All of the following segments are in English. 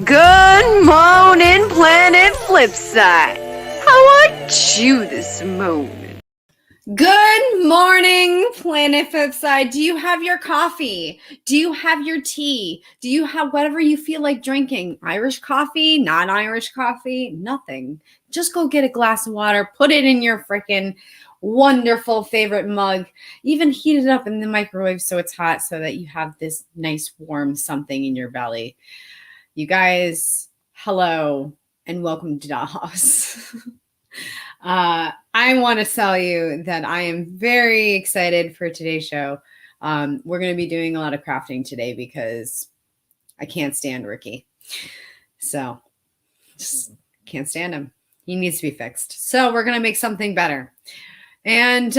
Good morning, Planet Flipside. How are you this morning? Good morning, Planet Flipside. Do you have your coffee? Do you have your tea? Do you have whatever you feel like drinking? Irish coffee, non-Irish coffee, nothing. Just go get a glass of water, put it in your freaking wonderful favorite mug, even heat it up in the microwave so it's hot so that you have this nice warm something in your belly. You guys, hello and welcome to DollHouze. I want to tell you that I am very excited for today's show. We're going to be doing a lot of crafting today because I can't stand Ricky. So just can't stand him. He needs to be fixed. So we're going to make something better. And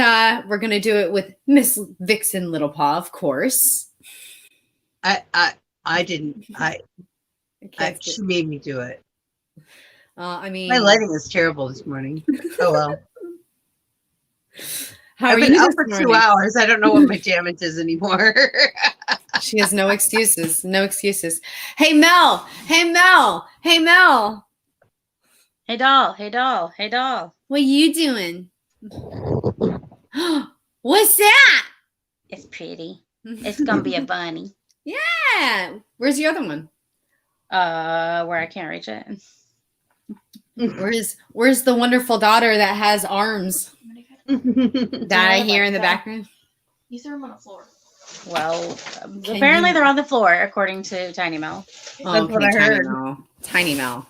we're going to do it with Miss Vixen Littlepaw, of course. I didn't. She made me do it. I mean, my lighting is terrible this morning. Oh well. I've been up for 2 hours. I don't know what my damage is anymore. She has no excuses. No excuses. Hey Mel. Hey Mel. Hey Mel. Hey doll. Hey doll. Hey doll. What you doing? What's that? It's pretty. It's gonna be a bunny. Yeah. Where's the other one? Where I can't reach it. Where's the wonderful daughter that has arms? That I hear in the background. You threw them on the floor. Well, apparently they're on the floor, according to Tiny Mel. Oh, okay, Tiny Mel.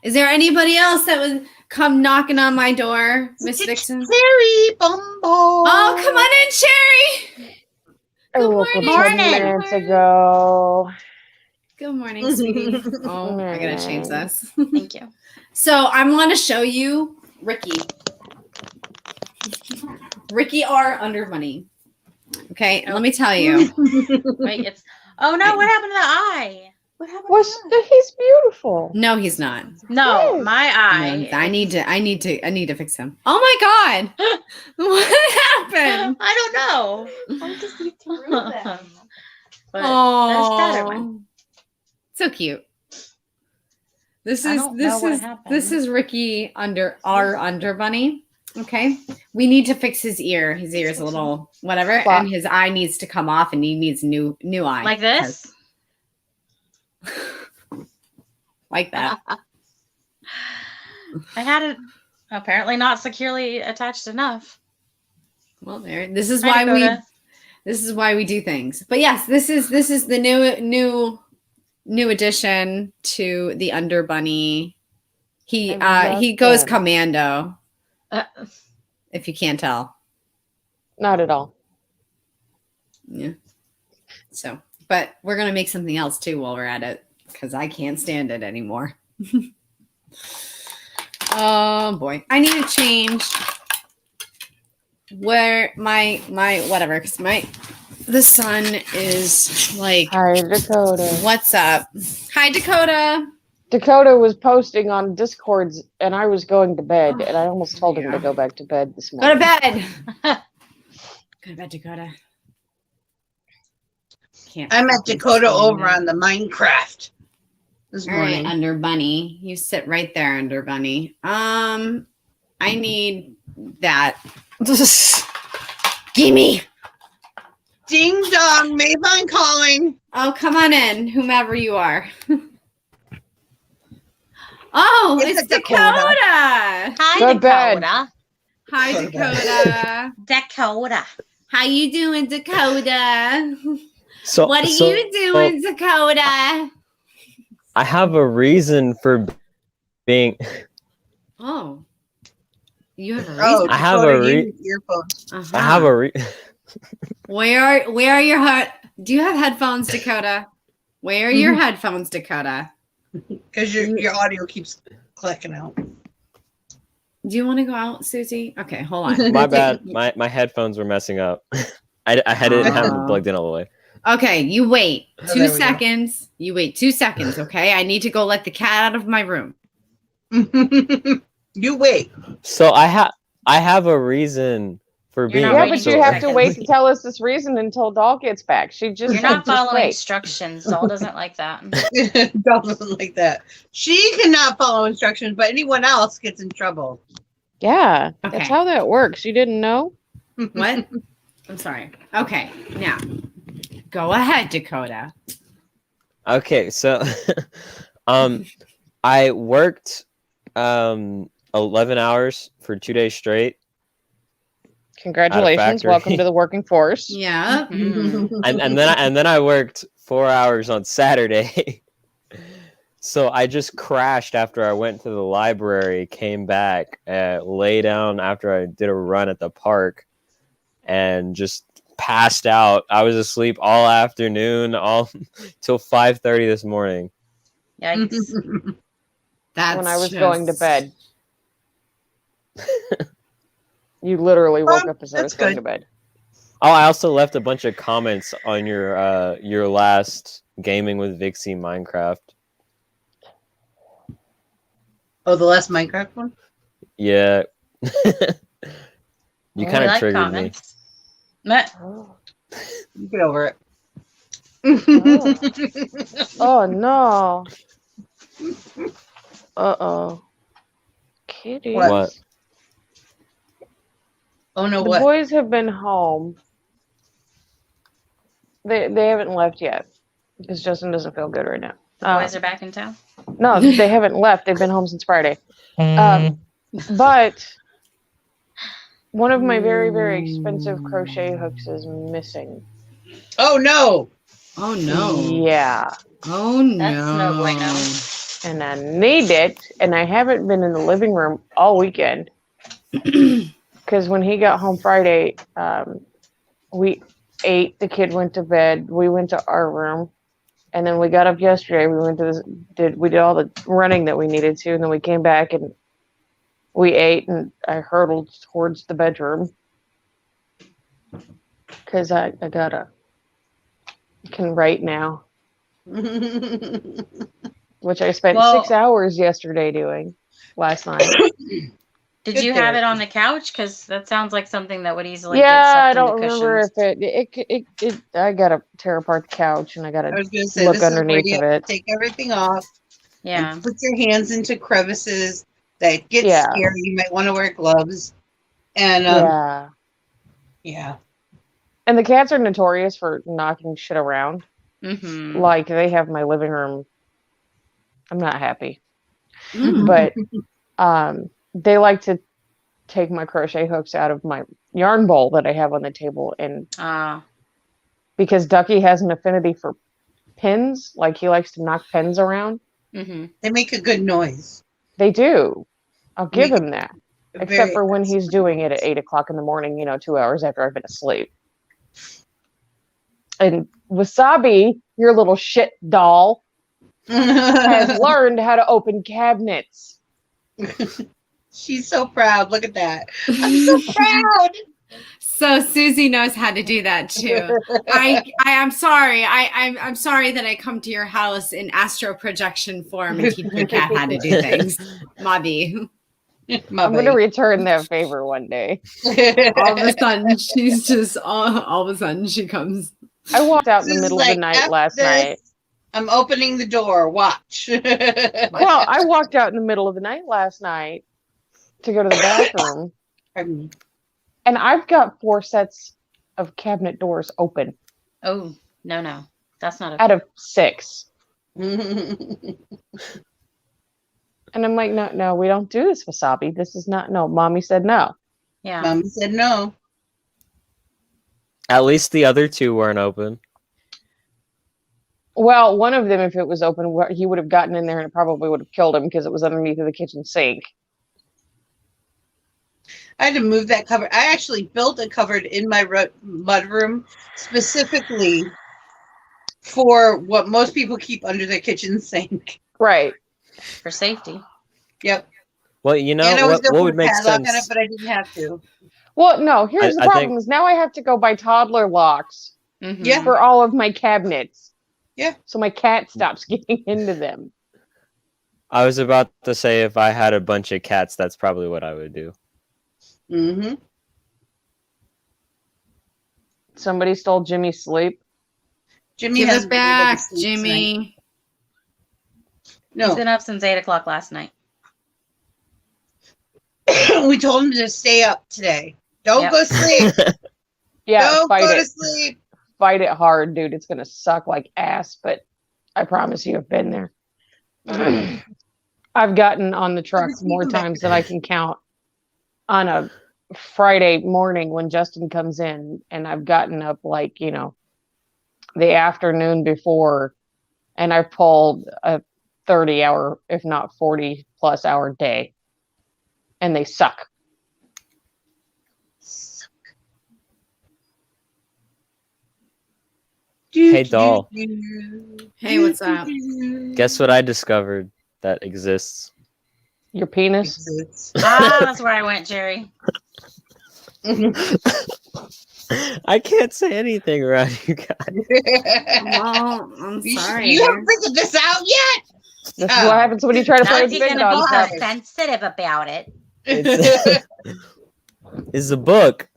Is there anybody else that would come knocking on my door, Miss Vixen? Cherry Bumble. Oh, come on in, Cherry. Good morning. Minutes ago. Good morning, sweetie. Oh, I gotta change this. Thank you. So I want to show you Ricky. Ricky R. Undermoney. Okay, let me tell you. Wait, it's oh no! What happened to the eye? What happened? He's beautiful. No, he's not. No, Yes. my eye. No, I need to fix him. Oh my God! What happened? I don't know. How does he through them? But there's the other one. Oh, so cute. This I is don't know what happened. this is Ricky under bunny. Okay, we need to fix his ear. His ear is a little whatever, and his eye needs to come off, and he needs new eye. Like this? Like that. I had it apparently not securely attached enough. Well, there. This is why we do things. But yes, this is the new addition to the Under Bunny. He goes commando. If you can't tell. Not at all. Yeah. So, but we're gonna make something else too while we're at it because I can't stand it anymore. Oh boy, I need to change where my whatever because the sun is like. Hi, Dakota. What's up? Hi, Dakota. Dakota was posting on Discords, and I was going to bed, and I almost told him to go back to bed this Go to morning. bed. Go to bed, Dakota. I met Dakota over on the Minecraft this All right, morning. Under Bunny. You sit right there, Under Bunny. I need that. Gimme. Ding dong, Mayvon calling. Oh, come on in, whomever you are. Oh, It's it's Dakota. Dakota. Hi, Go to bed. Dakota. Hi, Go to bed. Dakota. Dakota. How you doing, Dakota? So What are you doing, Dakota? I have a reason for being. Oh, you have a reason. Oh, I have Dakota, a you re- need earphones. Uh-huh. I have a. Where are your Do you have headphones, Dakota? Where are your headphones, Dakota? Because your audio keeps clicking out. Do you want to go out, Susie? Okay, hold on. My bad. My headphones were messing up. I didn't have them Oh. plugged in all the way. Okay, you wait Oh, 2 there we go. seconds. You wait 2 seconds, okay? I need to go let the cat out of my room. You wait. So I have a reason for You're being. not Yeah, waiting but for you have to seconds. wait to tell us this reason until Doll gets back. She just You're said, not just following wait. instructions. Doll doesn't like that. Doesn't like that. She cannot follow instructions, but anyone else gets in trouble. Yeah, Okay. that's how that works. You didn't know? What? I'm sorry. Okay, now go ahead, Dakota. Okay, so I worked 11 hours for 2 days straight. Congratulations. factory. Welcome to the working force. Yeah. and then I worked 4 hours on Saturday. So I just crashed after I went to the library, came back, lay down after I did a run at the park, and just passed out. I was asleep all afternoon, all till 5:30 this morning. Yikes. That's When I was going to just- bed. You literally woke up as I was That's going good. to bed. Oh, I also left a bunch of comments on your last Gaming with Vixie Minecraft. Oh, the last Minecraft one? Yeah. You We kind of like triggered comments. Meh. Oh, Get over it. oh no. Uh-oh. Kitty. me. What? What? Oh no, The what? boys have been home. They haven't left yet because Justin doesn't feel good right now. Boys are back in town. No, they haven't left. They've been home since Friday. But one of my very, very expensive crochet hooks is missing. Oh no! Oh no. Yeah. Oh no. That's no bueno. And I need it. And I haven't been in the living room all weekend. Because when he got home Friday, we ate. The kid went to bed. We went to our room. And then we got up yesterday. We went to we did all the running that we needed to, and then we came back and we ate. And I hurtled towards the bedroom because I can write now, which I spent Well- 6 hours yesterday doing last night. Did Good you have it therapy. on the couch? Because that sounds like something that would easily Yeah, get I sucked don't into remember cushions. if it. I gotta tear apart the couch and I I gotta was gonna say look this is where underneath you of have it. to take everything off. Yeah. And put your hands into crevices that get Yeah. scary. You might want to wear gloves. And Yeah. yeah. And the cats are notorious for knocking shit around. Mm-hmm. Like they have my living room. I'm not happy, Mm. but they like to take my crochet hooks out of my yarn bowl that I have on the table, and because Ducky has an affinity for pins, like he likes to knock pins around. Mm-hmm. They make a good noise. They do. I'll give Make him that, Very- except for when he's doing it at 8 o'clock in the morning. 2 hours after I've been asleep. And Wasabi, your little shit doll, has learned how to open cabinets. She's so proud. Look at that. I'm so proud. So Susie knows how to do that too. I'm sorry. I'm sorry that I come to your house in astro projection form and teach your cat how to do things. Mobby. I'm going to return that favor one day. All of a sudden, she's just all of a sudden she comes. I walked out in the This is middle of the like, night "F last this, night. I'm opening the door. Watch. Well, I walked out in the middle of the night last night to go to the bathroom, Pardon me. and I've got 4 sets of cabinet doors open. Oh, no. That's not a out of 6. Mhm. And I'm like, no, we don't do this wasabi. This is not, no. Mommy said no. yeah. Mommy said no. At least the other 2 weren't open. Well, one of them, if it was open, he would have gotten in there and it probably would have killed him because it was underneath of the kitchen sink. I had to move that cupboard. I actually built a cupboard in my mudroom specifically for what most people keep under their kitchen sink. Right. For safety. Yep. Well, you know, And I was what going to would put a make padlock on it, sense? but I didn't have to. Well, no, here's the I problem think- is now I have to go buy toddler locks Mhm. Yeah. for all of my cabinets. Yeah. So my cat stops getting into them. I was about to say if I had a bunch of cats, that's probably what I would do. Mm-hmm. Somebody stole Jimmy's sleep. Jimmy Give it hasn't been able to back, sleep Jimmy. tonight. He's No, been up since 8 o'clock last night. we told him to stay up today. Don't Yep. go sleep. Yeah, Don't fight go it. to sleep. Fight it hard, dude. It's gonna suck like ass, but I promise you I've been there. I've gotten on the truck more times than I can count on a Friday morning when Justin comes in, and I've gotten up like, the afternoon before, and I've pulled a 30-hour, if not 40+ hour day, and they suck. Hey, doll. Hey, what's up? Guess what I discovered that exists? Your penis? That's where I went, Jerry. I can't say anything around you guys. Well, I'm sorry. You haven't figured this out yet. This is what happens when you try to play How's with he big gonna dogs. be Why? so sensitive about it? It's a book.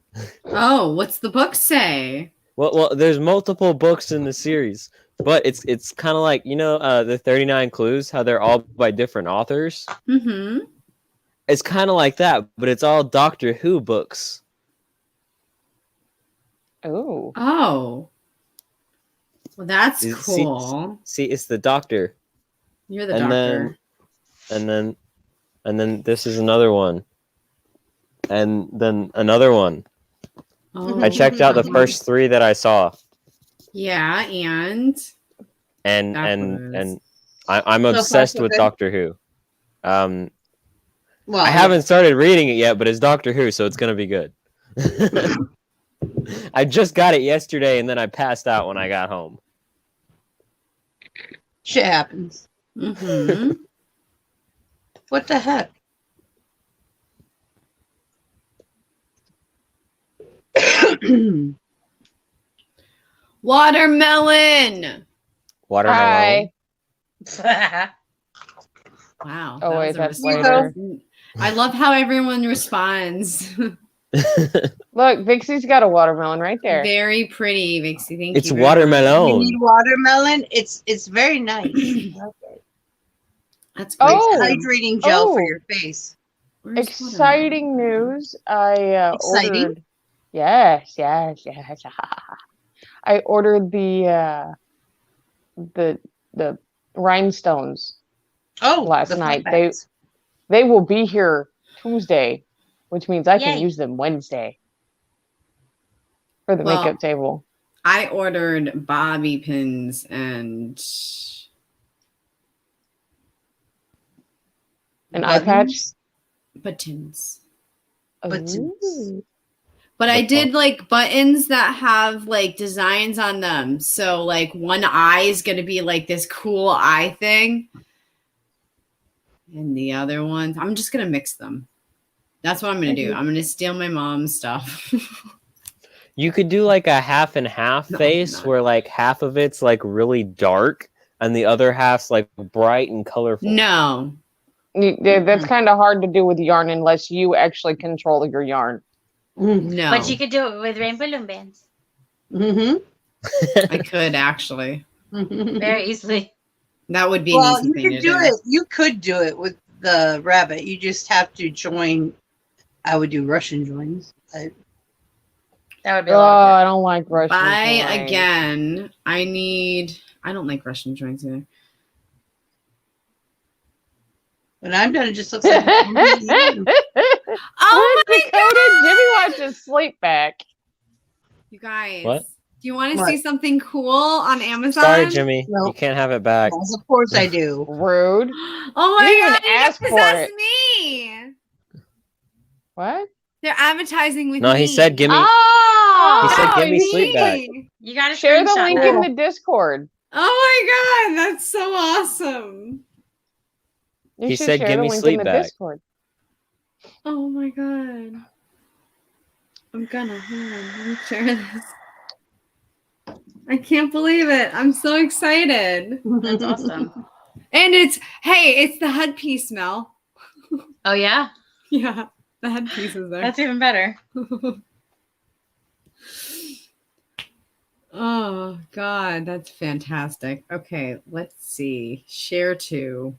Oh, what's the book say? Well, there's multiple books in the series, but it's kind of like the 39 Clues, how they're all by different authors. Mm-hmm. It's kind of like that, but it's all Doctor Who books. Oh. Oh. Well, that's See- cool. See, it's the Doctor, You're the and doctor. and then this is another one, and then another one. Oh, I checked out the first 3 that I saw, Yeah, and and That and was- I'm far, obsessed so with good? Doctor Who. Well, I haven't started reading it yet, but it's Doctor Who, so it's gonna be good. I just got it yesterday, and then I passed out when I got home. shit happens. mm-hmm. What the heck? Watermelon. Watermelon. Hi. Wow. Oh, that wait, was a that's response. later. I love how everyone responds. Look, Vixie's got a watermelon right there. Very pretty, Vixie. Thank It's you. very much. You watermelon. need watermelon. It's very nice. That's great. Oh. Hydrating gel for Oh. your face. Where's Exciting news. I Exciting? ordered. Yes. I ordered the rhinestones Oh, last the night. fun bags. They will be here Tuesday, which means I can Yay. use them Wednesday for the Well, makeup table. I ordered bobby pins and An eye patch. buttons. Buttons. Ooh. But I What did like buttons that have like designs on them. So like one eye is going to be like this cool eye thing. And the other ones, I'm just going to mix them. That's what I'm going to do. I'm going to steal my mom's stuff. You could do like a half and half No, face not. where like half of it's like really dark and the other half's like bright and colorful. No. That's kind of hard to do with yarn unless you actually control your yarn. No. But you could do it with rainbow balloon bands Mm-hmm. I could actually. very easily. That would be Well, an easy you thing could to do it. You could do it with the rabbit. You just have to join. I would do Russian joins. That would be a Oh, lot. I don't like Russian Buy drinks. again. I don't like Russian drinks either. When I'm done, it just looks like. Oh my Dakota, Jimmy wants his sleep back. You guys, What? do you want to What? see something cool on Amazon? Sorry, Jimmy. No. You can't have it back. Yes, of course I do. Rude. Oh my You didn't god, even ask yes, for that's it. me. What? They're advertising with No, me. he said, "Give me." Oh, He said, That's "Give me sleep back." me. you got to Share the screenshot link that. in the Discord. Oh my god, that's so awesome. You He should said, share "Give the me link sleep in the back." Discord. Oh my god. I'm gonna hold on, let me share this. I can't believe it. I'm so excited. That's awesome. And it's the headpiece, Mel. Oh yeah, Yeah, the headpiece is there. that's even better. Oh god, that's fantastic. Okay, let's see. Share to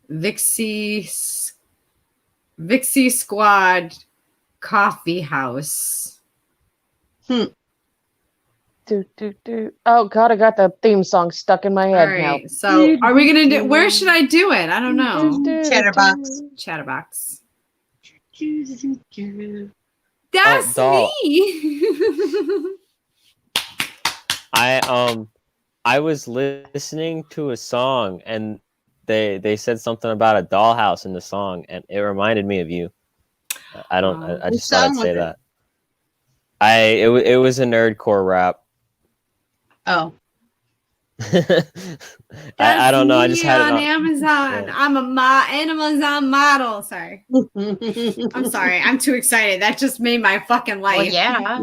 Vixie Squad Coffee House. Do, do, do. Oh god, I got the theme song stuck in my All head right. So are we gonna do where should I do it? I don't know. now. Chatterbox. Chatterbox. Oh, That's Doll. me. I was listening to a song and they said something about a dollhouse in the song and it reminded me of you. I Which just thought I'd song say was that. It was a nerdcore rap. Oh. I don't know. I That's just me had it on on. Amazon. Yeah. I'm a Amazon model. Sorry. I'm sorry. I'm too excited. That just made my fucking life. Well, yeah.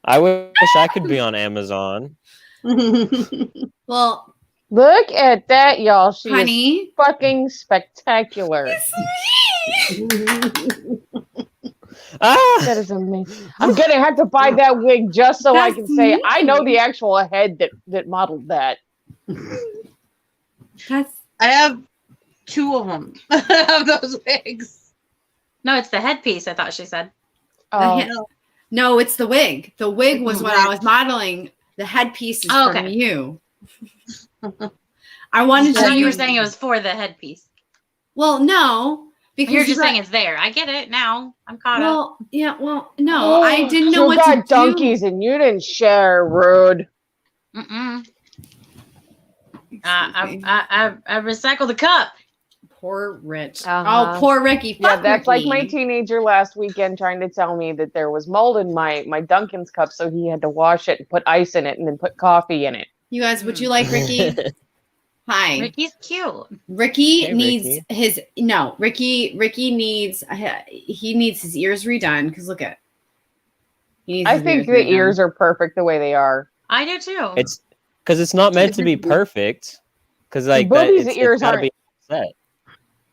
I wish I could be on Amazon. Well, Look at that, y'all. She is honey. fucking spectacular. Ah! That is amazing. I'm gonna have to buy that wig just so I can That's say I know me. the actual head that modeled that. That's I have 2 of them of those wigs. No, it's the headpiece. I thought she said. Oh, head- no, it's the wig. The wig was what I was modeling. The headpiece is Oh, from okay. you. I wanted I to thought you were use- saying it was for the headpiece. Well, no, because You're just you saying got- it's there. I get it now. I'm caught up. well, yeah, well, no, I didn't know you what got to do. donkeys and you didn't share. Rude. Mm-mm. I recycled the cup. Poor Rich. Uh-huh. Oh, poor Ricky. Yeah, Fuck that's like my Ricky. teenager last weekend trying to tell me that there was mold in my Dunkin's cup, so he had to wash it and put ice in it and then put coffee in it. You guys, would you like Ricky? Hi. Ricky's cute. Ricky Hey, needs Ricky. his no. Ricky needs he needs his ears redone because look at. He needs I his think the redone. ears are perfect the way they are. I do too. It's because it's not meant to be perfect. Because like that, Booby's it's ears gotta aren't- be set.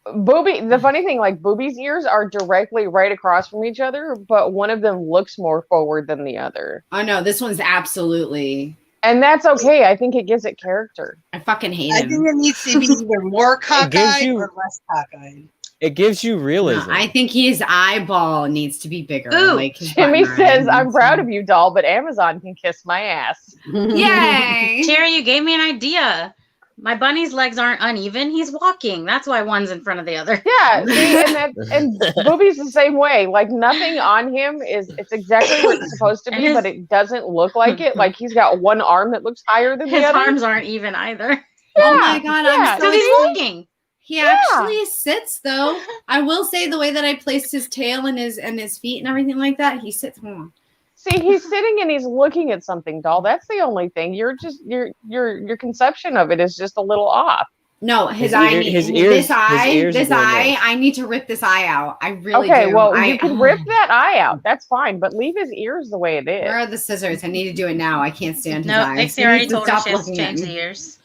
The funny thing, like Booby's ears are directly right across from each other, but one of them looks more forward than the other. Oh no, this one's absolutely. And that's okay. I think it gives it character. I fucking hate I him. think it needs to be either more cockeyed you- or less cockeyed. It gives you No, realism. I think his eyeball needs to be bigger. Ooh, like his Jimmy button says, eye I'm needs proud to- of you, doll, but Amazon can kiss my ass. Yay! Cherry, you gave me an idea. My bunny's legs aren't uneven. He's walking. That's why one's in front of the other. Yeah, see, and Booby's the same way. Like nothing on him it's exactly what it's supposed to And be, his- but it doesn't look like it. Like he's got one arm that looks higher than His the other. arms aren't even either. Oh my god, yeah. I'm so Because he's excited. walking. He actually sits though. I will say the way that I placed his tail and his feet and everything like that, he sits more. See, he's sitting and he's looking at something, doll. That's the only thing. You're just your conception of it is just a little off. No, his His eye. ear- need- his ears- this eye. his ears are This doing eye. this. I need to rip this eye out. I really Okay, do. well, I, you can rip that eye out. That's fine, but leave his ears the way it is. Where are the scissors? I need to do it now. I can't stand his No, eyes. Ixie He already needs to told her stop she has to looking at change me. the ears.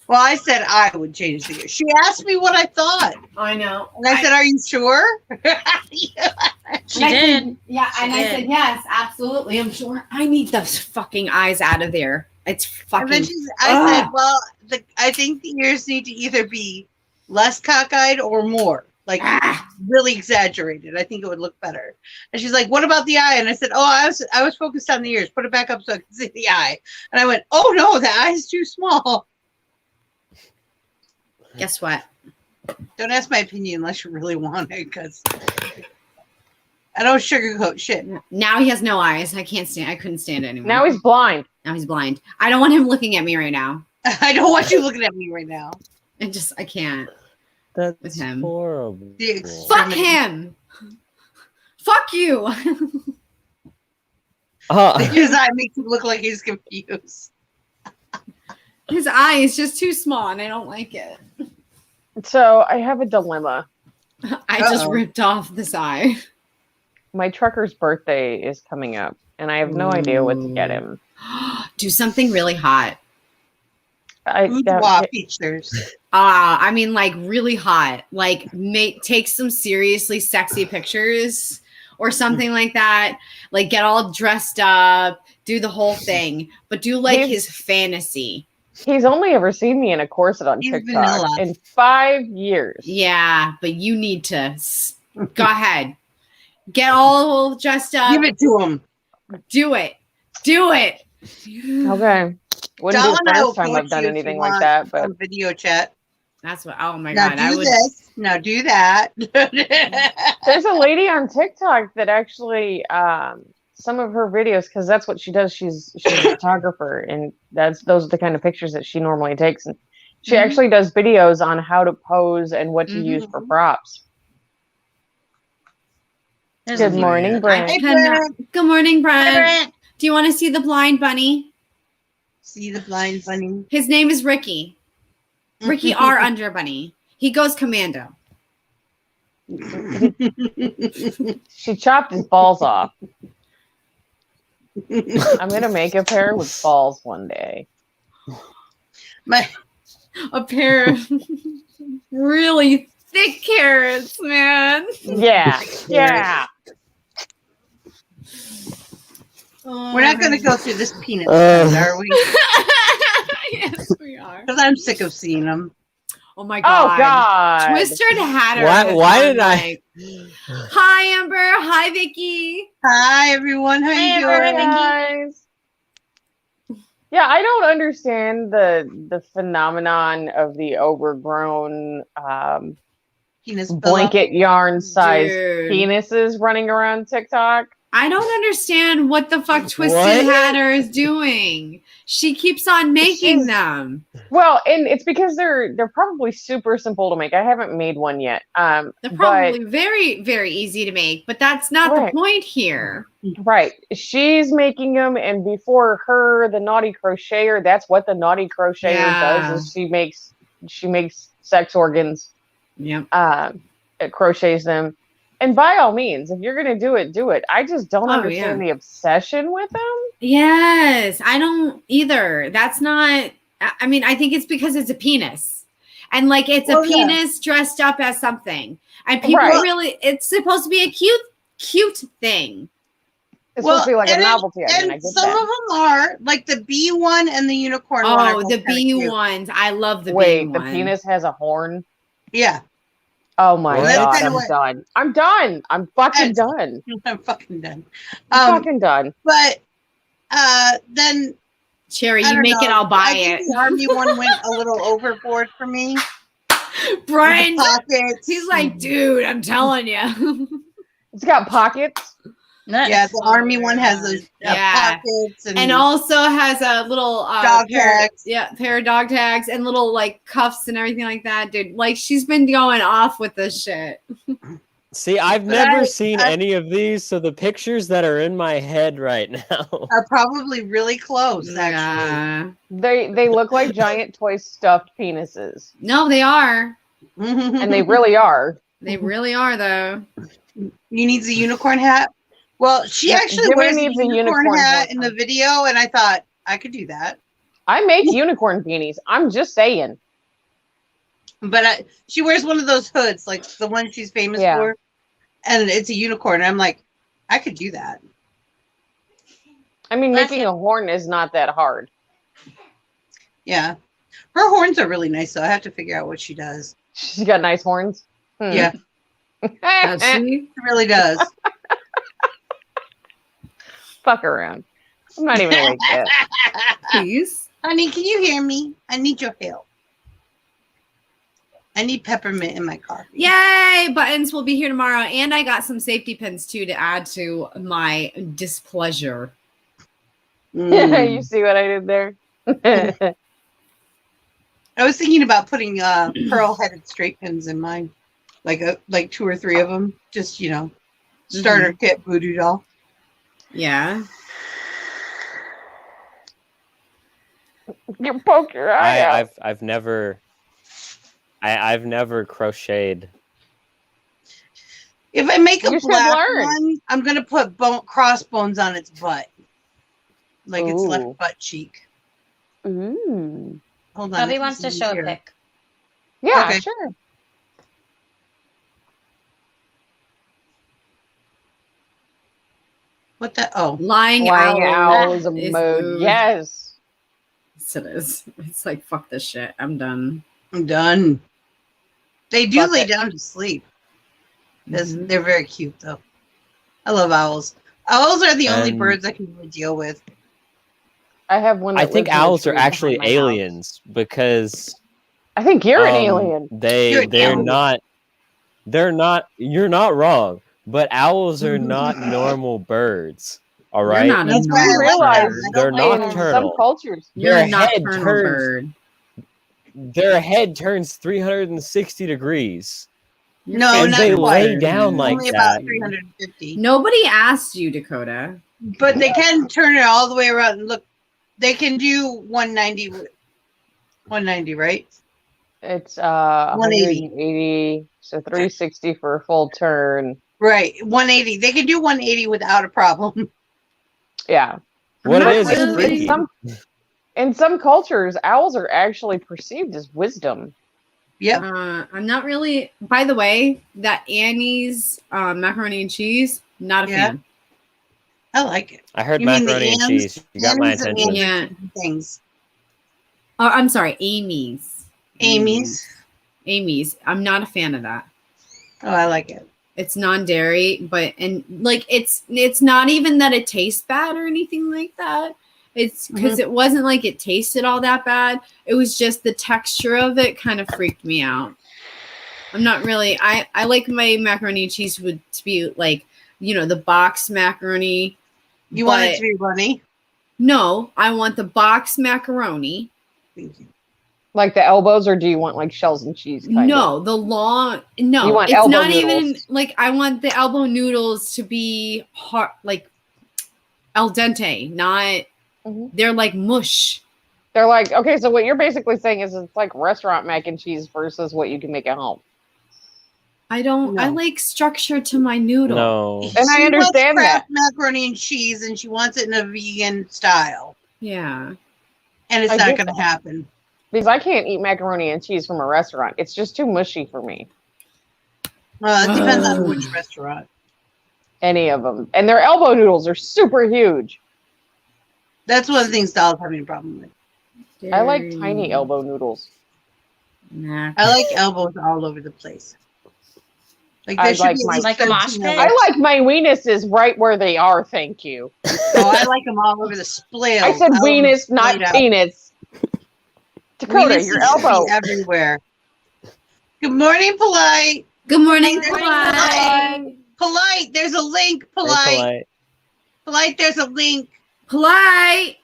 Well, I said I would change the ears. She asked me what I thought. I know. And I said, are you sure? She And I did. said, yeah, She and I did. said yes, absolutely. I'm sure. I need those fucking eyes out of there. It's And then fucking. I said, Ugh. well, I think the ears need to either be less cockeyed or more. like Ah, really exaggerated. I think it would look better. And she's like, "What about the eye?" And I said, "Oh, I was focused on the ears. Put it back up so I can see the eye." And I went, "Oh no, the eye's too small." guess what? Don't ask my opinion unless you really want it, because I don't sugarcoat shit. Now he has no eyes. I couldn't stand it anymore. Now he's blind. Now he's blind. I don't want him looking at me right now. I don't want you looking at me right now. I can't. That's With him. horrible. The Fuck him. Fuck you. His eye makes him look like he's confused. His eye is just too small and I don't like it. So I have a dilemma. I just Uh-oh. ripped off this eye. My trucker's birthday is coming up, and I have no idea what to get him. Do something really hot. Boudoir features. I mean, like really hot. Like take some seriously sexy pictures or something like that. Like get all dressed up, do the whole thing, but do like his fantasy. He's only ever seen me in a corset on He's TikTok vanilla. in 5 years. Yeah, but you need to go ahead. Get all dressed up. Give it to him. Do it. Do it. Okay. Wouldn't Doll be and the I will first time coach I've done you if anything you like want that, but on video chat. That's what. Oh my Now god! I do would. this. Now do that. there's a lady on TikTok that actually some of her videos, because that's what she does. She's a photographer, and those are the kind of pictures that she normally takes. And she actually does videos on how to pose and what to use for props. Good morning, Brent. Hey, Cannot- Brent. Good morning, Brent. Brent. Do you want to see the blind bunny? See the blind bunny. His name is Ricky. Ricky R. Under Bunny. He goes commando. She chopped his balls off. I'm gonna make a pair with balls one day. A pair of really thick carrots, man. Yeah, yeah. We're not going to go through this peanut Uh. trend, are we? Yes, we are. Because I'm sick of seeing them. Oh my god. Oh God. Twisted Hatter. Why did I? Hi, Amber. Hi, Vicky. Hi, everyone. How you Amber. doing? Guys. Yeah, I don't understand the phenomenon of the overgrown Penis pillow. blanket yarn size Dude. penises running around TikTok. I don't understand what the fuck Twisted What? Hatter is doing. She keeps on making them. Well, and it's because they're probably super simple to make. I haven't made one yet. They're probably very, very easy to make, but that's not Right. the point here. Right. She's making them, and before her, the naughty crocheter, that's what the naughty crocheter Yeah. does, is she makes sex organs, Yep. it crochets them. And by all means, if you're gonna do it, do it. I just don't Oh, understand the obsession with them. Yes, I don't either. That's not, I mean, I think it's because it's a penis. And like it's Well, a yeah. penis dressed up as something. And people Right. really, it's supposed to be a cute thing. It's supposed to be like a and novelty item. And I get some that. of them are, like the bee one and the unicorn one. are Oh, both the kinda bee cute. ones. I love the bee Wait, the one. penis has a horn? Yeah. Oh my What? God, That's I'm what- done. I'm done. I'm fucking That's- done. I'm fucking done. I'm fucking done. But then Cherry, I you don't make it, know. I'll buy I think it. the army one went a little overboard for me. Brian, Pockets. he's like, dude, I'm telling you. It's got pockets. Yeah, the army one has those Yeah. pockets And also has a little Dog tags. pair of dog tags and little like cuffs and everything like that, dude. Like she's been going off with this shit. See, I've But never I- seen I- any of these, so the pictures that are in my head right now. are probably really close. Actually, Yeah. They look like giant toy stuffed penises. No, they are. And they really are. They really are though. You need the unicorn hat. Well, she Yeah, actually Jimmy wears the needs a unicorn unicorn hat hat. in the video, and I thought I could do that. I make unicorn peonies. I'm just saying. But she wears one of those hoods, like the one she's famous Yeah. for, and it's a unicorn. And I'm like, I could do that. I mean, That's making a horn is not that hard. Yeah, her horns are really nice, so I have to figure out what she does. She's got nice horns. Hmm. Yeah, Does she? It really does. Fuck around. I'm not even like that. Please. Honey, can you hear me? I need your help. I need peppermint in my coffee. Yay! Buttons will be here tomorrow. And I got some safety pins too to add to my displeasure. You see what I did there? I was thinking about putting pearl-headed straight pins in mine, like 2 or 3 of them. Just starter kit voodoo doll. Yeah. You poke your eye out. I've never crocheted. If I make a You should black learn. one, I'm gonna put crossbones on its butt, like its Ooh. left butt cheek. Ooh. Hold on. Bubby it's wants to in show a here. pic. Yeah, Okay. sure. What the? Oh, Lying Flying owl. owl is a is mode. mood. Yes. Yes, it is. It's like, fuck this shit. I'm done. I'm done. They do Fuck lay it. down to sleep. Mhm. They're very cute, though. I love owls. Owls are the only And- birds I can really deal with. I have one. I that think lives in a owls are tree behind actually my house. aliens because I think you're an alien. You're an They're alien. not. They're not. You're not wrong. But owls are not normal birds. All You're right. not a That's why I normal like realize them. bird. I They're don't like In them. nocturnal. some cultures, You're Their a head nocturnal turns- bird. Their head turns 360 degrees, No, and not they quite. lay down like Only about that. 350. Nobody asked you, Dakota. But they can turn it all the way around. Look, they can do 190. 190, right? it's 180. 180, so 360 for a full turn. Right, 180. They can do 180 without a problem. Yeah. What not it is really- freaky. In some cultures, owls are actually perceived as wisdom. Yep. I'm not really. By the way, that Annie's macaroni and cheese, not a Yeah. fan. I like it. I heard You mean the macaroni and Ann's- cheese. You got my Ann's and attention. Ann's Yeah. Things. Oh, I'm sorry, Amy's. Amy's. Amy's. I'm not a fan of that. Oh, I like it. It's non-dairy, but it's not even that it tastes bad or anything like that. It's because it wasn't like it tasted all that bad. It was just the texture of it kind of freaked me out. I'm not really. I like my macaroni and cheese to be like, the box macaroni. You want it but- to be runny? No, I want the box macaroni. Thank you. Like the elbows, or do you want like shells and cheese? No, the long. No, You want it's elbow not noodles. even like I want the elbow noodles to be hard, like al dente. Not Mhm. they're like mush. They're like, okay, so what you're basically saying is it's like restaurant mac and cheese versus what you can make at home. I don't. I No. like structure to my noodle. No. And I She understand wants that. Kraft macaroni and cheese, and she wants it in a vegan style, Yeah. and it's I not get going to that. happen. Because I can't eat macaroni and cheese from a restaurant. It's just too mushy for me. It depends on which restaurant. Any of them. And their elbow noodles are super huge. That's one of the things Doll's having a problem with. I like tiny elbow noodles. Nah. I like elbows all over the place. Like I there should like be at my- least Like a mosh 13 pit? of I them. like my weenuses right where they are, thank you. Oh, I like them all over the split. I said weenus, not penis. Dakota, your elbow. everywhere. Good morning, Polite. Good morning, Hey, Polite. Polite, there's a link. Polite. Polite, there's a link. Polite.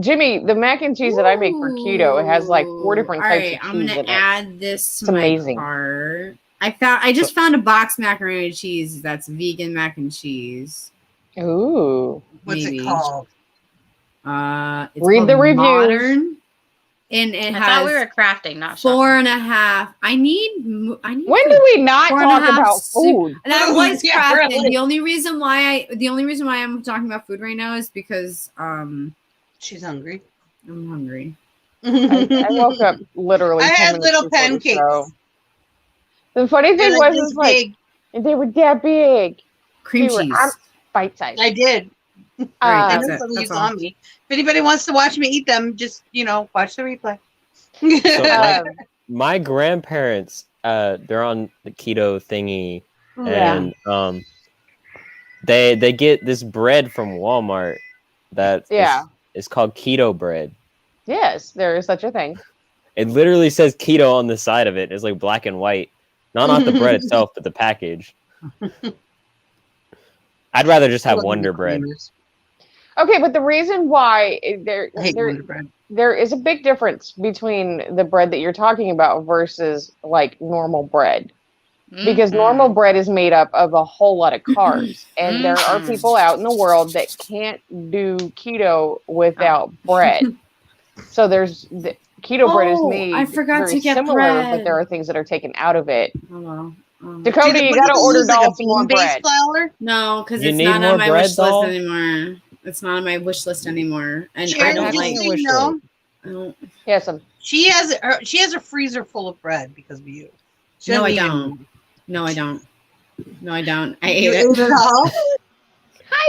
Jimmy, the mac and cheese that I make for keto, it has like 4 different All types right, of I'm cheese gonna in it. add this to It's my amazing. cart. I just found a box macaroni and cheese that's vegan mac and cheese. Ooh. What's Maybe. it called? It's Read called the reviews. Modern, and it I has thought we were crafting, not shopping. 4.5. I need. When do we not 4.5 talk about soup. food? And I was Yeah, crafting. really. The only reason why I'm talking about food right now is because She's hungry. I'm hungry. I woke up literally I 10 had minutes little before the pancakes. show. The funny They're thing like was, this is like, big. they were that big. Cream They were- cheese. I'm bite size. I did. Right, I that's know it. some of That's you all. saw me. If anybody wants to watch me eat them, just watch the replay. So, Um, my grandparents they're on the keto thingy, Yeah. and they get this bread from Walmart that is called keto bread. Yes, there is such a thing. It literally says keto on the side of it. It's like black and white. Not the bread itself, but the package. I'd rather just have Wonder Bread. Okay, but the reason why I hate Wonder Bread. there is a big difference between the bread that you're talking about versus like normal bread. Because normal bread is made up of a whole lot of carbs. And there are people out in the world that can't do keto without bread. So there's keto bread is made I forgot very to get similar, bread. but there are things that are taken out of it. Hello. Dakota, you gotta order Doll some more bean-based bread. flour? No, because You it's need not more on my bread, wish Doll? list anymore. It's not on my wish list anymore. And I Sharon, don't did like. you know Yes, I'm she has a freezer full of bread because of you. She No, doesn't I eat it don't. anymore. No, I don't. No, I don't. I You ate ate it. it all?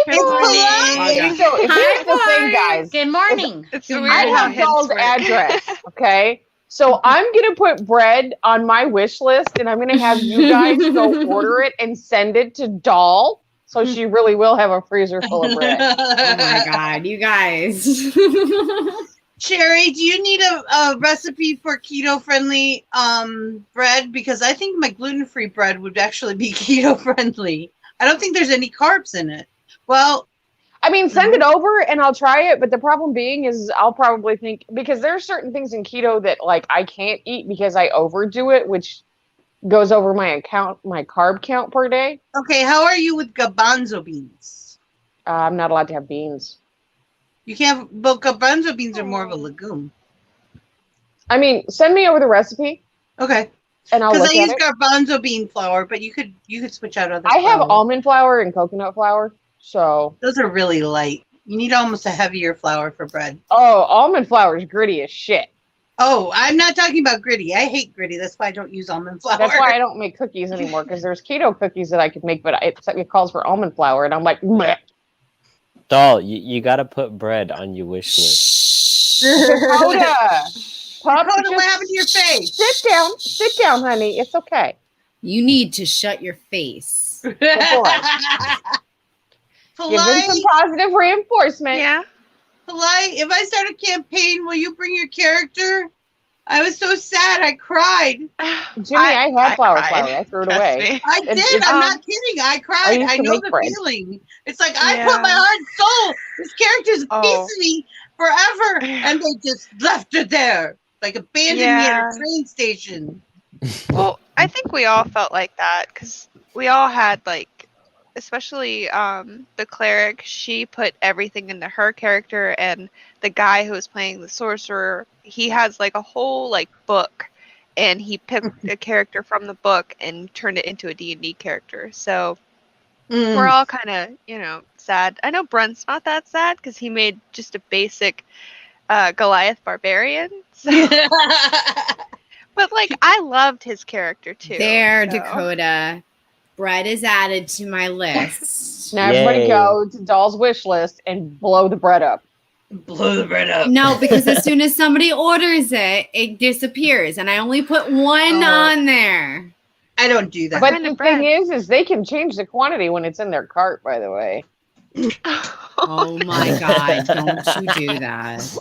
Good morning. So here's the thing, guys. Good morning. It's so I weird how have Doll's hints work. address, okay? So I'm gonna put bread on my wish list, and I'm gonna have you guys go order it and send it to Doll, so she really will have a freezer full of bread. Oh my god, you guys. Sherry, do you need a recipe for keto-friendly bread? Because I think my gluten-free bread would actually be keto-friendly. I don't think there's any carbs in it. Well, I mean, send it over and I'll try it. But the problem being is I'll probably think, because there are certain things in keto that like I can't eat because I overdo it, which goes over my carb count per day. okay, how are you with garbanzo beans? I'm not allowed to have beans. You can't, but garbanzo beans are more of a legume. I mean, send me over the recipe Okay. and I'll Because look I at use it. garbanzo bean flour, but you could switch out other I have flour. almond flour and coconut flour. So, Those are really light. You need almost a heavier flour for bread. almond flour is gritty as shit. Oh, I'm not talking about gritty. I hate gritty. That's why I don't use almond flour. That's why I don't make cookies anymore, because there's keto cookies that I could make, but it calls for almond flour, and I'm like, bleh. Doll, you gotta put bread on your wish list. Dakota, Pop, Dakota, what just happened to your face? sit down, honey. It's okay. You need to shut your face. Give him some positive reinforcement. Yeah. Polite, if I start a campaign, will you bring your character? I was so sad. I cried. Jimmy, I had flour. cried. I threw it Trust away. me. I And did. it's- I'm not kidding. I cried. used I to know make the bread. feeling. It's like I Yeah. put my heart and soul. This character's a piece Oh. of me forever, and they just left it there, like abandoned me at Yeah. a train station. Well, I think we all felt like that because we all had like, especially the cleric. She put everything into her character, and the guy who was playing the sorcerer, he has like a whole like book, and he picked a character from the book and turned it into a D&D character. So we're all kind of sad. I know Brunt's not that sad because he made just a basic Goliath barbarian. So. But like, I loved his character too. There, so. Dakota. Bread is added to my list. Now everybody Yay. go to Doll's wish list and blow the bread up. Blow the bread up. No, because as soon as somebody orders it, it disappears, and I only put one Oh. on there. I don't do that. But kind the of bread? thing is they can change the quantity when it's in their cart, by the way. Oh my god! Don't you do that?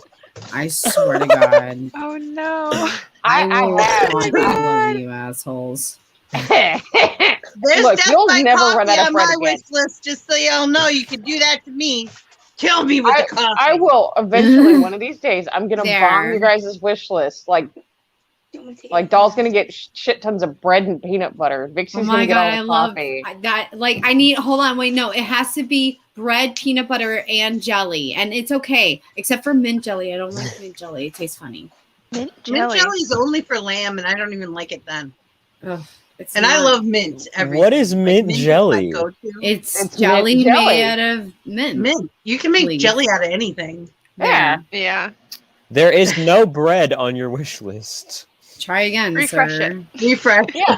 I swear to God, Oh no. I I will have. taunt all of you assholes. There's Look, Death you'll by never Coffee run out of on bread my again. wish list, just so y'all know. You can do that to me. Kill me with the coffee. I will eventually, one of these days, I'm going to There. bomb you guys' wish list. Like Doll's going to get shit tons of bread and peanut butter. Vixie's Oh going my to get god, all I the love coffee. that. Like, I need. Hold on, wait, no, it has to be bread, peanut butter, and jelly, and it's okay, except for mint jelly. I don't like mint jelly; it tastes funny. Mint Mint jelly is only for lamb, and I don't even like it then. Ugh, it's And I not- love mint. Everything. What is mint is my jelly? go-to. It's It's jelly, mint jelly. made out of mint. Mint. You can make Please. jelly out of anything. Yeah. Yeah. There is no bread on your wish list. Try again, Refresh sir. Refresh. Yeah.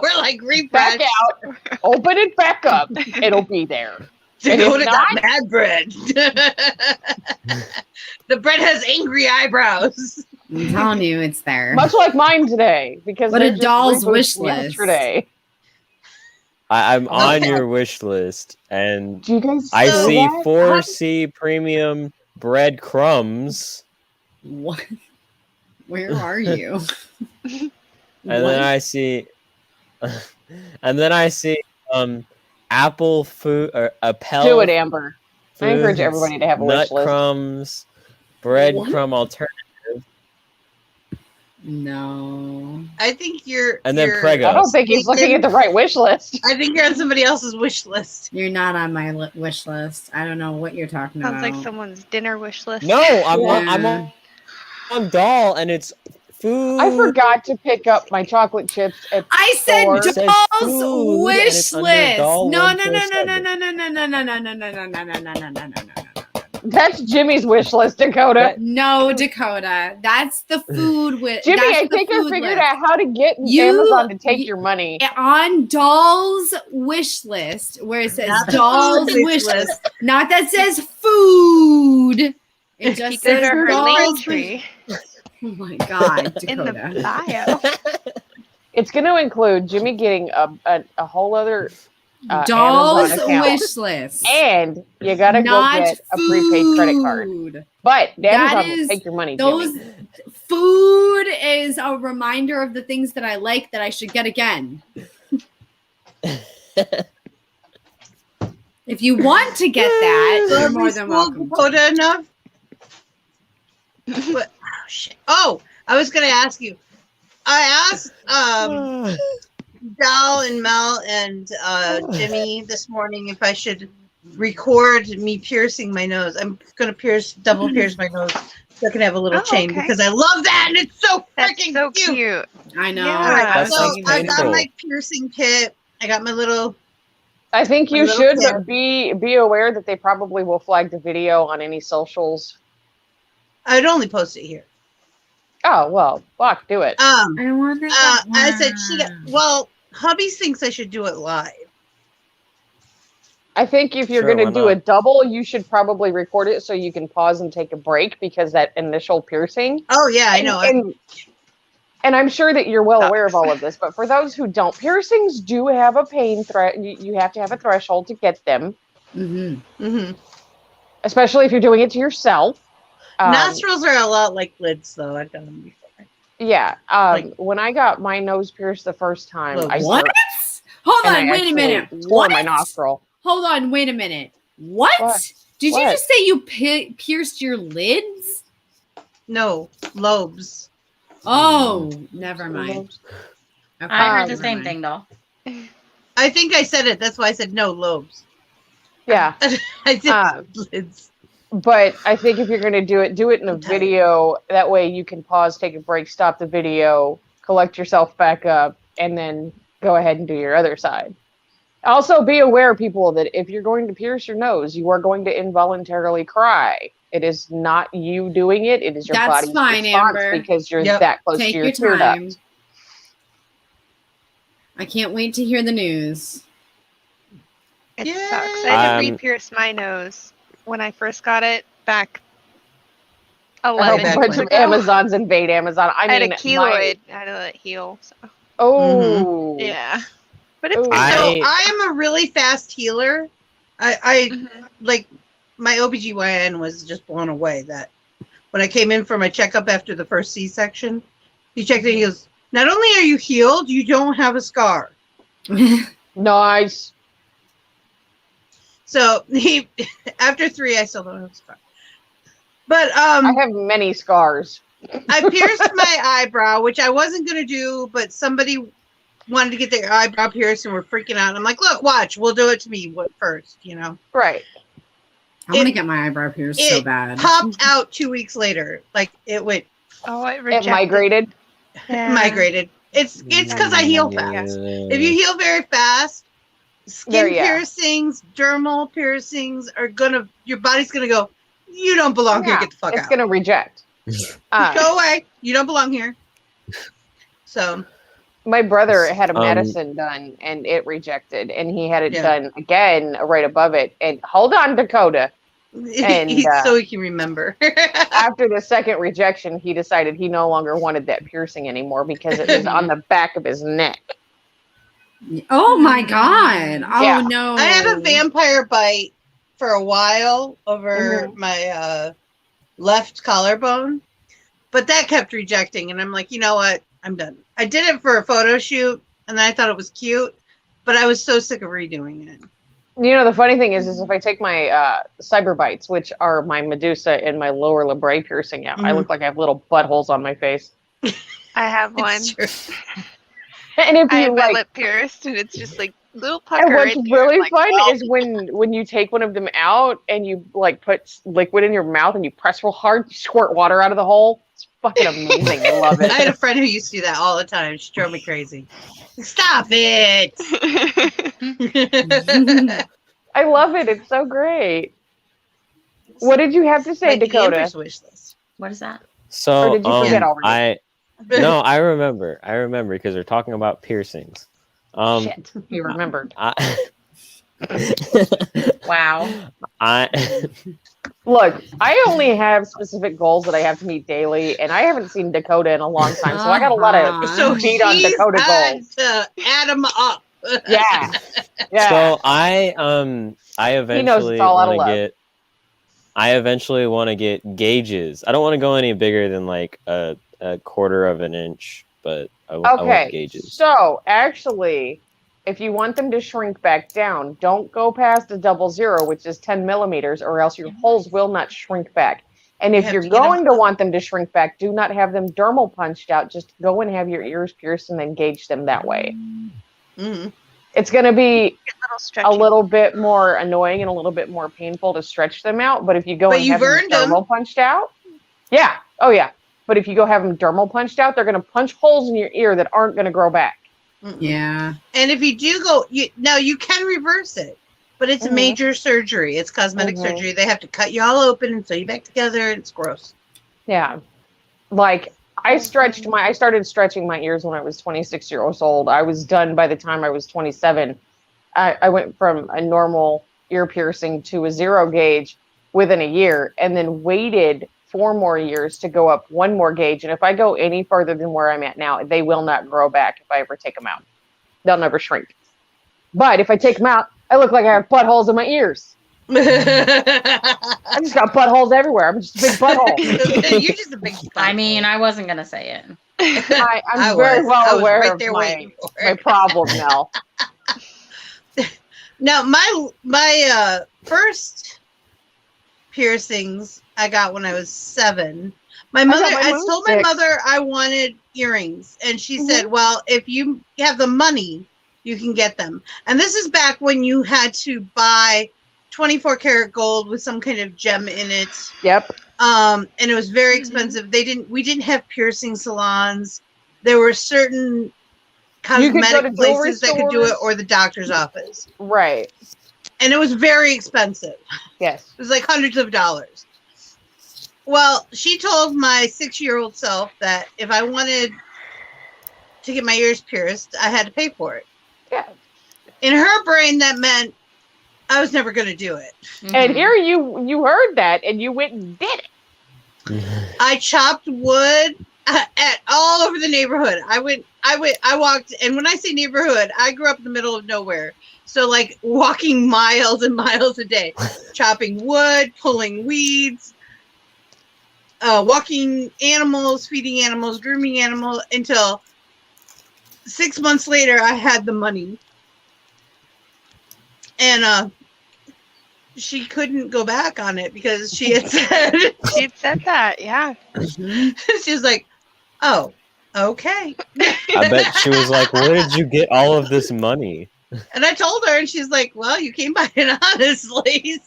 We're like refresh. Back out. Open it back up. It'll be there. Dakota And if got not- bad bread. The bread has angry eyebrows. I'm telling you, it's there. Much like mine today, because What they a just doll's rebooted wish list. yesterday. I'm on Okay. your wish list, and Do you guys I So- see that? 4C premium breadcrumbs, What? Where are you? and then I see, apple food or Appel. Do it, Amber. I encourage Foods, everybody to have a nut wish list. crumbs, breadcrumb alternative, No. I think you're. and then you're- Prego. I don't think he's looking at the right wish list. I think you're on somebody else's wish list. You're not on my wish list. I don't know what you're talking Sounds about. like someone's dinner wish list. No, I'm Yeah. on doll, and it's food. I forgot to pick up my chocolate chips at I said store. It says Doll's food, and wish it's under list. doll No, no, no, no, no, 147. no, no, no, no, no, no, no, no, no, no, no, no, no, no, no. That's Jimmy's wish list, Dakota. No, Dakota. That's the food with Jimmy, that's I the think I food figured list. out how to get You- Amazon to take you- your money. On Doll's wish list, where it says Not the Doll's food wish list. list, not that says food. It Keep just it says in her Doll's link wish. tree Oh my god, in the Dakota. bio. It's going to include Jimmy getting a whole other Doll's Amazon account. wish list. And you got to go Not get a prepaid credit card. food. But That Amazon will is- take your money, Those Jimmy. food is a reminder of the things that I like that I should get again. If you want to get that, So you're have more we than spoiled welcome. Dakota enough? But, oh shit! Oh, I was gonna ask you. I asked Dal and Mel and Jimmy this morning if I should record me piercing my nose. I'm gonna double pierce my nose so I can have a little Oh, chain okay. because I love that and it's so That's freaking so cute. cute. I know. Yeah, I was that's So like thinking I the got painful. my piercing kit. I got my little. I think you My should, little but be aware that they probably will flag the video on any socials. I'd only post it here. Oh, well, fuck, do it. I wonder. I said well, Hubby thinks I should do it live. I think if you're Sure, going why to do a not? double, you should probably record it so you can pause and take a break because that initial piercing. Oh yeah, I know. And I'm sure that you're well Sucks. aware of all of this, but for those who don't, piercings do have a pain threat. You have to have a threshold to get them, Mhm. especially if you're doing it to yourself. Nostrils are a lot like lids, though. I've done them before. Yeah. Like- When I got my nose pierced the first time, Well, I What? burped, Hold and on, I wait a actually minute. tore What? my nostril. Hold on, wait a minute. What? What? Did you What? just say you pierced your lids? No, lobes. Oh, never mind. Okay, I heard the never same mind. thing, doll. I think I said it. That's why I said no lobes. Yeah. I did Uh, lids. But I think if you're going to do it in a I'm tired. video. That way you can pause, take a break, stop the video, collect yourself back up, and then go ahead and do your other side. Also, be aware, people, that if you're going to pierce your nose, you are going to involuntarily cry. It is not you doing it. It is your That's body's fine, response Amber. because you're Yep. that close Take to your your tear time. duct. I can't wait to hear the news. It Yay. sucks. I had to Um, re-pierce my nose when I first got it back I hope 11 a back bunch years of ago. Amazons invade Amazon. I I had mean, a keloid. I had to let it heal. So. Oh. Yeah. But it's Ooh. good. So I- I am a really fast healer. I Mhm. like my OBGYN was just blown away that when I came in for my checkup after the first C-section, he checked it. He goes, "Not only are you healed, you don't have a scar." Nice. So he, after 3, I still don't have a scar. But I have many scars. I pierced my eyebrow, which I wasn't gonna do, but somebody wanted to get their eyebrow pierced and were freaking out. And I'm like, "Look, watch, we'll do it to me first, you know." Right. I want to It- get my eyebrow pierced so it bad. Popped out 2 weeks later, like it went Oh, it It rejected. migrated. Yeah. migrated. It's because I heal fast. If you heal very fast, skin Yeah. piercings, dermal piercings are your body's gonna go, "You don't belong here. Yeah, Get the fuck it's out. going to reject. Go away. You don't belong here." So My brother had a Um, medicine done and it rejected, and he had it Yeah. done again right above it. And hold on, Dakota. And, so he can remember. After the second rejection, he decided he no longer wanted that piercing anymore because it was on the back of his neck. Oh my god! Oh Yeah. no! I had a vampire bite for a while over my left collarbone, but that kept rejecting, and I'm like, you know what? I'm done. I did it for a photo shoot, and I thought it was cute, but I was so sick of redoing it. You know, the funny thing is if I take my cyber bites, which are my Medusa and my lower labret piercing out, I look like I have little buttholes on my face. I have one. It's true. And if I you have my like, lip pierced, and it's just like little and pucker what's right there. really I'm like, fun "Oh." is when you take one of them out and you like put liquid in your mouth and you press real hard, you squirt water out of the hole. It's fucking amazing. I love I had a it. friend who used to do that all the time. She drove me crazy. Stop it! I love it. It's so great. What did you have to say, My Dakota? Amber's wish list. What is that? So Or did you forget already? No, I remember because we're talking about piercings. Shit, you remembered. Wow. Look, I only have specific goals that I have to meet daily, and I haven't seen Dakota in a long time, so I got a lot of So meat on she's Dakota had goals. to add them up. Yeah, yeah. So I knows eventually it's all out of want to love. get. I eventually want to get gauges. I don't want to go any bigger than like a quarter of an inch, but I want Okay, gauges. so actually, if you want them to shrink back down, don't go past a 00, which is 10 millimeters, or else your holes will not shrink back. And You if have you're to get 'em going to up. want them to shrink back, do not have them dermal punched out. Just go and have your ears pierced and then gauge them that way. Mm-hmm. It's going to be Little stretchy. a little bit more annoying and a little bit more painful to stretch them out. But if you go But and you've have them earned 'em. dermal punched out, yeah, oh yeah. But if you go have them dermal punched out, they're going to punch holes in your ear that aren't going to grow back. Yeah. And if you do go, now you can reverse it, but it's a major surgery. It's cosmetic surgery. They have to cut you all open and sew you back together. And it's gross. Yeah, like I started stretching my ears when I was 26 years old. I was done by the time I was 27. I went from a normal ear piercing to a 0 gauge within a year, and then waited 4 more years to go up 1 more gauge. And if I go any further than where I'm at now, they will not grow back if I ever take them out. They'll never shrink. But if I take them out, I look like I have buttholes in my ears. I just got buttholes everywhere. I'm just a big butthole. You're just a big. I mean, I wasn't gonna say it. I'm very well aware right of there waiting for my it. problem now. Now, my first piercings I got when I was 7. My mother, got mine I when I was told my 6. mother I wanted earrings, and she said, "Well, if you have the money, you can get them." And this is back when you had to buy 24 karat gold with some kind of gem in it. Yep. And it was very expensive. We didn't have piercing salons. There were certain You could go to cosmetic jewelry places that could do it, stores. or the doctor's office. Right. And it was very expensive. Yes. It was like hundreds of dollars. Well, she told my 6-year-old self that if I wanted to get my ears pierced, I had to pay for it. Yeah. In her brain, that meant I was never going to do it. And here you heard that and you went and did it. I chopped wood at all over the neighborhood. I walked, and when I say neighborhood, I grew up in the middle of nowhere. So like walking miles and miles a day, chopping wood, pulling weeds, walking animals, feeding animals, grooming animals, until 6 months later, I had the money. And she couldn't go back on it because she had said She'd said that, yeah. she was like, "Oh, okay." I bet she was like, "Where did you get all of this money?" And I told her, and she's like, "Well, you came by it honestly."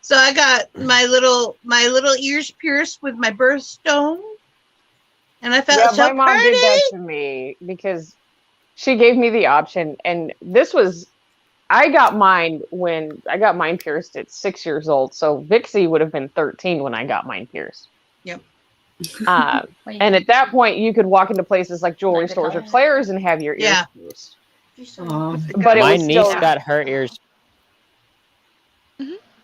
So I got my little ears pierced with my birthstone, and I felt so my mom pretty. did that to me because she gave me the option, and this was. I got mine pierced at 6 years old. So Vixie would have been 13 when I got mine pierced. Yep. And at that point, you could walk into places like jewelry stores or Claire's and have your ears pierced. Oh. But it My was niece still, got her ears.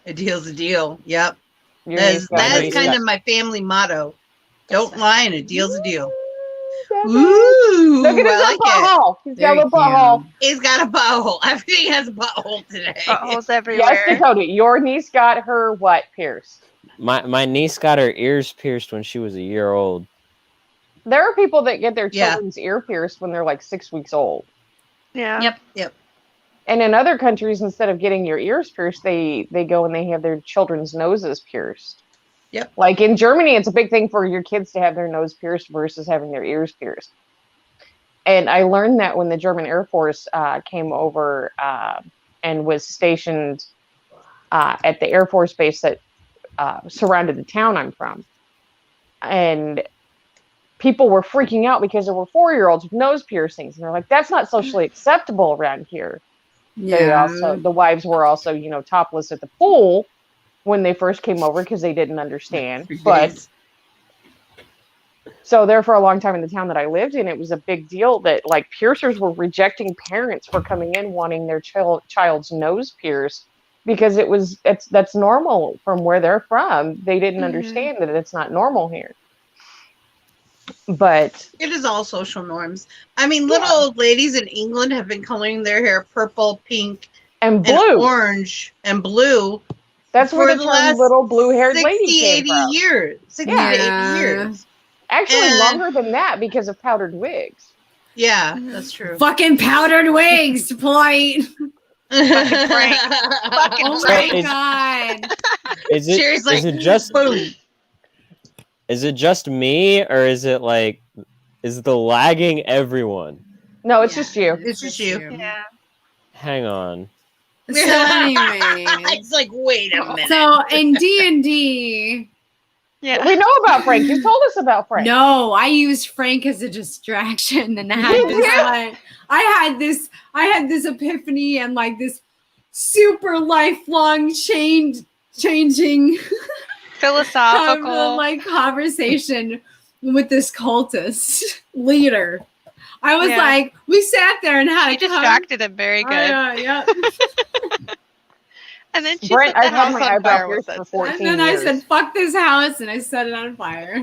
A deal's a deal. Yep. Your That niece is, got that her is niece kind got- of my family motto. Don't lie, and a deal's a deal. Look Ooh, at his I like it. butthole. He's got a Very little butthole. He's got a butthole. Everything has a butthole today. Buttholes Yes, everywhere. Dakota. Your niece got her what pierced? My niece got her ears pierced when she was a year old. There are people that get their Yeah. children's ear pierced when they're like 6 weeks old. Yeah. Yep. And in other countries, instead of getting your ears pierced, they go and they have their children's noses pierced. Yep. Like in Germany, it's a big thing for your kids to have their nose pierced versus having their ears pierced. And I learned that when the German Air Force came over and was stationed at the Air Force base that surrounded the town I'm from. And people were freaking out because there were 4-year-olds with nose piercings. And they're like, that's not socially acceptable around here. The wives were also, topless at the pool when they first came over because they didn't understand. But so there for a long time in the town that I lived in, it was a big deal that like piercers were rejecting parents for coming in wanting their child's nose pierced because that's normal from where they're from. They didn't understand that it's not normal here. But it is all social norms. I mean, little old ladies in England have been coloring their hair purple, pink, and and blue. orange and blue. That's for where the the term last little blue-haired 60, lady came 80 from. years. 60 Yeah. to 80 years. Actually, And- longer than that because of powdered wigs. Yeah, that's true. Fucking powdered wigs, polite. Fucking prank. Fucking Oh prank. my Is- god. Sherry's like, is it just boom. is it just me, or is the lagging everyone? No, it's just you. It's just you. Yeah. Hang on. So anyway, It's like, wait a minute. so in D&D, Yeah. We know about Frank. You told us about Frank. no, I used Frank as a distraction, and I had You this did? like, I had this epiphany and like this super lifelong changing Philosophical. conversation with this cultist leader. I was Yeah. like, we sat there and had She a con- distracted him very good. yeah. And then she Brent, set the I've had house my on eyebrow fire with pierced us. for And 14 then I years. said, fuck this house, and I set it on fire.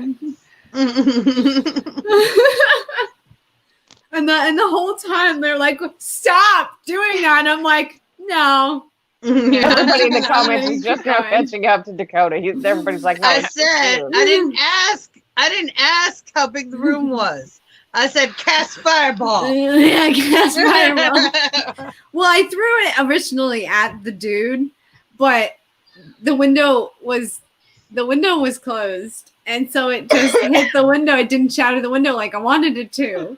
And the whole time they're like, stop doing that. And I'm like, no. Everybody in the Yeah. comments is just now catching up to Dakota. Everybody's like, no, I it's said, true. I didn't ask how big the room was. I said, cast fireball. Yeah, I guess fireball. Well, I threw it originally at the dude, but the window was closed, and so it just hit the window. It didn't shatter the window like I wanted it to,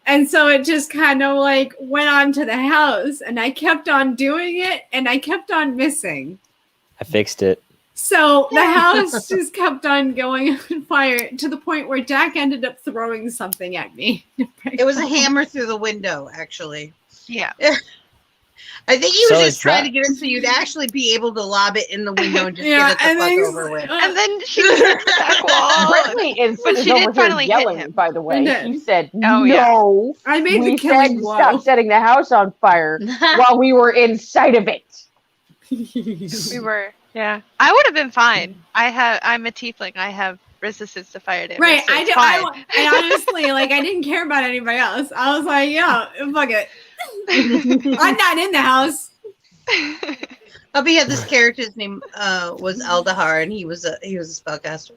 and so it just kind of like went onto the house, and I kept on doing it, and I kept on missing. I fixed it. So the house just kept on going on fire to the point where Jack ended up throwing something at me. It was a hammer through the window, actually. Yeah. I think he was So just is trying that- to get it so you'd actually be able to lob it in the window and just Yeah, get it and the then fuck he's- over with. And then she was at the back wall. Brittany is But she over did here finally hit yelling, him. by the way. I did. She said, Oh, yeah. no, I made we the said killing to blow. stop setting the house on fire while we were inside of it. We were. Yeah. I would have been fine. I'm a tiefling. I have resistance to fire damage. Right, So I it's do. fine. I honestly like. I didn't care about anybody else. I was like, yeah, fuck it. I'm not in the house. Hubby had this character's name was Eldahar, and he was a spellcaster.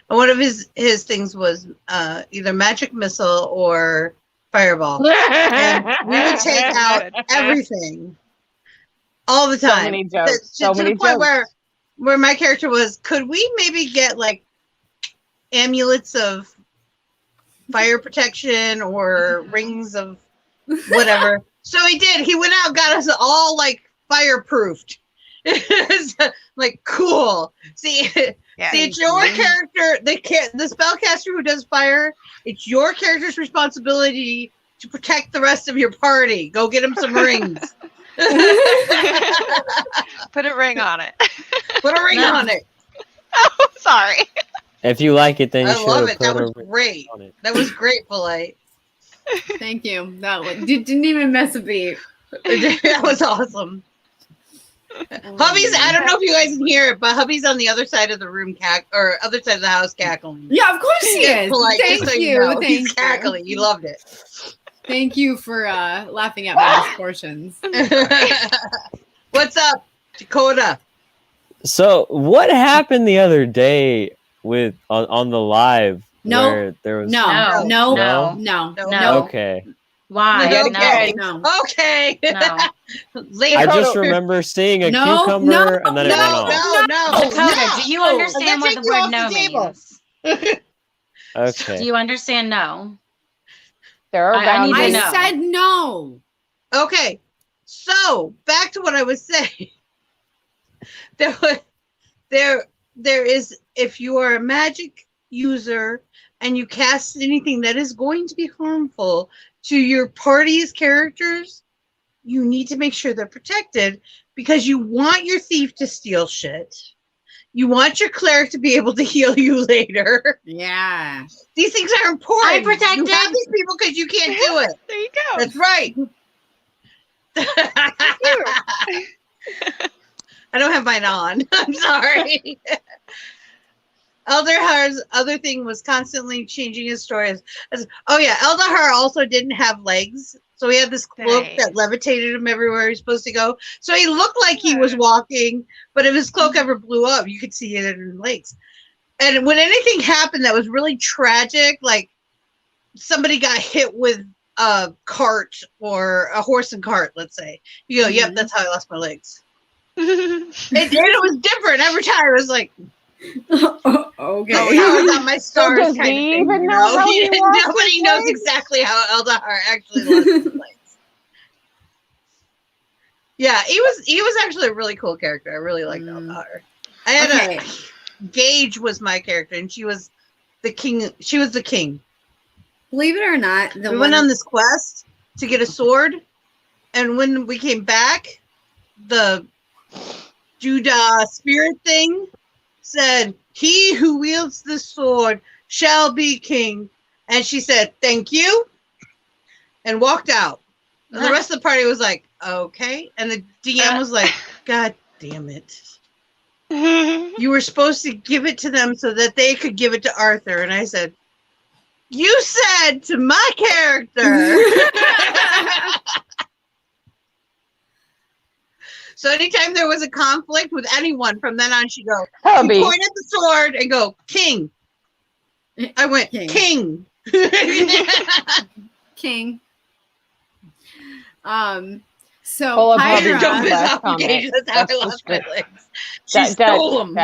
And one of his things was either magic missile or fireball. And we would take out everything all the So time. many jokes. To So many the point jokes. where my character was, could we maybe get like amulets of fire protection or rings of whatever? So he did. He went out, got us all like fireproofed. Like, cool. See, Yeah. see, it's your character. The spellcaster who does fire. It's your character's responsibility to protect the rest of your party. Go get him some rings. Put a ring on it. Put a ring on it. Oh, sorry. If you like it, then you I should love have it. That put was a ring great. on it. That was great, Polite. Thank you. That one didn't even miss a beat. That was awesome. Hubby's, I don't know if you guys can hear it, but hubby's on the other side of the room, or other side of the house cackling. Yeah, of course he is. Polite, Thank just so you. know. Thank He's you. cackling. He loved it. Thank you for laughing at my misfortunes. What's up, Dakota? So what happened the other day with on the live? No. Where there was No. No. No. No. No. No. Okay. Why? No. No. No. Okay. No. Later. I just remember seeing a No, cucumber no, and then it went off. No. Dakota, do you understand what take the you word off no the table. means? Okay. Do you understand no? There are I need to I boundaries. know. said no. Okay. So back to what I was saying. There is, if you are a magic user and you cast anything that is going to be harmful to your party's characters, you need to make sure they're protected because you want your thief to steal shit. You want your cleric to be able to heal you later. Yeah. These things are important. I'm protected. You have these people because you can't do it. There you go. That's right. I don't have mine on. I'm sorry. Elderhar's other thing was constantly changing his story. Oh yeah, Eldahar also didn't have legs, so he had this cloak Right. that levitated him everywhere he's supposed to go. So he looked like he was walking, but if his cloak ever blew up, you could see it in his legs. And when anything happened that was really tragic, like somebody got hit with a cart or a horse and cart, let's say, you go, "Yep, that's how I lost my legs." It was different every time. It was like, Okay. oh, I was on my stars. does kind of he thing, even you know how he lost Nobody his knows legs? exactly how Eldahar actually lost his legs. Yeah, he was actually a really cool character. I really liked Eldahar. I had Gage was my character, and she was the king. She was the king. Believe it or not, We went on this quest to get a sword, and when we came back, the Judah spirit thing said, "He who wields the sword shall be king." And she said, "Thank you," and walked out. And the rest of the party was like, "Okay." And the DM was like, "God damn it. You were supposed to give it to them so that they could give it to Arthur." And I said, "You said to my character." So anytime there was a conflict with anyone, from then on, she'd go, Hubby. you point at the sword and go, "King." I went, "King." King. So Pull up Hubby Pyra, Jump his last off comment. Gage. That's how I That's lost my just- legs. She that- stole them.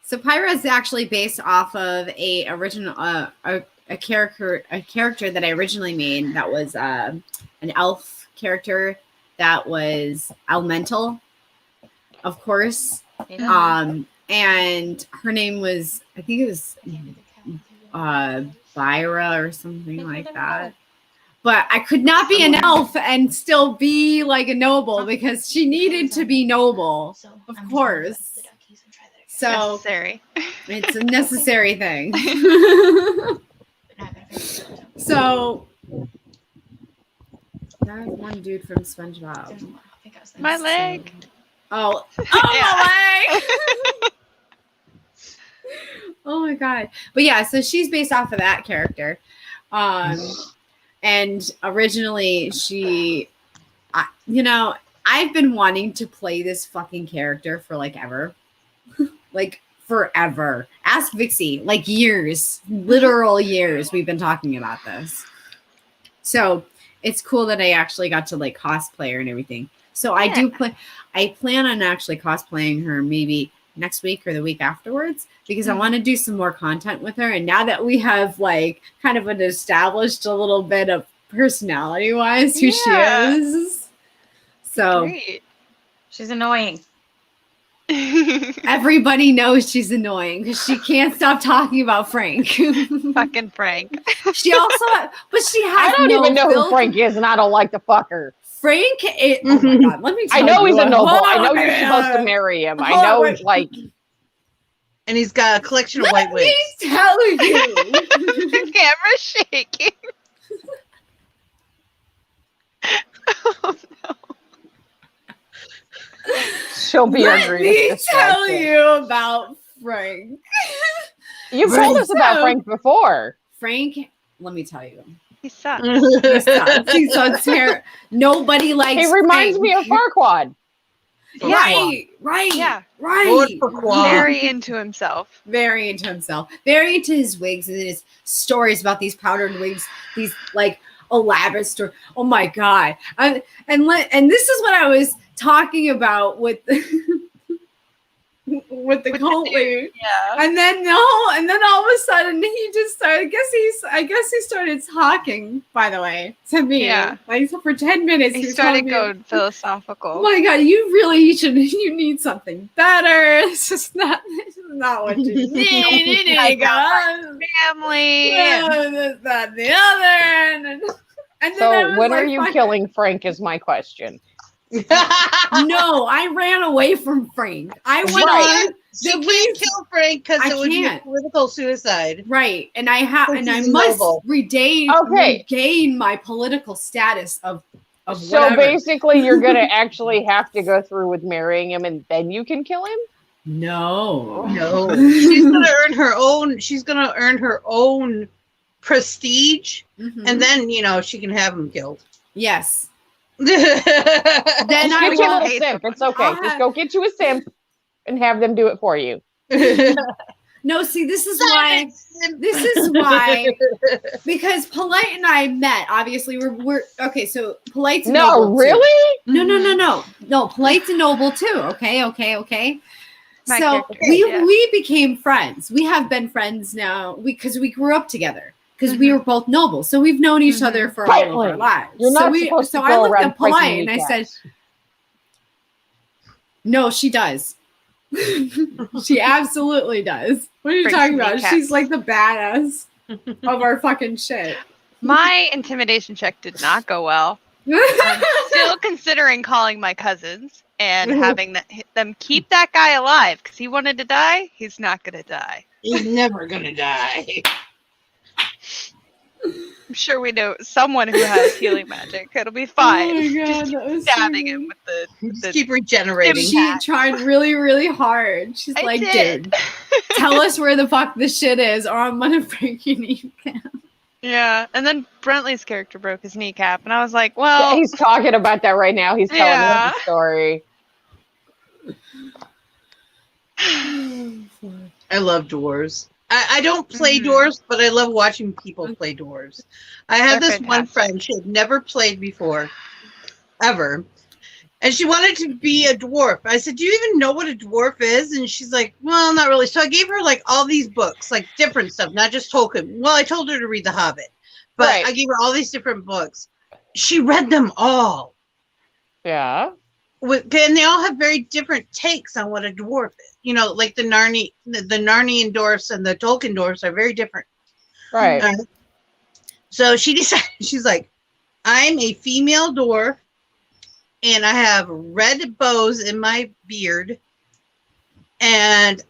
So Pyra is actually based off of a original a character that I originally made that was an elf character that was elemental, of course. And her name was, I think it was Byra or something like that. But I could not be an elf and still be like a noble because she needed to be noble, of course. So Necessary. it's a necessary thing. So that was one dude from SpongeBob. My leg. Oh, my leg. Oh my god. But yeah, so she's based off of that character. And originally I've been wanting to play this fucking character for like ever. Like forever. Ask Vixie, like years, literal years we've been talking about this. So it's cool that I actually got to like cosplay her and everything. So I plan on actually cosplaying her maybe next week or the week afterwards because I want to do some more content with her. And now that we have like kind of an established a little bit of personality wise who she is. So Great. She's annoying. everybody knows she's annoying because she can't stop talking about Frank. Fucking Frank. She also, but she has I don't no even know who filter. Frank is, and I don't like to fuck her. Frank, oh my god, let me tell I you. know he's a noble. I know Hold you're on. supposed to marry him. I know, Wait. like, And he's got a collection of white Let me wigs. tell you. Camera shaking. Oh no. She'll be Let your me greatest tell distraction. you about Frank. You've told us about So- Frank before. Frank, let me tell you. He sucks. He sucks. He sucks here. Nobody likes He reminds Frank. me of Farquaad. Right. Yeah. Right. Very into himself. Very into himself, very into his wigs and his stories about these powdered wigs, these like elaborate stories. Oh my god! And this is what I was talking about with with the cult lead. Yeah. And then all of a sudden he just started. I guess he started talking. By the way, to me, Yeah. like so for 10 minutes He was started telling me, going oh philosophical. my god, you need something better. This is not what you need. You need to go. Family. This, that, and the other. And then I So was when like, are you fuck- killing Frank is my question. No, I ran away from Frank. I went Right. on She the can't kill Frank because I it would be a can't. political suicide. right, and I Since I he's must noble. regain my political status of So whatever. basically, you're going to actually have to go through with marrying him, and then you can kill him. No. No, she's gonna earn her own. She's gonna earn her own prestige, Mhm. and then she can have him killed. yes. then Then Just I get you a will. little simp. It's okay. I'll Just have- go get you a simp and have them do it for you. No, see, this is why. This is why. Because Polite and I met. Obviously, we're okay. So Polite's a No, noble too. really? No. Polite's a noble too. Okay. My So character, yeah. we became friends. We have been friends now because we grew up together because we were both noble. So we've known each other for all of our Right. lives. You're not so supposed so to I go looked around at Polite breaking and I said, kneecaps. "No, she does. She absolutely does. What are you Breaks talking about? kneecaps. She's like the badass of our fucking shit." My intimidation check did not go well. I'm still considering calling my cousins and having them keep that guy alive because he wanted to die. He's not going to die. He's never gonna die. I'm sure we know someone who has healing magic. It'll be fine. Oh my God, Just that keep was so stabbing good. him with the Just keep regenerating. She tried really, really hard. She's I like, did. dude, tell us where the fuck this shit is, or I'm gonna break your kneecap. Yeah, and then Brentley's character broke his kneecap, and I was like, well, He's talking about that right now. He's telling Yeah. us the story. I love dwarves. I don't play dwarves, but I love watching people play dwarves. I had They're this one fantastic. friend, she had never played before, ever. And she wanted to be a dwarf. I said, "Do you even know what a dwarf is?" And she's like, "Well, not really." So I gave her like all these books, like different stuff, not just Tolkien. Well, I told her to read The Hobbit, but Right. I gave her all these different books. She read them all. Yeah. And they all have very different takes on what a dwarf is. Like the Narnian dwarfs and the Tolkien dwarfs are very different. Right. So she decided, she's like, "I'm a female dwarf, and I have red bows in my beard, and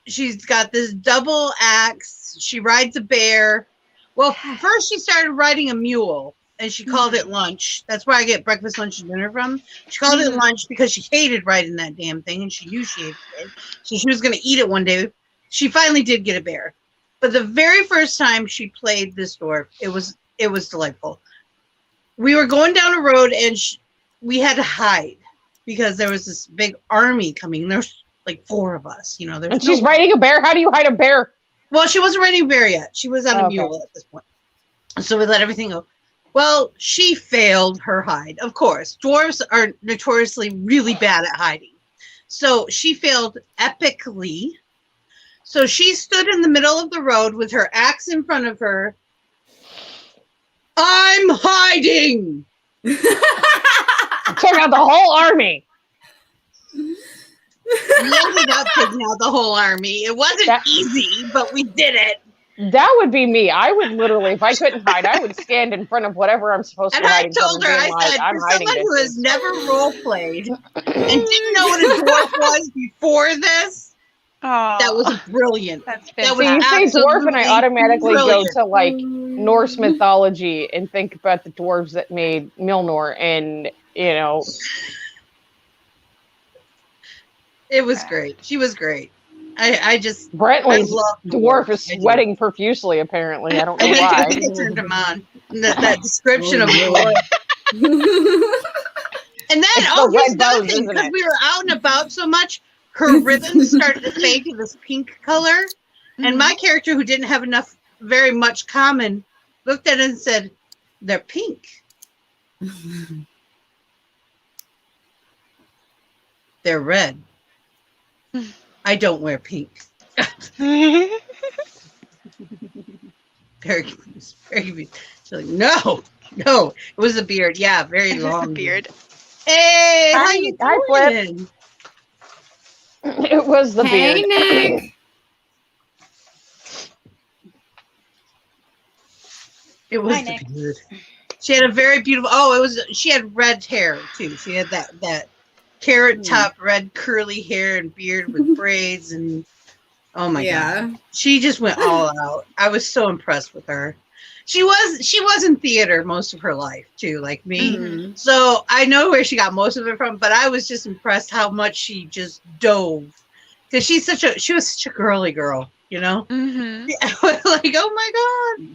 she's got this double axe. She rides a bear. Well, first she started riding a mule, and she called it lunch. That's where I get breakfast, lunch, and dinner from. She called it lunch because she hated riding that damn thing, and she knew she hated it. So she was going to eat it one day. She finally did get a bear. But the very first time she played this dwarf, it was delightful. We were going down a road, and we had to hide because there was this big army coming. There's like 4 of us. And she's riding a bear. How do you hide a bear? Well, she wasn't riding a bear yet. She was on a Okay. mule at this point. So we let everything go. Well, she failed her hide. Of course, dwarves are notoriously really bad at hiding. So she failed epically. So she stood in the middle of the road with her axe in front of her. "I'm hiding." Took out the whole army. We ended up taking out the whole army. It wasn't easy, but we did it. That would be me. I would literally, if I couldn't hide, I would stand in front of whatever I'm supposed to And be I hiding from told her, and I being like, said, I'm for hiding someone who this. has never role played and didn't know what a dwarf was before this, that was brilliant. That's That So was you say dwarf, and I absolutely automatically brilliant. go to like Norse mythology and think about the dwarves that made Milnor, and It was great. She was great. I just Brentley's I love dwarf is I do. sweating profusely. Apparently, I don't know I why. turned him on. That description Oh, of Lord. And then, It's oh, the here's red another bows, thing, isn't because it? we were out and about so much, her ribbons started to fade to this pink color. And my character, who didn't have very much common, looked at it and said, "They're pink. They're red. I don't wear pink." Very confused. Very confused. She's like, no. It was a beard. Yeah, very It was long a beard. Hey, how Hi, you hi, Flip. doing? It was the Hey, beard. Nick. It was Hi, the Nick. beard. She had a very beautiful. Oh, it was. She had red hair too. She had that carrot top, red curly hair and beard with braids and. Oh my god. She just went all out. I was so impressed with her. She was in theater most of her life too, like me. Mhm. So I know where she got most of it from, but I was just impressed how much she just dove. Because she was such a girly girl, you know? Mm-hmm. Like, oh my god.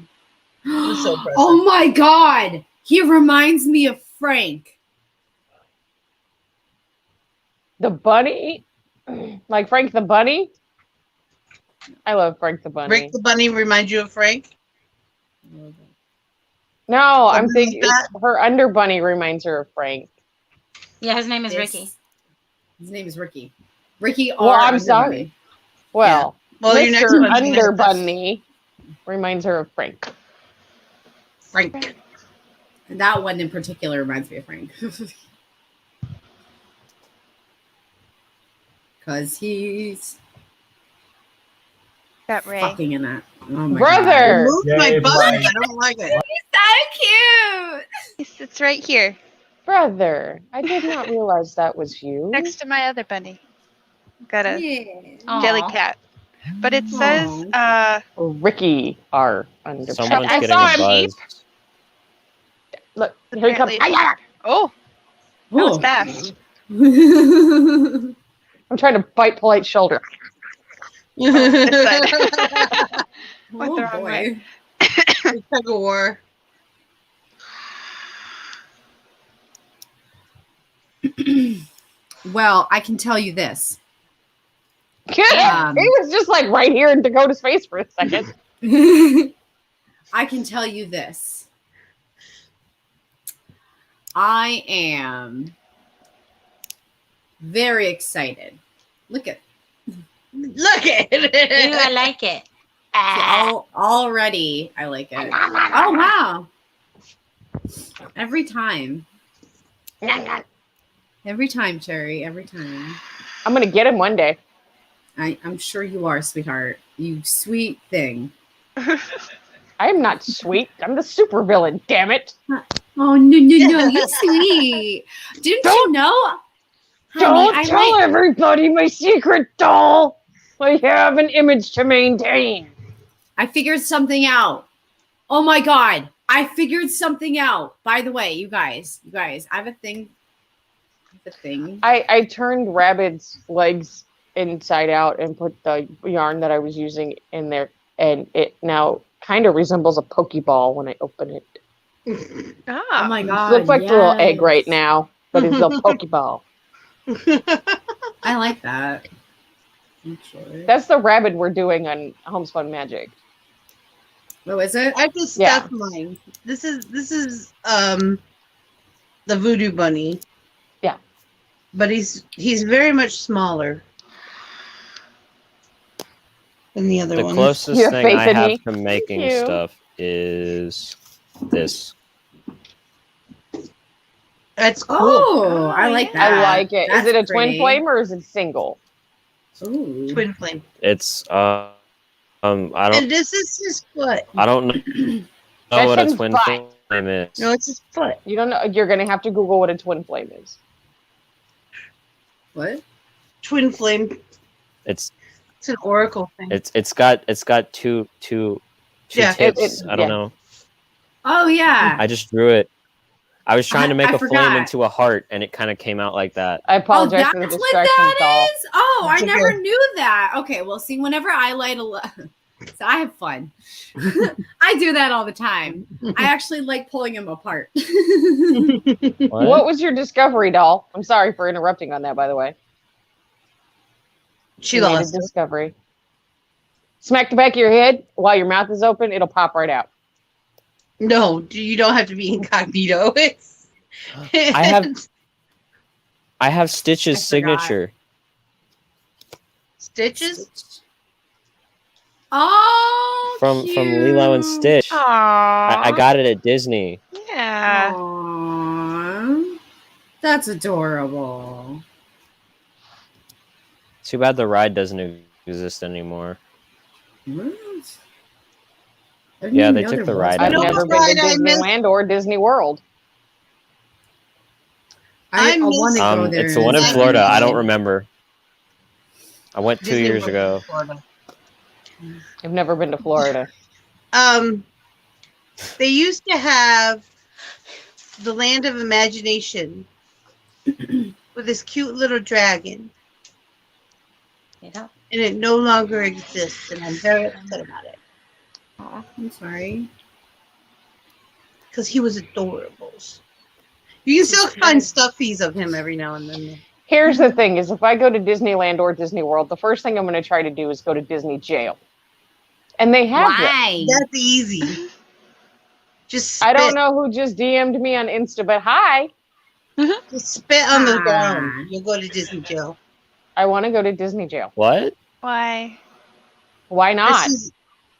It was so impressive. Oh my god. He reminds me of Frank. The bunny, like Frank the bunny. I love Frank the bunny. Rick the Bunny reminds you of Frank? No, I'm Something thinking like that? her under bunny reminds her of Frank. Yeah, his name is This- Ricky. His name is Ricky. Ricky Well, R. I'm Underbunny. sorry. Well, Well, your next Mr. one's gonna Under have Bunny reminds her of Frank. Frank. That one in particular reminds me of Frank. Because he's Got Ray. fucking in that. Oh my Brother! Move my Yay, buttons. Mike. I don't like it. God. So cute. He sits right here, Brother, I did not realize that was you. next to my other bunny. Got a Yeah. jelly Aw. cat. But it says, Ricky R. Under Someone's I getting saw a him. buzz. Look, here he comes. apparently- oh, that was fast. I'm trying to bite Polite's shoulder. This side. Went Oh the wrong way. boy. Tug of war. Well, I can tell you this. he was just like right here in Dakota's face for a second. I can tell you this. I am very excited. Look at Look at Ooh, I it. like it. already. I like it. Oh wow! Every time, Cherry. Every time. I'm gonna get him one day. I'm sure you are, sweetheart. You sweet thing. I am not sweet. I'm the super villain. Damn it! Oh no, you're sweet. Didn't you know? Don't Honey, tell everybody my secret, doll. I have an image to maintain. I figured something out. Oh my god. I figured something out. By the way, you guys, I have a thing. I turned Rabbit's legs inside out and put the yarn that I was using in there, and it now kind of resembles a Pokeball when I open it. Oh my It god. looks like a little egg yes. right now, but it's a Pokeball. I like that. Actually. That's the rabbit we're doing on Homespun Magic. What is it? I just Yeah. stuffed mine. This is the Voodoo Bunny. Yeah. But he's very much smaller than the other The ones. closest You have thing faith I in have me? to making you. stuff is this. That's cool. Oh, I like that. I like it. Is That's it a pretty. twin flame or is it single? Ooh. Twin flame. It's I And don't this is his foot. I don't know That's what a his twin butt. flame is. No, it's his foot. You don't know. You're gonna have to Google what a twin flame is. What? Twin flame. It's It's an oracle thing. it's got two Yeah, tips. I don't yeah. know. Oh yeah. I just drew it. I was trying to make I a flame forgot. into a heart, and it kind of came out like that. I Oh, apologize that's for the what distraction, that doll. is? Oh, I It's never okay. knew that. Okay, well, see, whenever I light so I have fun. I do that all the time. I actually like pulling them apart. What was your discovery, doll? I'm sorry for interrupting on that, by the way. She You made a lost. discovery. Smack the back of your head while your mouth is open. It'll pop right out. No, you don't have to be incognito. It's I have Stitch's I forgot. signature. Stitches. Oh, From Lilo and cute. Stitch. Aww. I got it at Disney. Yeah. Aww. That's adorable. Too bad the ride doesn't exist anymore. What? I didn't Yeah, even they know took there the was ride one. I've know never what been ride to I missed? Disneyland or Disney World. I miss- want to go there. It's the one in Disney Florida. I don't World. remember. I went 2 Disney years World, ago. Florida. I've never been to Florida. They used to have the Land of Imagination with this cute little dragon, Yeah. and it no longer exists, and I'm very upset about it I'm sorry. because he was adorable. You can still find stuffies of him every now and then. Here's the thing: is if I go to Disneyland or Disney World, the first thing I'm going to try to do is go to Disney jail, and they have that. Why? That's easy. Just I don't spit. know who just DM'd me on Insta, but hi. Just spit on the Ah. ground. You'll go to Disney jail. I want to go to Disney jail. What? Why? Why not?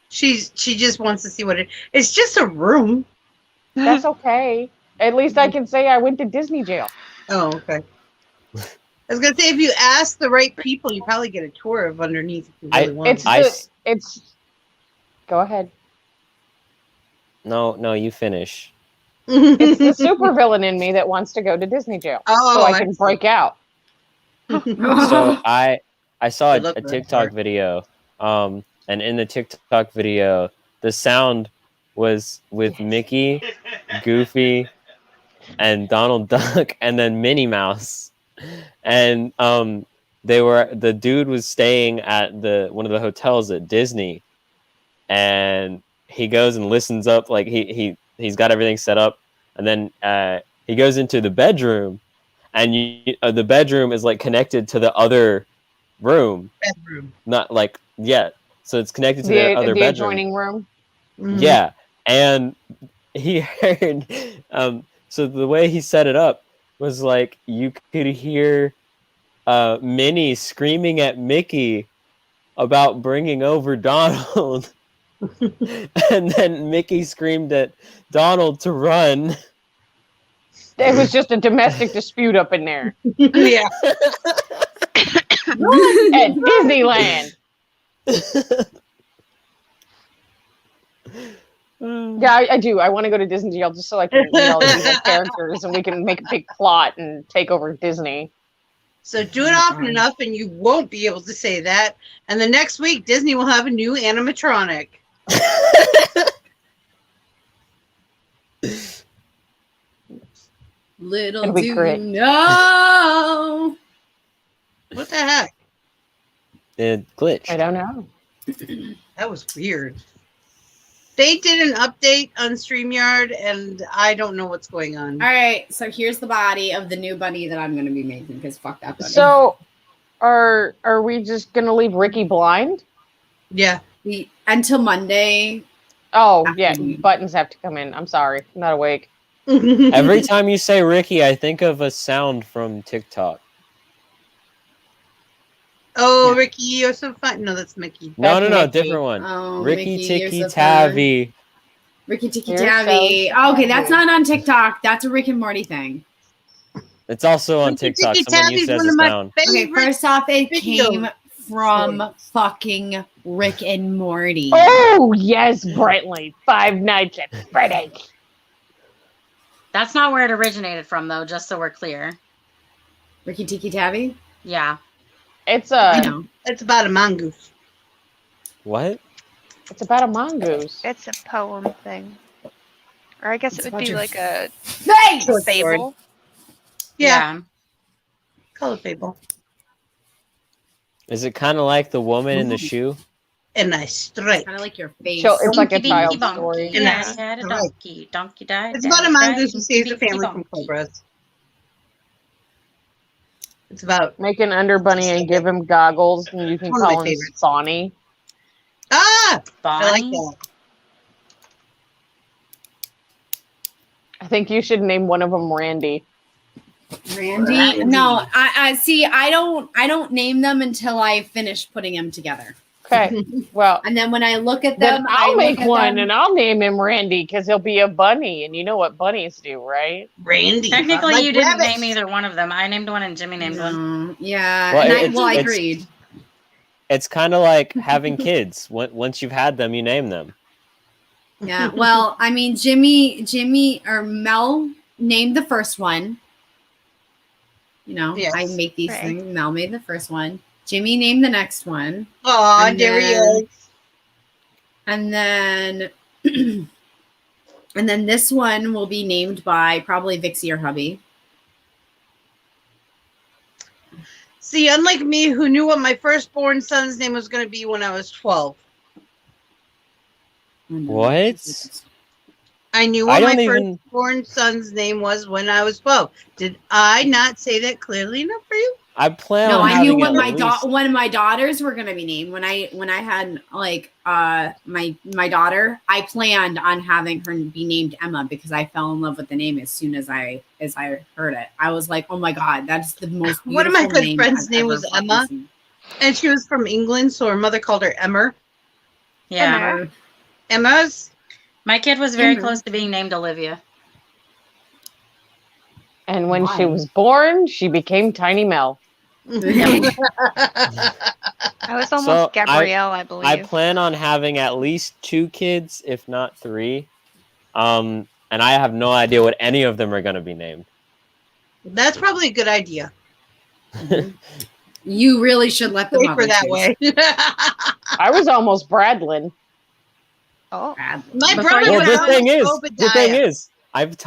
She just wants to see what it's just a room. That's okay. At least I can say I went to Disney jail. Oh, okay. I was gonna say if you ask the right people, you probably get a tour of underneath if you really want. It's. Go ahead. No, you finish. It's the supervillain in me that wants to go to Disney jail, so I can break out. So I saw Good luck a with that TikTok part. video, and in the TikTok video, the sound was with Mickey, Goofy, and Donald Duck, and then Minnie Mouse, and the dude was staying at one of the hotels at Disney, and he goes and listens up, like he's got everything set up, and then he goes into the bedroom, and the bedroom is like connected to the other room, not like so it's connected to the other bedroom, adjoining room. Mhm. yeah, and he heard so the way he set it up was like you could hear Minnie screaming at Mickey about bringing over Donald. And then Mickey screamed at Donald to run. It was just a domestic dispute up in there Yeah. at Disneyland. Yeah, I do. I want to go to Disney jail just so I can meet all these evil characters and we can make a big plot and take over Disney. So do it often enough, and you won't be able to say that. And the next week, Disney will have a new animatronic. Little It'll do be you great. know. What the heck? It glitched. I don't know. That was weird. They did an update on StreamYard, and I don't know what's going on. All right, so here's the body of the new bunny that I'm going to be making because fuck that bunny. So, are we just gonna leave Ricky blind? Yeah. Until Monday. Oh yeah, buttons have to come in. I'm sorry, I'm not awake. Every time you say Ricky, I think of a sound from TikTok. Oh, Yeah. Ricky, you're so fun. No, that's Mickey. No, That's no, Mickey. different one. Oh, Ricky Mickey, Tikki you're so fun. Tavi. Ricky Tikki You're Tavi. so Okay, that's tacky. not on TikTok. That's a Rick and Morty thing. It's also on Ricky TikTok. Tikki Someone Tavi's used it as one a of my sound. Okay, favorite first off, it videos. came from fucking Rick and Morty. Oh yes, Brentley. 5 Nights at Freddy's. That's not where it originated from, though, just so we're clear. Ricky Tikki Tavi? Yeah. It's I know. It's about a mongoose. What? It's about a mongoose. It's a poem thing. Or I guess It's it would about be your like a Face! Short sword. fable. Yeah, call it fable. Is it kind of like the woman in the Ooh. shoe? And I strike. Kind of like your face. It's like a Dinky child bonky. story. And I I had a strike. donkey. Donkey died. It's about a daddy cried, mongoose who saves the dinky family from bonky. cobras. It's about Make an underbunny and give him goggles, and you can One of my call him favorites. Spawny. I like Bonnie? that. I think you should name one of them Randy. Randy? No, I see. I don't name them until I finish putting them together. Okay, well, And then when I look at then them, I'll make one them, and I'll name him Randy because he'll be a bunny, and you know what bunnies do, right? Randy. Technically, like you didn't rabbits. name either one of them. I named one and Jimmy named one. No, yeah. Well, and I it's- agreed. It's kind of like having kids. Once you've had them, you name them. Yeah. Well, I mean, Jimmy or Mel named the first one. You know, Yes. I make these Right. things. Mel made the first one. Jimmy named the next one. Aw, And there he then- is. And then and then this one will be named by probably Vixie or hubby. See, unlike me, who knew what my firstborn son's name was going to be when I was 12. What? I knew I what my don't even- firstborn son's name was when I was 12. Did I not say that clearly enough for you? I plan No, on I knew having what at my least- when my daughters were gonna be named. When I had like my daughter, I planned on having her be named Emma because I fell in love with the name as soon as I heard it. I was like, oh my god, that's the most beautiful One of my good name friends' I've name ever was fucking Emma. seen. And she was from England, so her mother called her Emmer. Yeah. Emma's? My kid was very Mhm. close to being named Olivia. And when she Why? was born, she became Tiny Mel. I was almost So, Gabrielle, I believe. I plan on having at least 2 kids, if not 3. And I have no idea what any of them are going to be named. That's probably a good idea. You really should let the Safer mother that choose. way. I was almost Bradlin. Oh, My Before brother you Well, was the thing is, Obadiah. I've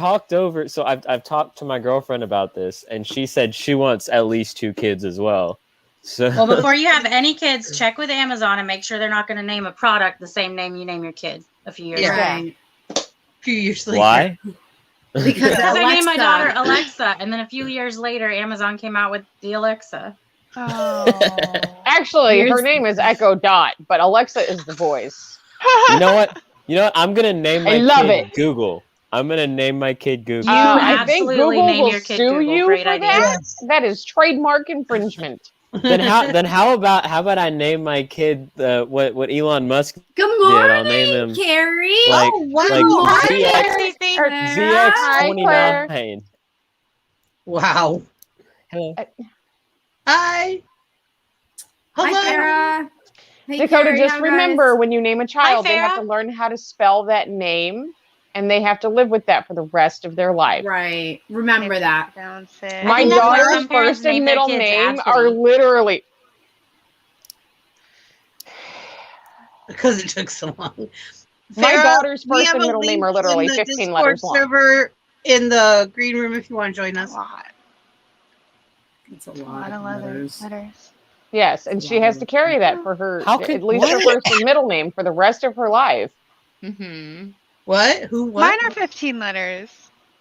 talked to my girlfriend about this, and she said she wants at least 2 kids as well. So Well, before you have any kids, check with Amazon and make sure they're not going to name a product the same name you name your kid a few years Yeah. ago. Right. A few years later. why? Because Because I named my Alexa- daughter Alexa, and then a few years later, Amazon came out with the Alexa. oh. Actually, her Here's- name is Echo Dot, but Alexa is the voice. You know what? I'm gonna name my I love kid it. Google. I'm gonna name my kid Google. You I think absolutely Google name will your kid sue Google. you Great for idea. that. Yes. That is trademark infringement. Then how about I name my kid what Elon Musk Good I'll name morning, him, Carrie. like Oh, wow. like Good ZX, morning, Hi, Claire. ZX29. Wow. Hello. Hi. Hello. Hi, Sarah. Hey, Dakota, Carrie, just how remember guys? when you name a child, they have to Farrah. learn how to spell that name, and they have to live with that for the rest of their life. Right. Remember that. Down sick. My think that's why daughter's some parents first and name their middle kids name Ashley. are literally. Because it took so long. My Farrah, daughter's we first have and a middle name link are literally in the 15 Discord letters long. server in the green room if you want to join A us. lot. It's a A lot lot of letters. letters. Yes, and she has to carry that for her, How could- at least her what? first and middle name for the rest of her life. Mm-hmm. What? Who? Mine What? are 15 letters.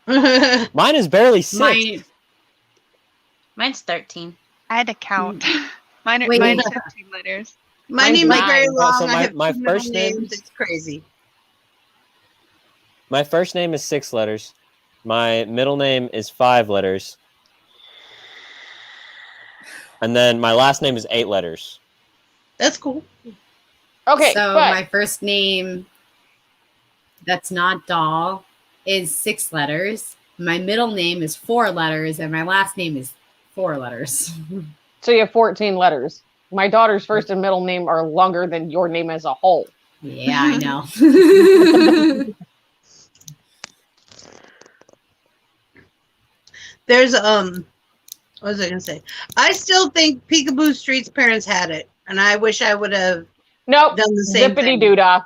Mine is barely 6. My, Mine's 13. I had to count. Mine are Wait. 15 letters. My Mine's name is 9. very long. So I have my two middle first name- names. It's crazy. My first name is 6 letters. My middle name is 5 letters. And then my last name is 8 letters. That's cool. Okay, so but my first name, that's not Doll, is 6 letters. My middle name is 4 letters, and my last name is 4 letters. so you have 14 letters. My daughter's first and middle name are longer than your name as a whole. Yeah, I know. There's what was I gonna say? I still think Peekaboo Street's parents had it, and I wish I would have Nope, done the same zippity thing. doodah.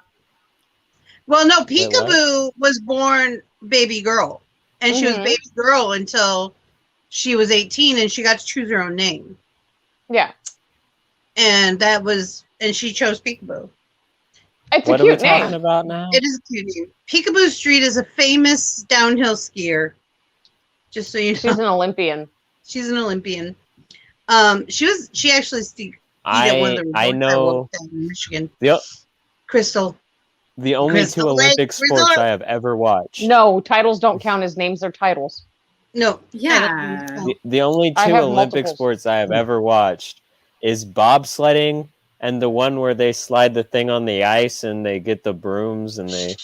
Well, no, what? Peekaboo was born baby girl, and she was baby girl until she was 18, and she got to choose her own name. Yeah. And she chose Peekaboo. It's What a are we cute talking name. about now? It is a cute name. Peekaboo Street is a famous downhill skier. Just so you know, She's an Olympian. she's an Olympian. She actually skied I at one of the resorts I know worked at in Michigan. the Crystal. the only Crystal two Lake Olympic sports Resort. I have ever watched. No, titles don't count as names. They're titles. No. Yeah. The only I two have Olympic multiples. sports I have ever watched is bobsledding and the one where they slide the thing on the ice and they get the brooms and they.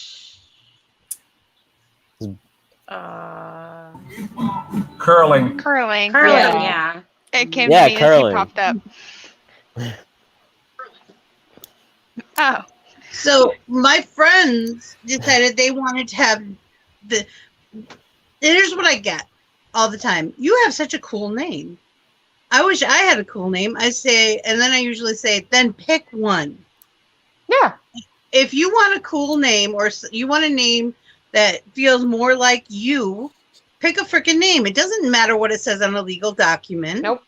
Curling. Curling. Curling, Yeah. yeah. It came Yeah, to me curling. as he popped up. Oh. So my friends decided they wanted to have the. Here's what I get all the time. You have such a cool name. I wish I had a cool name. I say, and then I usually say, then pick one. Yeah. If you want a cool name or you want a name that feels more like you, pick a freaking name. It doesn't matter what it says on a legal document. Nope.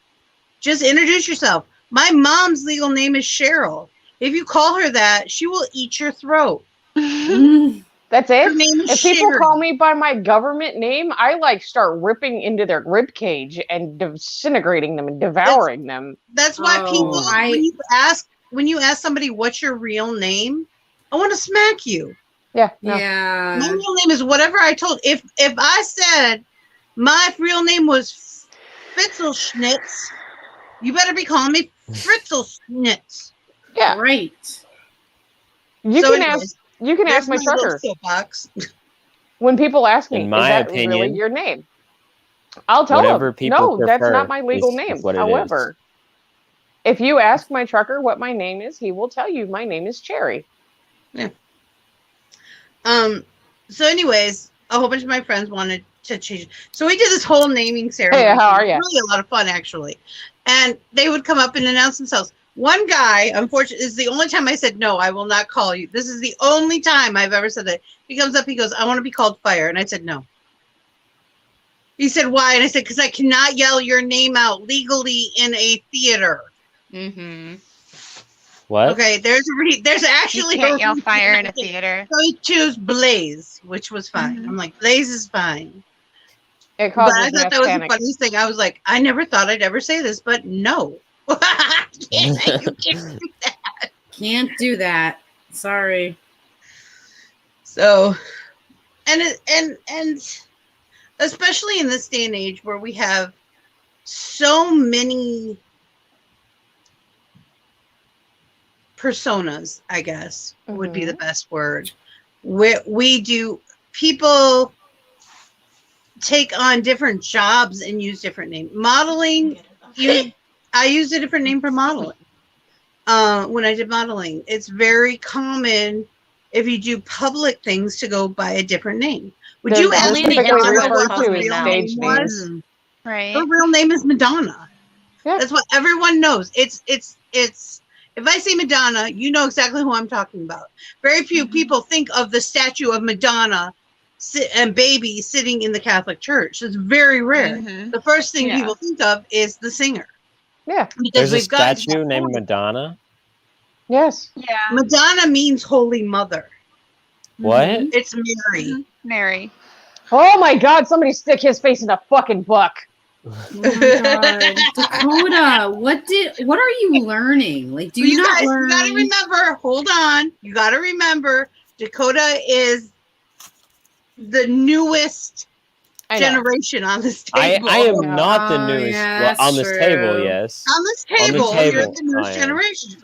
Just introduce yourself. My mom's legal name is Cheryl. If you call her that, she will eat your throat. That's Her it. name is If people Sherry. call me by my government name, I like start ripping into their rib cage and disintegrating them and devouring them. That's why people, I- when you ask somebody what's your real name, I want to smack you. Yeah. No. Yeah. My real name is whatever I told. If I said my real name was Fitzelschnitz, you better be calling me Fritzelschnitz. Yeah. Right. You So can anyways, ask. You can ask my there's little trucker soapbox. when people ask me, In "Is my that opinion, really your name?" I'll tell whatever them, people "No, that's prefer not my legal is name." what it However, if you ask my trucker what my name is, he will tell you my name is Cherry. So anyways, a whole bunch of my friends wanted to change. So we did this whole naming ceremony. Hey, how are It ya? was really a lot of fun, actually. And they would come up and announce themselves. One guy, unfortunately, is the only time I said, no, I will not call you. This is the only time I've ever said that. He comes up, he goes, I want to be called Fire. And I said, no. He said, why? And I said, because I cannot yell your name out legally in a theater. Mm-hmm. What? Okay, there's You actually can't a yell reason. fire in a theater. So he chose Blaze, which was fine. I'm like, Blaze is fine. It But causes I thought mass that was panic. the funniest thing. I was like, I never thought I'd ever say this, but no. You can't do that. Can't do that. Sorry. So, and especially in this day and age where we have so many personas, I guess would be the best word. We do, people take on different jobs and use different names. Modeling, I used a different name for modeling. When I did modeling, it's very common if you do public things to go by a different name. Would you ask only the Madonna younger what ones her call me real that. name Stage was? names. Right. Her real name is Madonna. Yeah. That's what everyone knows. It's if I say Madonna, you know exactly who I'm talking about. Very few people think of the statue of Madonna and baby sitting in the Catholic Church. It's very rare. Mhm. The first thing Yeah. people think of is the singer. Yeah. Because There's a we've got statue named Madonna. Yes. Yeah. Madonna means Holy Mother. What? It's Mary. Mary. Oh my God! Somebody stick his face in a fucking book. Oh my God. Dakota, what are you learning? Like, do You you not guys, learn? you gotta remember, hold on. You gotta remember, Dakota is the newest I know. generation on this I table. am not the Oh, newest. yeah, Well, on that's this table, true. yes. On this On the table, you're table, the newest I am. generation.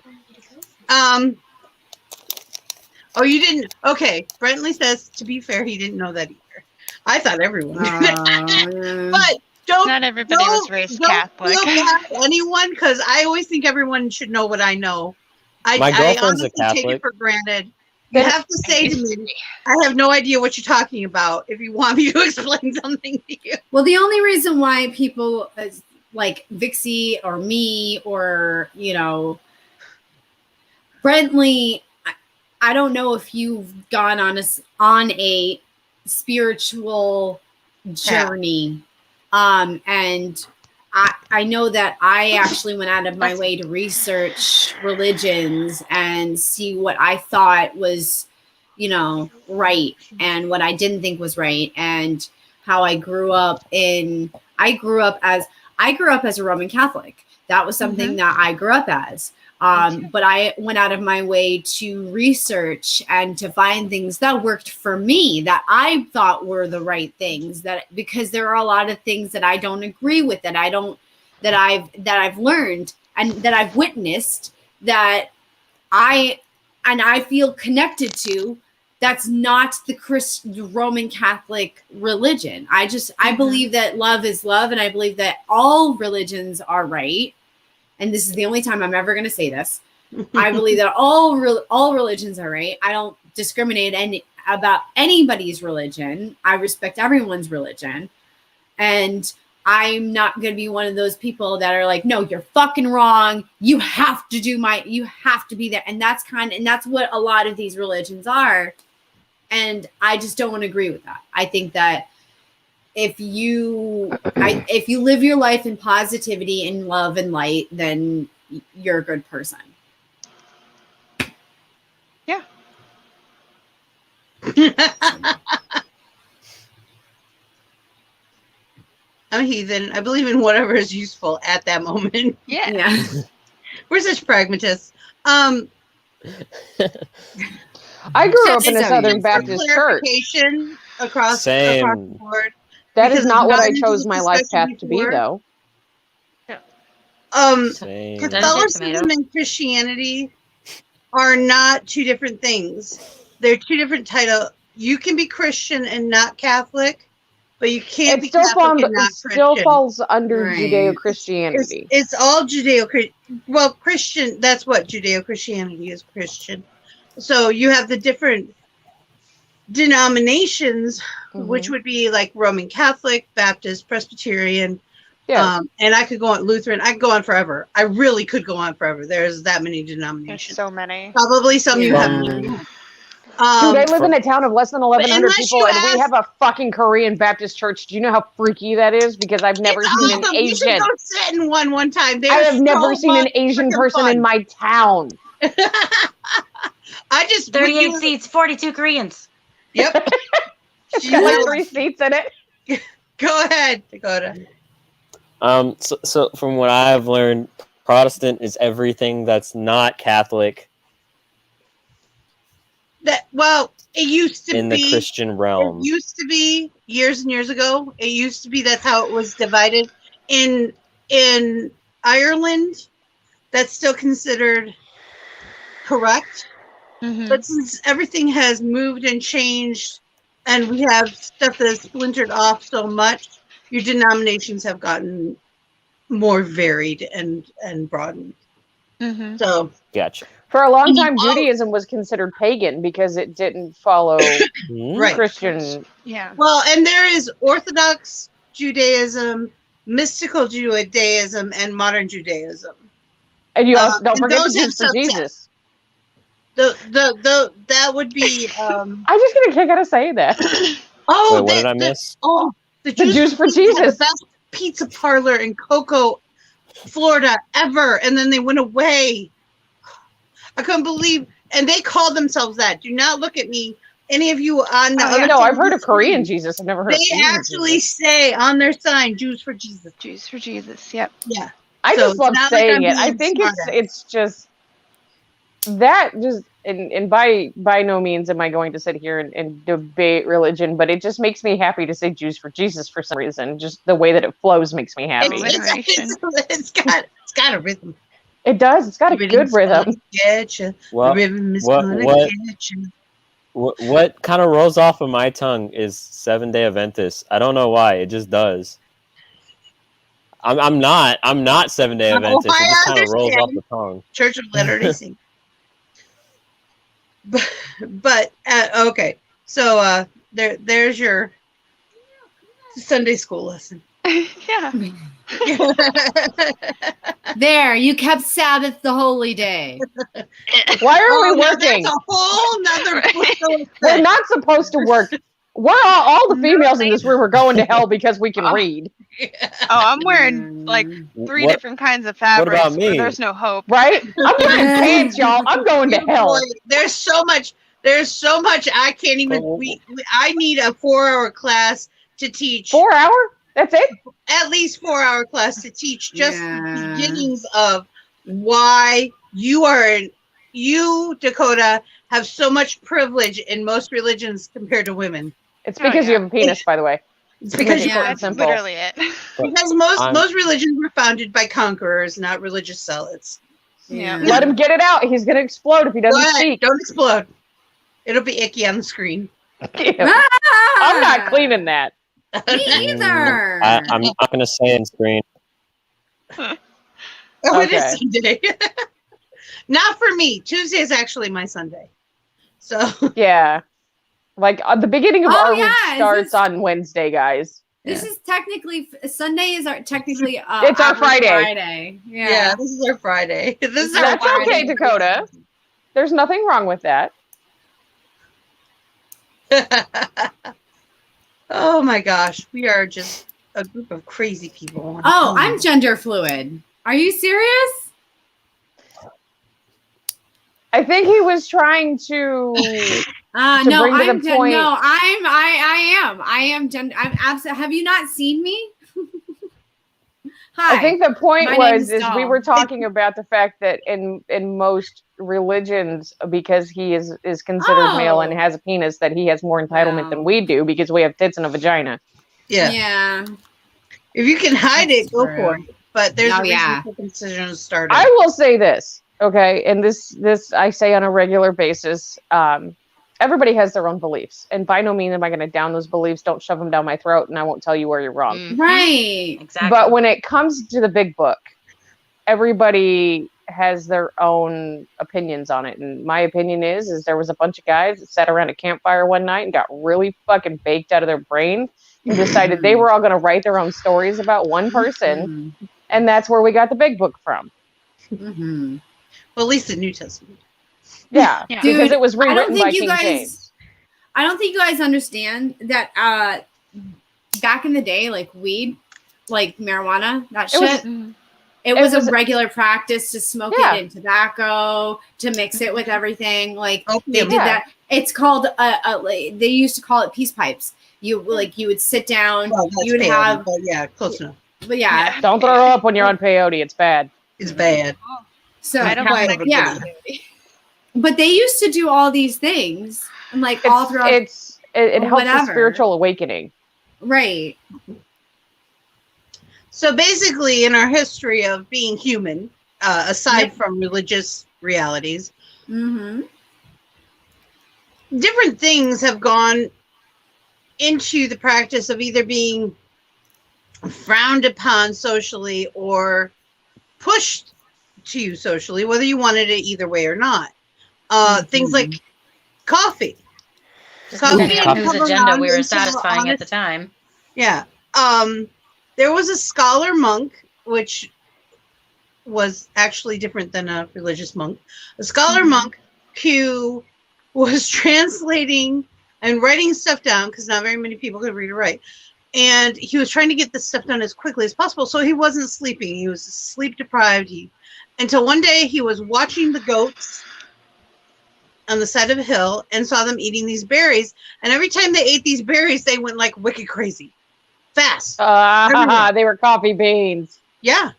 Oh, you didn't? Okay. Brentley says, to be fair, he didn't know that either. I thought everyone knew that. Yeah. But don't Not everybody was raised Catholic. feel bad at anyone, because I always think everyone should know what I know. My girlfriend's a honestly take Catholic. it for granted. You have to say to me, I have no idea what you're talking about if you want me to explain something to you. Well, the only reason why people like Vixie or me or, Brentley, I don't know if you've gone on a spiritual journey. And I know that I actually went out of my way to research religions and see what I thought was, right, and what I didn't think was right, and how I grew up as a Roman Catholic. That was something that I grew up as. But I went out of my way to research and to find things that worked for me, that I thought were the right things, because there are a lot of things that I don't agree with, that I've learned and that I've witnessed, that I feel connected to. That's not the Roman Catholic religion. I believe that love is love, and I believe that all religions are right. And this is the only time I'm ever going to say this. I believe that all religions are right. I don't discriminate about anybody's religion. I respect everyone's religion. And I'm not going to be one of those people that are like, no, you're fucking wrong. You have to be there. And that's what a lot of these religions are. And I just don't agree with that. I think that if you live your life in positivity and love and light, then you're a good person. Yeah. I'm a heathen. I believe in whatever is useful at that moment. Yeah. We're such pragmatists. I grew up in a So Southern Baptist church. Clarification across Same. the board. That is Because not what I into chose the my life discussion path to be, before. though. Same. Catholicism and Christianity are not two different things. They're two different titles. You can be Christian and not Catholic, but you can't be Catholic and not still Christian. falls under Right. Judeo-Christianity. It's all Judeo-Christian. Well, Christian, that's what Judeo-Christianity is, Christian. So you have the different denominations, which would be like Roman Catholic, Baptist, Presbyterian, Yeah. and I could go on Lutheran. I could go on forever. I really could go on forever. There's that many There's denominations. so many. Probably some you have. Dude, I live in a town of less than 1,100 unless people, you and we ask- have a fucking Korean Baptist church. Do you know how freaky that is? Because I've never It's seen an awesome. You should Asian. go sit in one time. I have never so seen an much Asian freaking person fun. in my town. I just 38 seats, 42 Koreans. Yep. It's got like 3 seats in it. Go ahead, Dakota. So from what I've learned, Protestant is everything that's not Catholic It used to in be the Christian realm. It used to be years and years ago. It used to be that's how it was divided. In Ireland, that's still considered correct. But since everything has moved and changed, and we have stuff that has splintered off so much, your denominations have gotten more varied and broadened. So Gotcha. For a long time, Judaism was considered pagan because it didn't follow Right. Christian. Yeah. well, and there is Orthodox Judaism, mystical Judaism, and modern Judaism. And you also don't and forget the those have Jews for subsets. Jesus. The that would be I'm just get a kick out of saying that. Wait, what did I miss? The Jews for Pizza, Jesus. the best pizza parlor in Cocoa, Florida ever, and then they went away. I couldn't believe, and they called themselves that. Do not look at me, any of you on the other. No, I've heard of things. Korean Jesus. I've never heard of They Asian actually Jesus. say on their sign, "Jews for Jesus." Jews for Jesus. Yep. Yeah, I So just it's love not like saying I'm it. I being think smart it's just that just and by no means am I going to sit here and debate religion, but it just makes me happy to say Jews for Jesus for some reason. Just the way that it flows makes me happy. it's got a rhythm. It does. It's got a good rhythm. Get you. Well, The rhythm is what- gonna what- get you. What kind of rolls off of my tongue is 7-Day Adventist. I don't know why. It just does. I'm not 7-Day Adventist. It I just kind of rolls off understand. the tongue. Church of Latter-day Saints. But okay, so there's your Sunday school lesson. Yeah. There, you kept Sabbath the holy day. Why are we now working? That's a whole nother. We're not supposed to work. We're all the females in this room are going to hell because we can read. Oh, I'm wearing like 3 What- different kinds of fabrics. about me? Where there's no hope. Right? I'm wearing pants, y'all. I'm going to hell. Boy, there's so much I can't even I need a 4-hour class to teach. 4 hour? That's it? At least 4-hour class to teach just Yeah. the beginnings of why you, Dakota, have so much privilege in most religions compared to women. It's because yeah. you have a penis, by the way. It's because Make it short and That's simple. literally it. because I'm- most religions were founded by conquerors, not religious zealots. Yeah. Let him get it out. He's going to explode if he doesn't What? speak. Don't explode. It'll be icky on the screen. I'm not cleaning that. Me either. I'm not going to say in screen. Oh, it Okay. is Sunday. Not for me. Tuesday is actually my Sunday. So Yeah. Like the beginning of Oh, our week yeah, starts this- on Wednesday, guys. This is technically Sunday is technically It's our our Friday. yeah, this is our Friday. This is our That's Friday. okay, Dakota. There's nothing wrong with that. Oh my gosh, we are just a group of crazy people. Oh, I'm gender fluid. Are you serious? I think he was trying to. To No, bring to the I'm point- no, I am gender. I'm absolutely. Have you not seen me? Hi. I think the point My was name's is we Dawn. were talking about the fact that in most religions, because he is considered male and Oh. has a penis, that he has more entitlement than we do because we have tits and a vagina. Yeah. Yeah. If you can hide That's it, go true. for it. But there's Oh, a reason yeah. circumcision started. I will say this, okay, and this I say on a regular basis. Everybody has their own beliefs, and by no means am I going to down those beliefs. Don't shove them down my throat, and I won't tell you where you're wrong. Mhm. Right. Exactly. But when it comes to the big book, everybody has their own opinions on it. And my opinion is there was a bunch of guys that sat around a campfire one night and got really fucking baked out of their brain and decided they were all going to write their own stories about one person. And that's where we got the big book from. Mm-hmm. Well, at least the New Testament. Yeah, Yeah. because Dude, it was I don't rewritten by think you King guys. James. I don't think you guys understand that. Back in the day, like weed, like marijuana, that It was- shit. Mhm. It it was was- a regular practice to smoke Yeah. it in tobacco, to mix it with everything. Like they Opium. did Yeah. that. It's called like, they used to call it peace pipes. You would sit down. Well, that's you would peyote, have, but yeah, close enough. but yeah. Don't throw up when you're on peyote. It's bad. It's bad. So I don't but, like yeah. But they used to do all these things, and like all throughout. It helps the whatever. spiritual awakening. Right. So basically, in our history of being human, aside from religious realities, Mm-hmm. different things have gone into the practice of either being frowned upon socially or pushed to you socially, whether you wanted it either way or not. Things like coffee. Depending on had whose come agenda around we were into satisfying at the honest- time. Yeah. There was a scholar monk, which was actually different than a religious monk. A scholar monk who was translating and writing stuff down because not very many people could read or write. And he was trying to get this stuff done as quickly as possible. So he wasn't sleeping. He was sleep deprived. Until one day he was watching the goats on the side of a hill and saw them eating these berries. And every time they ate these berries, they went like wicked crazy. Fast. Everywhere. They were coffee beans. Yeah.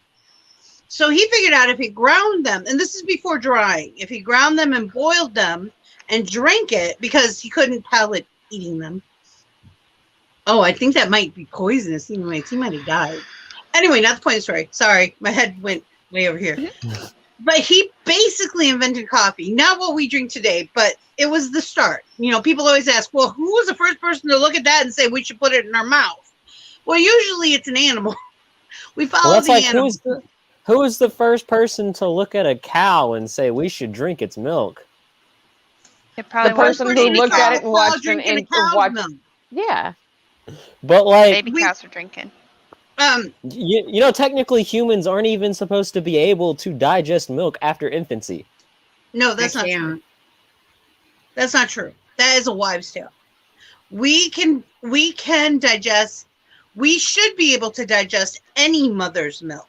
So he figured out if he ground them, and this is before drying, if he ground them and boiled them and drank it, because he couldn't palate eating them. Oh, I think that might be poisonous. He might have died. Anyway, not the point of the story. Sorry, my head went way over here. But he basically invented coffee. Not what we drink today, but it was the start. You know, people always ask, well, who was the first person to look at that and say we should put it in our mouth? Well, usually it's an animal. We follow Well, that's the like animal. who was the first person to look at a cow and say we should drink its milk? It probably The was person who Baby looked cow at it and was watched drinking and a cow's watched. milk. Yeah. But like, baby cows are drinking. you know, technically humans aren't even supposed to be able to digest milk after infancy. No, that's not true. That's not true. That is a wives' tale. we can digest. We should be able to digest any mother's milk.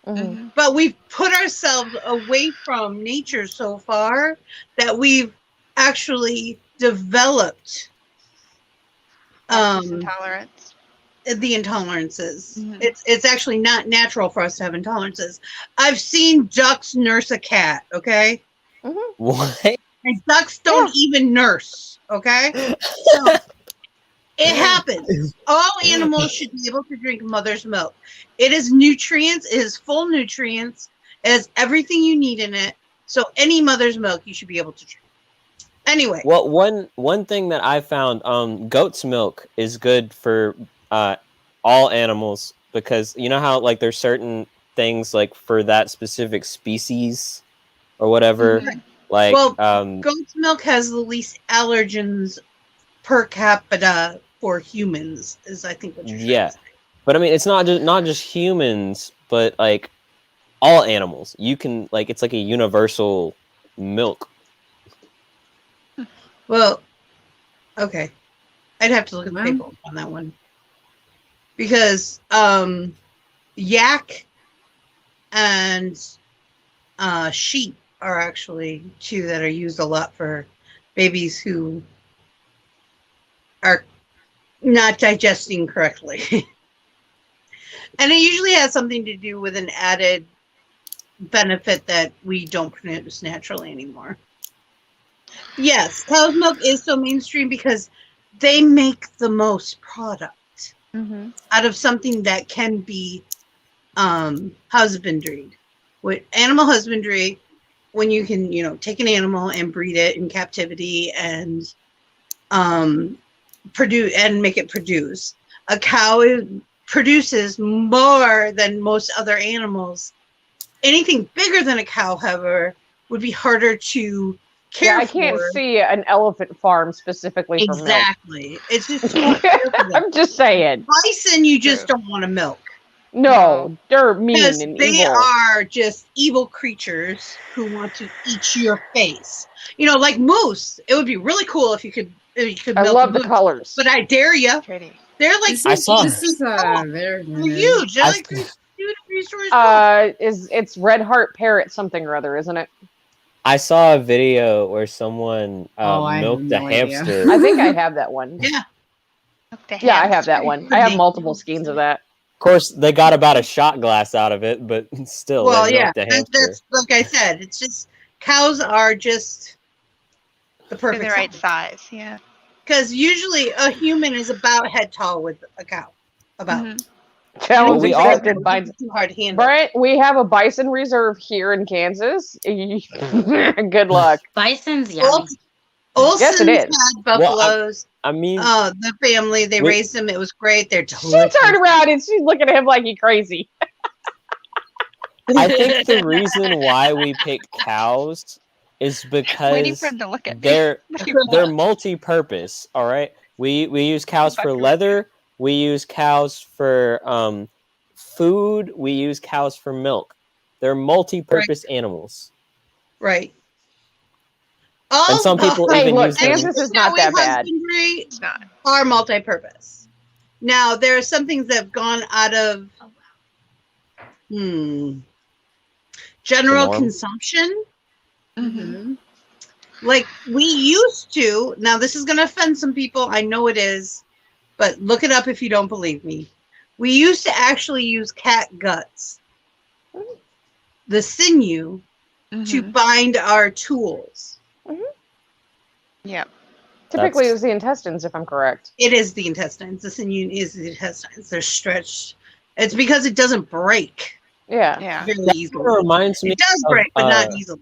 Mhm. But we've put ourselves away from nature so far that we've actually developed Lactose intolerance. the intolerances. Mhm. It's actually not natural for us to have intolerances. I've seen ducks nurse a cat, okay? What? And ducks don't even nurse, okay? So it happens. All animals should be able to drink mother's milk. It is nutrients, it is full nutrients, it has everything you need in it. So any mother's milk you should be able to drink. Anyway. Well, one thing that I found, goat's milk is good for all animals, because you know how like there's certain things like for that specific species or whatever. Like, goat's milk has the least allergens per capita for humans, is I think what you're trying to say. But I mean, it's not just humans, but like all animals. You can like it's like a universal milk. Well, okay. I'd have to look at the paper on that one. Because yak and sheep are actually two that are used a lot for babies who are not digesting correctly. And it usually has something to do with an added benefit that we don't produce naturally anymore. Yes, cow's milk is so mainstream because they make the most product out of something that can be husbandried. With animal husbandry, when you can, take an animal and breed it in captivity and produce and make it produce. A cow produces more than most other animals. Anything bigger than a cow, however, would be harder to care I can't see an elephant farm specifically for milk. Exactly. It's just too I'm just saying. Bison, you just don't want to milk. No, they're mean and they evil. are just evil creatures who want to eat your face. Like moose. It would be really cool if you could milk I love the moose. colors. But I dare you. They're like I saw This is they're huge. They're like 3 stories tall. It's Red Heart Parrot something or other, isn't it? I saw a video where someone I have milked a no idea. hamster. I think I have that one. Yeah. Yeah, I have that one. I have multiple skeins of that. Of course, they got about a shot glass out of it, but still, Well, they milked a hamster. that's like I said. It's just cows are just the perfect right size. Yeah. Because usually a human is about head tall with a cow. About. Challenge we accepted. Too hard to handle. Brent, we have a bison reserve here in Kansas. Good luck. Bison's yummy. Olsen's Yes, it is. had buffaloes. I mean, the family, they raised them. It was great. They're She delicious. turned around and she's looking at him like he's crazy. I think the reason why we pick cows is Waiting because for him to look at me. they're multi-purpose. All right, we use cows for leather. We use cows for food. We use cows for milk. They're multi-purpose animals. Right. And some people even use them. Kansas is not that bad. It's not. Are multi-purpose. Now there are some things that have gone out of general consumption. Like we used to. Now this is going to offend some people. I know it is, but look it up if you don't believe me. We used to actually use cat guts, the sinew, to bind our tools. Yeah. Typically, it was the intestines, if I'm correct. It is the intestines. The sinew is the intestines. They're stretched. It's because it doesn't break. Yeah. Very easily. Reminds me. It does break, but not easily.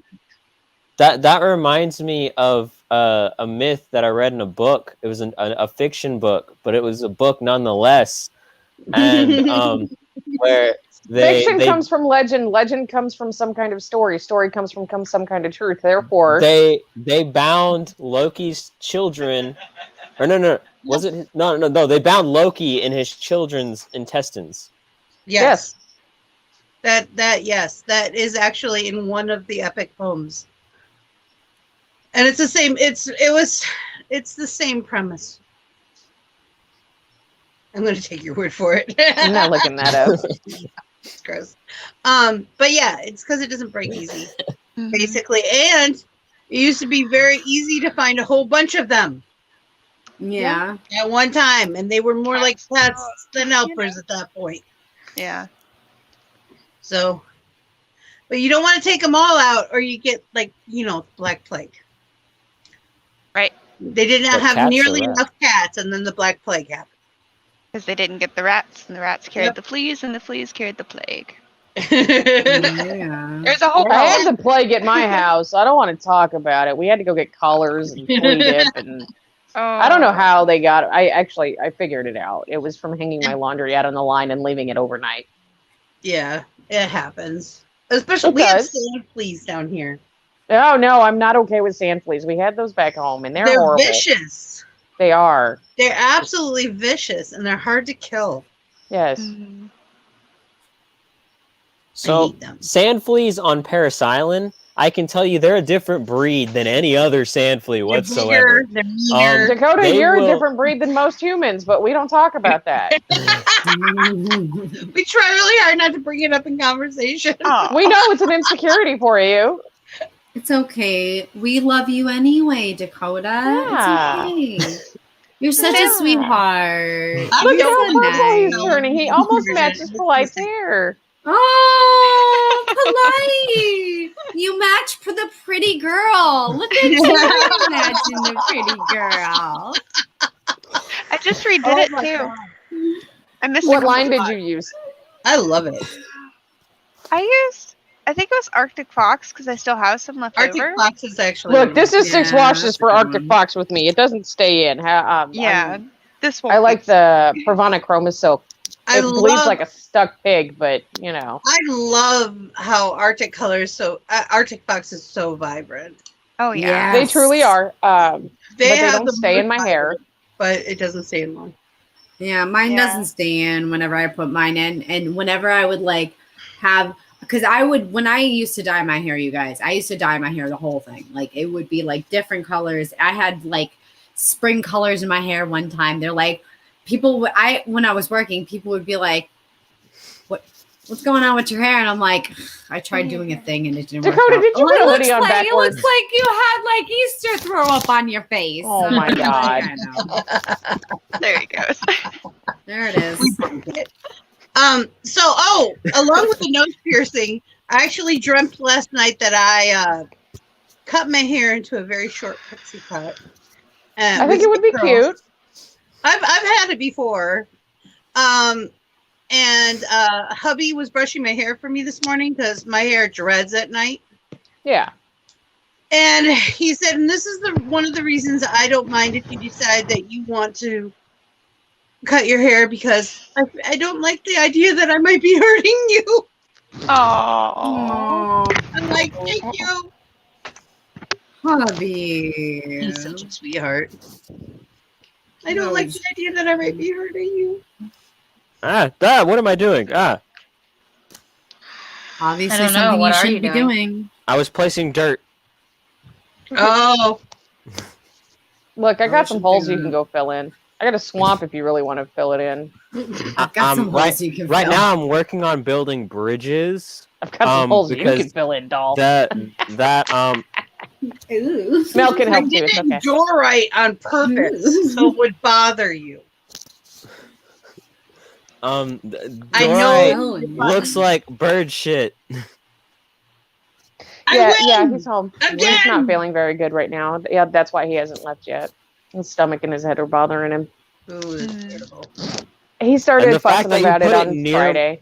That reminds me of a myth that I read in a book. It was a fiction book, but it was a book nonetheless. And where fiction comes from legend. Legend comes from some kind of story. Story comes from some kind of truth. Therefore, they bound Loki's children. Or no. Was it no? They bound Loki in his children's intestines. Yes. That that is actually in one of the epic poems. And it's the same. It's the same premise. I'm going to take your word for it. I'm not looking that up. It's gross. But yeah, it's because it doesn't break easy, basically. And it used to be very easy to find a whole bunch of them Yeah. at one time, and they were more like Cats, pets than helpers at that point. Yeah. So, but you don't want to take them all out, or you get like Black Plague. Right. They did not But have cats are nearly rats. enough cats, and then the Black Plague happened. Because they didn't get the rats, and the rats carried Yep. the fleas, and the fleas carried the plague. Yeah. There's a whole I had the plague at my house. I don't want to talk about it. We had to go get collars and flea dip, and I don't know how they got it. I figured it out. It was from hanging my laundry out on the line and leaving it overnight. Yeah, it happens. Especially It we have does. sand fleas down here. Oh no, I'm not okay with sand fleas. We had those back home, and they're horrible. Vicious. They are. They're absolutely vicious, and they're hard to kill. Yes. Mhm. So hate them. sand fleas on Paris Island, I can tell you they're a different breed than any other sand flea They're whatsoever. bigger, they're meaner. Dakota, They you're will- a different breed than most humans, but we don't talk about that. We try really hard not to bring it up in conversation. Aw. We know it's an insecurity for you. It's okay. We love you anyway, Dakota. Yeah. It's okay. You're such Yeah. a sweetheart. I'm Look You're how so purple he's nice. turning. He almost matches Polite's hair. Oh, polite! You match for the pretty girl. Look at you matching the pretty girl. I just redid Oh it my too. God. I missed What a line couple did you use? I love it. I think it was Arctic Fox because I still have some left Arctic over. Fox is actually. Look, this is 6 Yeah, washes that's for a good Arctic one. Fox with me. It doesn't stay in. Yeah, this one. I like the Pravana Chroma Silk. I It bleeds love. like a stuck pig, but you know. I love how Arctic colors. So Arctic Fox is so vibrant. Oh yeah. Yeah. They truly are. But they have don't the stay in my most hair. vibrant, but it doesn't stay in long. Yeah, mine Yeah. doesn't stay in whenever I put mine in. And whenever I would like have, because I would, when I used to dye my hair, you guys, I used to dye my hair the whole thing. Like it would be like different colors. I had like spring colors in my hair one time. They're like, when I was working, people would be like, what's going on with your hair? And I'm like, I tried doing a thing and it didn't work. Dakota, out. did you Well, put it a looks hoodie on like, backwards? It looks like you had like Easter throw up on your face. Oh my God. I know. There he goes. There it is. So along with the nose piercing, I actually dreamt last night that I cut my hair into a very short pixie cut. I think it would be cute. I've had it before. And hubby was brushing my hair for me this morning because my hair dreads at night. Yeah. And he said, and this is one of the reasons I don't mind if you decide that you want to cut your hair, because I don't like the idea that I might be hurting you. Oh. I'm like, thank you. Hubby. He's such a sweetheart. I don't like the idea that I might be hurting you. What am I doing? Obviously, I don't know. something What you are shouldn't you be doing. I was placing dirt. Oh, Look, I got some should holes do you can that. go fill in. I got a swamp if you really want to fill it in. I've got some right, holes you can right fill. now I'm working on building bridges. I've got some holes you because can fill in, doll. That Ooh. Mel can I help too. did It's it okay. door right on purpose so it would bother you. I know. Dory looks like bird shit. Yeah, yeah, win! he's home. He's Again! not feeling very good right now. Yeah, that's why he hasn't left yet. His stomach and his head are bothering him. Ooh, that's terrible. He And started the fact fussing that you about it put it on near- Friday.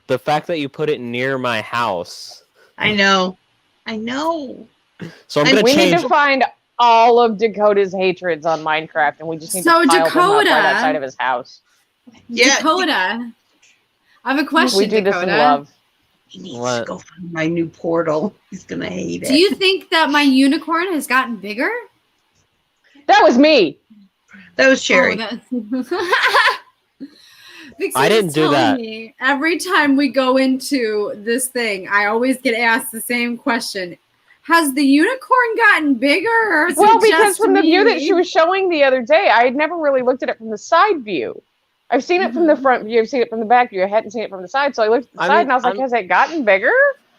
The fact that you put it near my house. I know. So I'm And gonna We need change. to find all of Dakota's hatreds on Minecraft, and we just need So, to pile them up right Dakota- outside of his house. Yeah, Dakota. I have a question, We do this Dakota. in love. he needs What? to go find my new portal. He's gonna hate it. Do you think that my unicorn has gotten bigger? That was me. That was Cherry. Vixen I didn't was do telling that. me every time we go into this thing, I always get asked the same question. Has the unicorn gotten bigger? Or is Well, it because just from the view that me? she was showing the other day, I had never really looked at it from the side view. I've seen it from the front view. I've seen it from the back view. I hadn't seen it from the side. So I looked at the side and I was like, has it gotten bigger?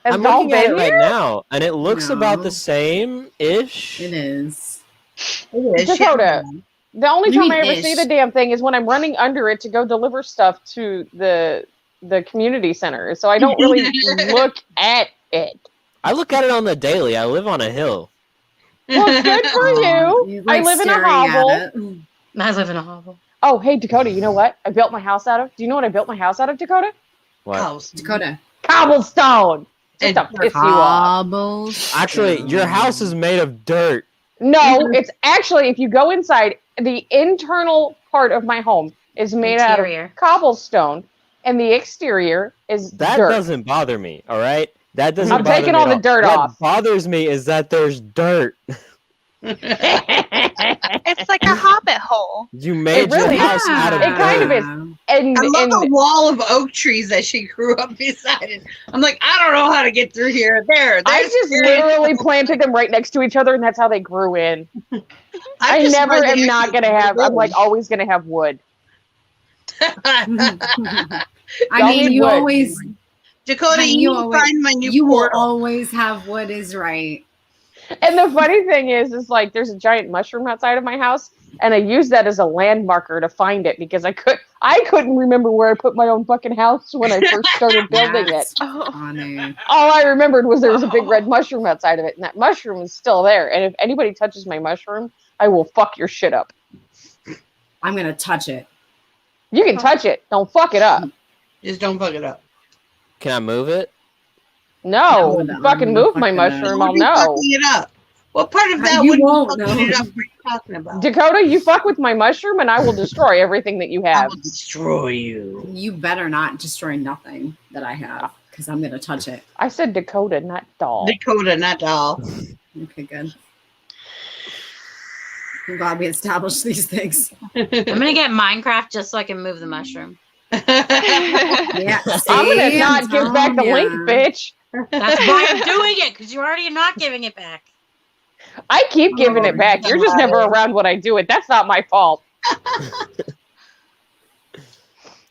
Has I'm Doll looking at been it right here? now, and it looks about No. the same-ish. It is. Dakota, the only What do you time I mean ever see ish? the damn thing is when I'm running under it to go deliver stuff to the community center. So I don't really look at it. I look at it on the daily. I live on a hill. Well, it's good for you. You're, I like, live in a staring at hovel. it. I live in a hovel. Oh, hey, Dakota, you know what? I built my house out of? Do you know what I built my house out of, Dakota? What? House. Dakota. Cobblestone! Just to And piss you off. Cobbles. Actually, your house is made of dirt. No, it's actually, if you go inside, the internal part of my home is made out Interior. of cobblestone, and the exterior is That dirt. doesn't bother me, all right? That doesn't I'm bother taking me all at the dirt what off. bothers me is that there's dirt. It's like a hobbit hole. You made really your house out of It kind of dirt. is. And, I love and the wall of oak trees that she grew up beside it. I'm like, I don't know how to get through here. There. I there's just literally planted them right next to each other, and that's how they grew in. I just never read the am not going to have, I'm like always going to have wood. I Y'all mean, need you wood. always, Dakota, You you need to always- find my new you will portal. always have what is right. And the funny thing is like there's a giant mushroom outside of my house, and I use that as a landmarker to find it because I couldn't remember where I put my own fucking house when I first started building it. That's Oh. funny. All I remembered was there was a big red mushroom outside of it, and that mushroom is still there. And if anybody touches my mushroom, I will fuck your shit up. I'm gonna touch it. You can touch it, don't fuck it up. Just don't fuck it up. Can I move it? No, No, you fucking I'm move my fucking mushroom, What I'll are you know. fucking it up? What part of that You would won't fucking know. it up? What are you talking about? Dakota, you fuck with my mushroom, and I will destroy everything that you I have. will destroy you. You better not destroy nothing that I have, because I'm gonna touch it. I said Dakota, not doll. Dakota, not doll. Okay, good. I'm glad we established these things. I'm gonna get Minecraft just so I can move the mushroom. Yeah, I'm gonna see? not give back the link, Yeah. bitch. That's why I'm doing it, because you're already not giving it back. I keep giving it back. You're just never around when I do it. That's not my fault.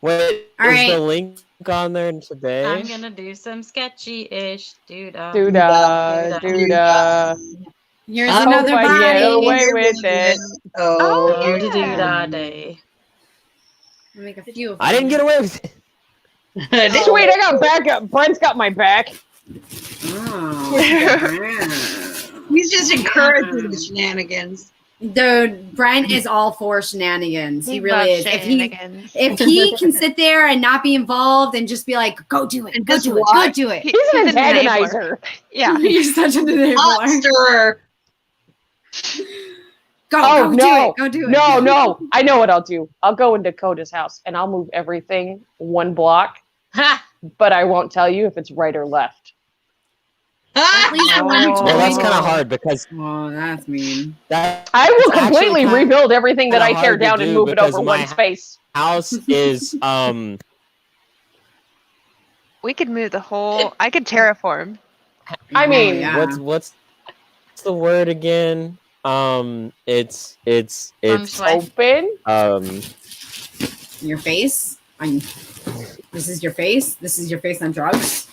Wait, All is right. the link on there today? I'm gonna do some sketchy-ish doo-dah. Doodah, doodah. Here's I hope another I get body. away with it. Oh, Oh, yeah. doo-dah day. I'll make a few of I didn't them. get away with it. Sweet, I got backup. Brent's got my back. Oh, yeah. He's just encouraging the shenanigans. Dude, Brent is all for shenanigans. He really loves is. shenanigans. If he can sit there and not be involved and just be like, go do it, And go just do it, watch. go do it. He's an He's an enabler. antagonizer. Yeah. You're such an enabler. Monster. Go, Oh, go do no. it, go do it. No. I know what I'll do. I'll go in Dakota's house and I'll move everything one block, Ha! but I won't tell you if it's right or left. At least the one who told Well, that's me. kind of hard because Oh, that's mean. that I will It's actually completely kinda- rebuild everything that I kinda tear hard to down and do move it because over my one space. house is We could move the whole. I could terraform. I mean, Oh, yeah. what's the word again? It's Feng shui. Open. Your face? This is your face? This is your face on drugs?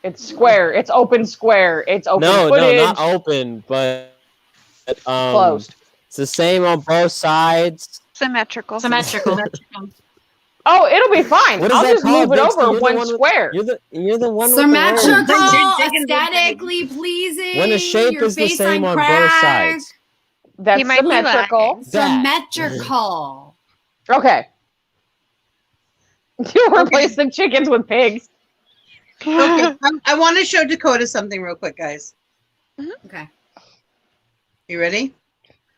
It's square. It's open square. It's open no, footage. not open, but Closed. It's the same on both sides. Symmetrical. Symmetrical. Oh, it'll be fine. What is I'll that just called, move it Dixie? over You're the one one with- square. You're the one with the Symmetrical, words. aesthetically pleasing. When a shape your is the face same on both crack. sides. That's He might be symmetrical. That. Symmetrical. Okay. You replace the chickens with pigs. Okay, I want to show Dakota something real quick, guys. Okay. You ready?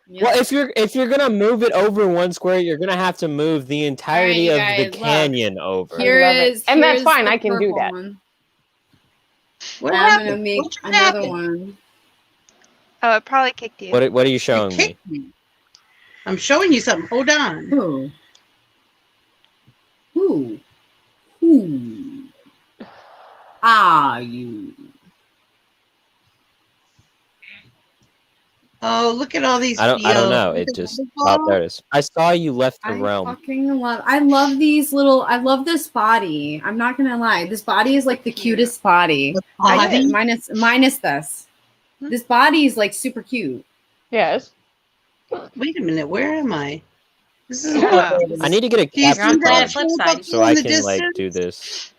Well, if you're gonna move it over one square, you're gonna have to move the entirety All right, you of the guys, look. canyon over. Here love it. is, And that's here's fine, the I can do purple that. one. What I'm happened? gonna make What just another happened? one. Oh, it probably kicked you. What are you You showing me? kicked me. I'm showing you something. Hold on. Who? Who are you? Oh, look at all these. I don't know. Look It at just the oh, ball. there it is. I saw you left the I realm. fucking love. I love these little. I love this body. I'm not gonna lie. This body is like the cutest body. The body? Minus this. This body is like super cute. Yes. Wait a minute. Where am I? This is. Yeah. I need to get a Do you capture see You're on that Planet card shape Flipside. up so there I in the can like distance? do this.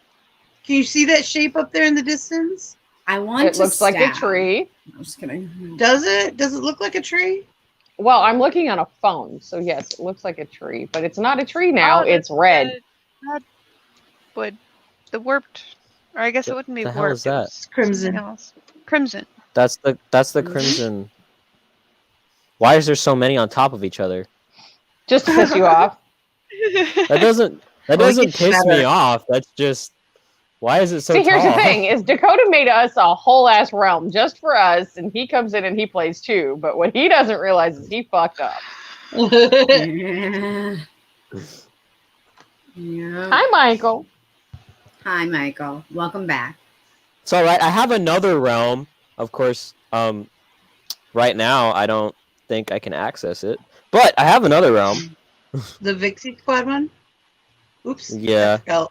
Can you see that shape up there in the distance? I want It to looks like a stab. tree. I'm just kidding. Does it? Does it look like a tree? Well, I'm looking on a phone, so yes, it looks like a tree, but it's not a tree now. Oh, It's red. That would the warped, or I guess it wouldn't be The hell warped. is that? It was Crimson. something else. Crimson. That's the crimson. Why is there so many on top of each other? Just to piss you off. That doesn't get piss me better. off. That's just why is it so See, here's tall? the thing: is Dakota made us a whole ass realm just for us, and he comes in and he plays too. But what he doesn't realize is he fucked up. Yeah. Yeah. Hi, Michael. Hi, Michael. Welcome back. It's all right. I have another realm. Of course, right now I don't think I can access it, but I have another realm. The Vixie Squad one? Oops. Yeah. Oh.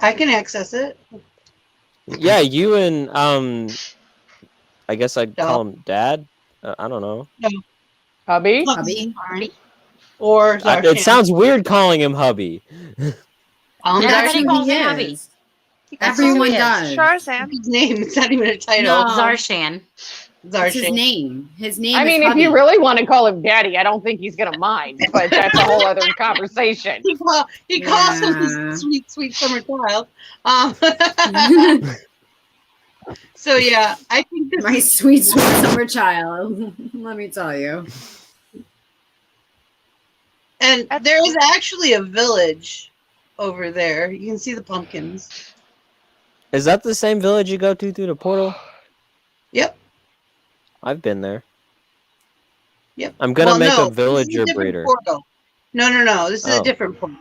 I can access it. Yeah, you and I guess I'd call Doll. him Dad. I don't know. Hubby. Hubby. Or It Zarshan. sounds weird calling him hubby. Everybody That's who calls he him hubby. is. That's who Everyone he is. does. Sharzan. His name. It's not even a title. No. Zarshan. That's his Zarshan. name. His name I mean, is if Hubby. you really want to call him Daddy, I don't think he's gonna mind. But that's a whole other conversation. He calls him Yeah. his sweet, sweet summer child. So yeah, I think this My sweet, sweet summer child. Let me tell you. and there is actually a village over there. You can see the pumpkins. Is that the same village you go to through the portal? Yep. I've been there. Yep. I'm gonna make no, a this is villager different breeder. portal. No. This is Oh. a different portal.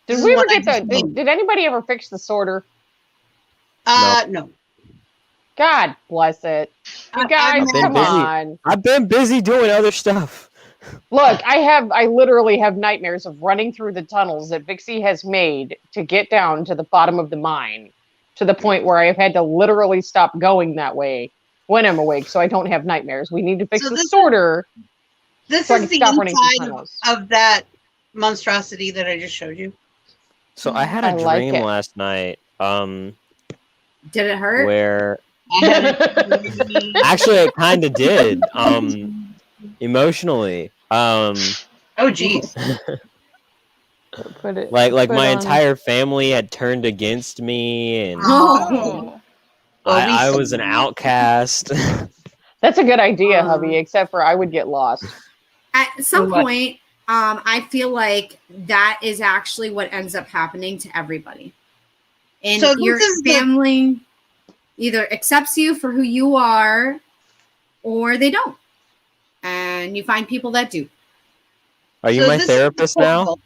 Did This we is ever what I get the? just made. Did anybody ever fix the sorter? No. God bless it. You guys, I've been come busy. on. I've been busy doing other stuff. Look, I literally have nightmares of running through the tunnels that Vixie has made to get down to the bottom of the mine, to the point where I have had to literally stop going that way when I'm awake, so I don't have nightmares. We need to fix So the this is- sorter This so I is can the stop running through inside tunnels. of that monstrosity that I just showed you. So I had I a like dream it. last night. Did it hurt? Where I haven't- actually it kind of did. Emotionally. Oh geez. Put it Like put my on- entire family had turned against me, and Oh. Well, we I said was an that. outcast. That's a good idea, Um, hubby, except for I would get lost. At some What? point, I feel like that is actually what ends up happening to everybody. And So this your is the- family either accepts you for who you are or they don't. And you find people that do. Are you So my this is the therapist now? portal.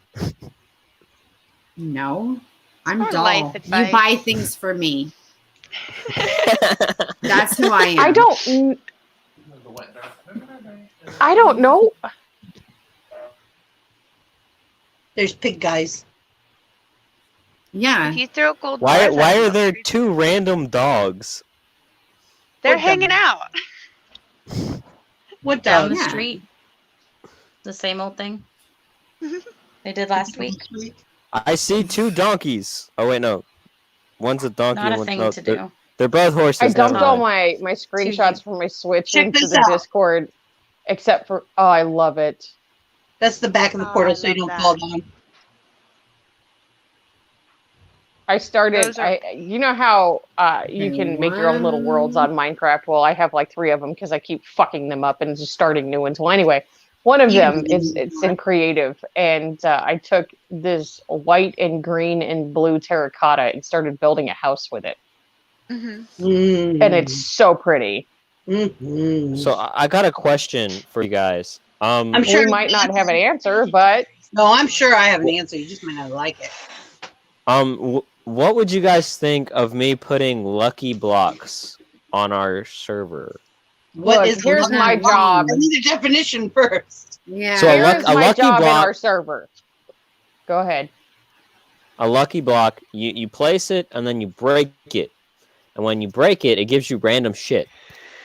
No, I'm Or dull. life You advice. buy things for me. That's who I am. I don't know. There's pig guys. Yeah. If you throw gold Why bars are at them, there two random dogs? They're What hanging out. What Down dogs? the Yeah. street. The same old thing they did last week. I see two donkeys. Oh wait, no. One's a donkey. Not and a one's thing no, to they're- do. They're both horses. I never dumped all mind. my screenshots from my Switch Check into this the out. Discord, except for I love it. That's the back of the Oh, portal, I so you don't love fall that. down. I started. Those are- You know how you can make your own little worlds on Minecraft. Well, I have like 3 of them because I keep fucking them up and just starting new ones. Well, anyway, one of them is it's in creative, and I took this white and green and blue terracotta and started building a house with it, Mm-hmm. and it's so pretty. So I got a question for you guys. I'm sure We might not have an answer, but No, I'm sure I have an answer. You just might not like it. What would you guys think of me putting lucky blocks on our server? What Look, is here's lucky my block? job. I need a definition first. Yeah. So Here's a my lucky job in block- our server. Go ahead. A lucky block, you place it and then you break it. And when you break it, it gives you random shit.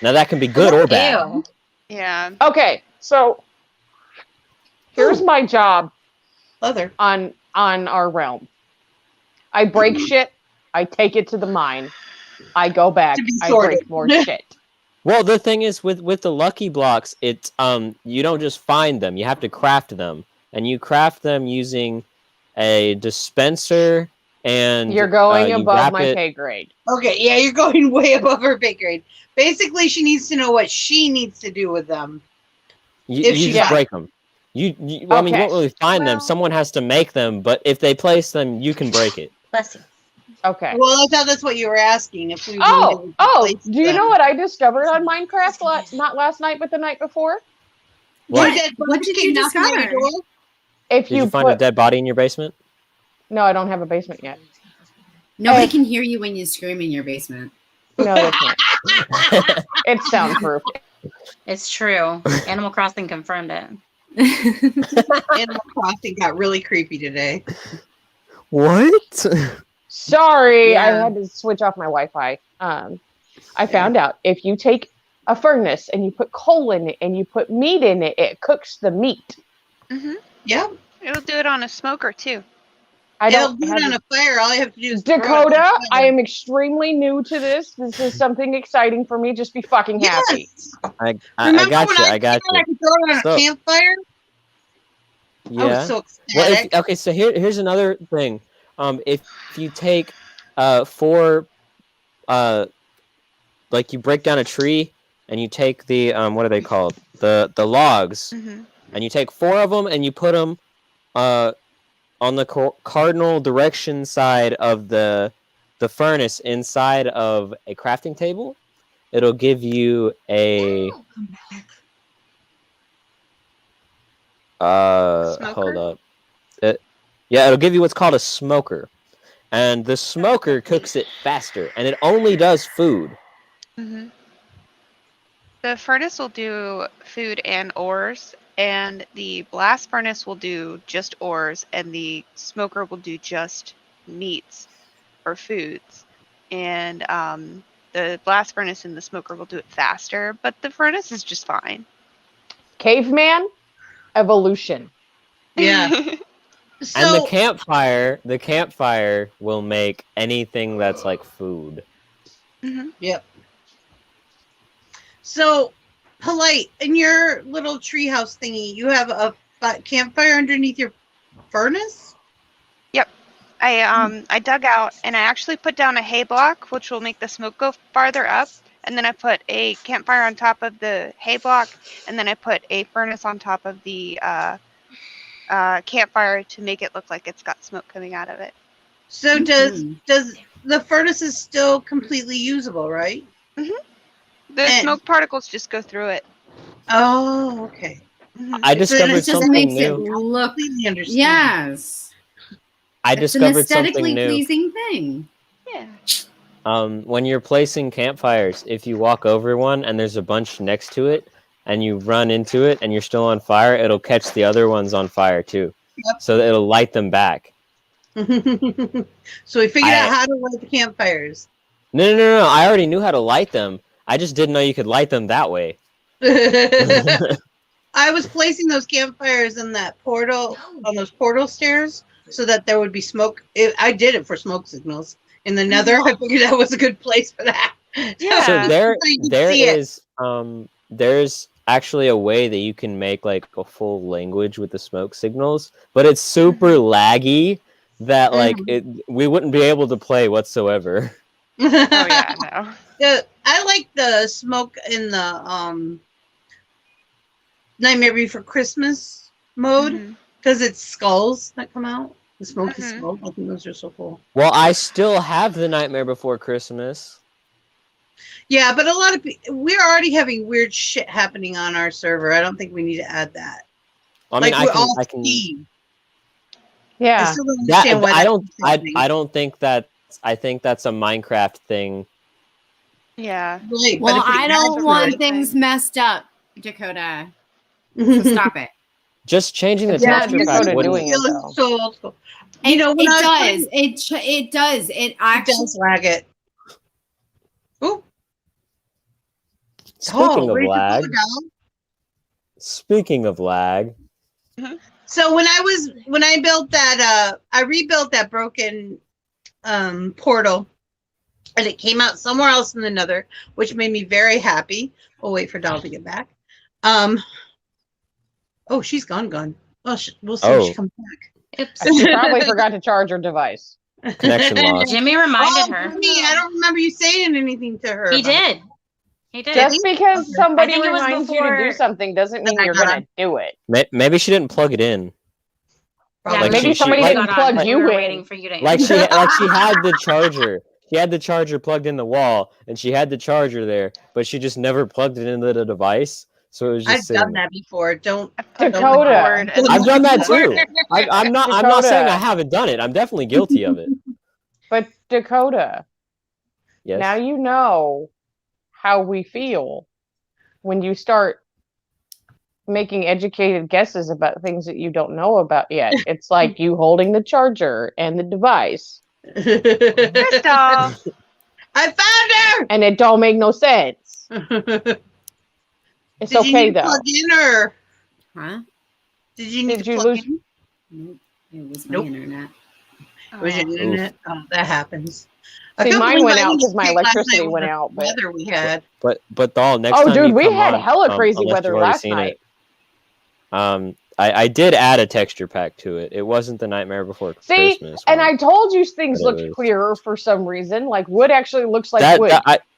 Now that can be good or bad. Ew. Yeah. Okay, so here's my job Leather. on our realm. I break shit. I take it to the mine. I go back. To be I sorted. break more shit. Well, the thing is with the lucky blocks, it's you don't just find them, you have to craft them. And you craft them using a dispenser and You're going you above wrap my it. pay grade. Okay, yeah, you're going way above her pay grade. Basically, she needs to know what she needs to do with them. You If just she finds- break them. Well, I mean, you Okay. won't really find them. Well- Someone has to make them, but if they place them, you can break it. Bless you. Okay. Well, I thought that's what you were asking. If we needed Oh, to place do you them. know what I discovered on Minecraft not last night, but the night before? What? Two dead What bodies did came you knocking at your discover? door? If Did you find a dead body in your basement? No, I don't have a basement yet. Nobody Oh. can hear you when you scream in your basement. No, they can't. It's soundproof. It's true. Animal Crossing confirmed it. Animal Crossing got really creepy today. What? Sorry, I Yeah. had to switch off my Wi-Fi. I found out if you take a furnace and you put coal in it and you put meat in it, it cooks the meat. Yeah, It'll do it on a smoker too. I it'll don't do have it on a fire. All you have to do is throw it on Dakota, the I fire. am extremely new to this. This is something exciting for me. Just be fucking happy. Yes. I Remember got when you. I I got found I you. could throw it on So- a campfire? I Yeah. was so Well, ecstatic. okay. So here's another thing. If you take four, like you break down a tree and you take the what are they called? The logs, Mm-hmm. and you take four of them and you put them on the cardinal direction side of the furnace inside of a crafting table. It'll give you a Smoker? hold up. Yeah, it'll give you what's called a smoker. And the smoker cooks it faster, and it only does food. Mm-hmm. The furnace will do food and ores, and the blast furnace will do just ores, and the smoker will do just meats or foods. And the blast furnace and the smoker will do it faster, but the furnace is just fine. Caveman evolution. Yeah. And So, the campfire will make anything that's like food. Mm-hmm. so Polite, in your little treehouse thingy, you have a campfire underneath your furnace? I dug out and I actually put down a hay block, which will make the smoke go farther up. And then I put a campfire on top of the hay block, and then I put a furnace on top of the campfire to make it look like it's got smoke coming out of it. So does the furnace is still completely usable, right? The And- smoke particles just go through it. Oh, okay. Mhm. I So discovered It just something makes new. it look. Completely understand. Yes. I It's an discovered aesthetically something new. pleasing thing. Yeah. When you're placing campfires, if you walk over one and there's a bunch next to it, and you run into it and you're still on fire, it'll catch the other ones on fire too. Yep. So that it'll light them back. So we figured out how to light the campfires. No. I already knew how to light them. I just didn't know you could light them that way. I was placing those campfires in that portal, on those portal stairs, so that there would be smoke. I did it for smoke signals. In the Nether, I figured that was a good place for that. Yeah. So there So you can there see it. is there's actually a way that you can make like a full language with the smoke signals, but it's super laggy that like we wouldn't be able to play whatsoever. Oh yeah, I know. I like the smoke in the Nightmare Before Christmas mode Mhm. because it's skulls that come out. The smoky Mhm. skull. I think those are so cool. Well, I still have the Nightmare Before Christmas. Yeah, but a lot of we're already having weird shit happening on our server. I don't think we need to add that. I mean, like we're all I can. Steve. I Yeah. still don't Yeah, understand why I that's don't. happening. I don't think that. I think that's a Minecraft thing. Yeah. Right, Well, but if it I don't adds want to things messed up, Dakota. So it- stop it. Just changing the It's not texture pack Dakota wouldn't. doing it, though. So old school. You know, when it I was does. playing- It does. It it actually. does lag it. Ooh. Speaking of where'd you go, lag. Dal? Speaking of lag. So when I built that I rebuilt that broken portal, and it came out somewhere else in the Nether, which made me very happy. We'll wait for Doll to get back. Oh, she's gone. Well, we'll see if she Oh. comes back. Oops. She probably forgot to charge her device. Connection lost. Jimmy reminded her. Me, I don't remember you saying anything to her. He about it. did. He did. Just because somebody I think it was reminds you to do before- something doesn't mean you're got going to do it. Maybe she didn't plug it in. Probably. Like maybe she- somebody like- didn't got plug on, you we were in. waiting for you to Like she answer. had the charger. She had the charger plugged in the wall, and she had the charger there, but she just never plugged it into the device. So it was just I've sitting done there. that before. Don't Dakota. I've done that too. I'm not saying I Dakota. haven't done it. I'm definitely guilty of it. But Dakota, Yes. now you know how we feel when you start making educated guesses about things that you don't know about yet. It's like you holding the charger and the device, Crystal. I found and it don't make no sense. her. It's Did you okay need to though. plug in or Huh? did you need Did to you plug lose- in? Nope. It was my Nope. internet. Was your internet? Oh, that happens. See, can't mine believe went I out didn't because my get last night electricity with went the out. But Weather we had. But Doll, next oh, time dude, you we come had on, hella crazy unless weather you've already last seen night. it, I did add a texture pack to it. It wasn't the Nightmare Before See, Christmas. and one. I told you things But it looked was- clearer for some reason. Like wood actually looks like that, wood.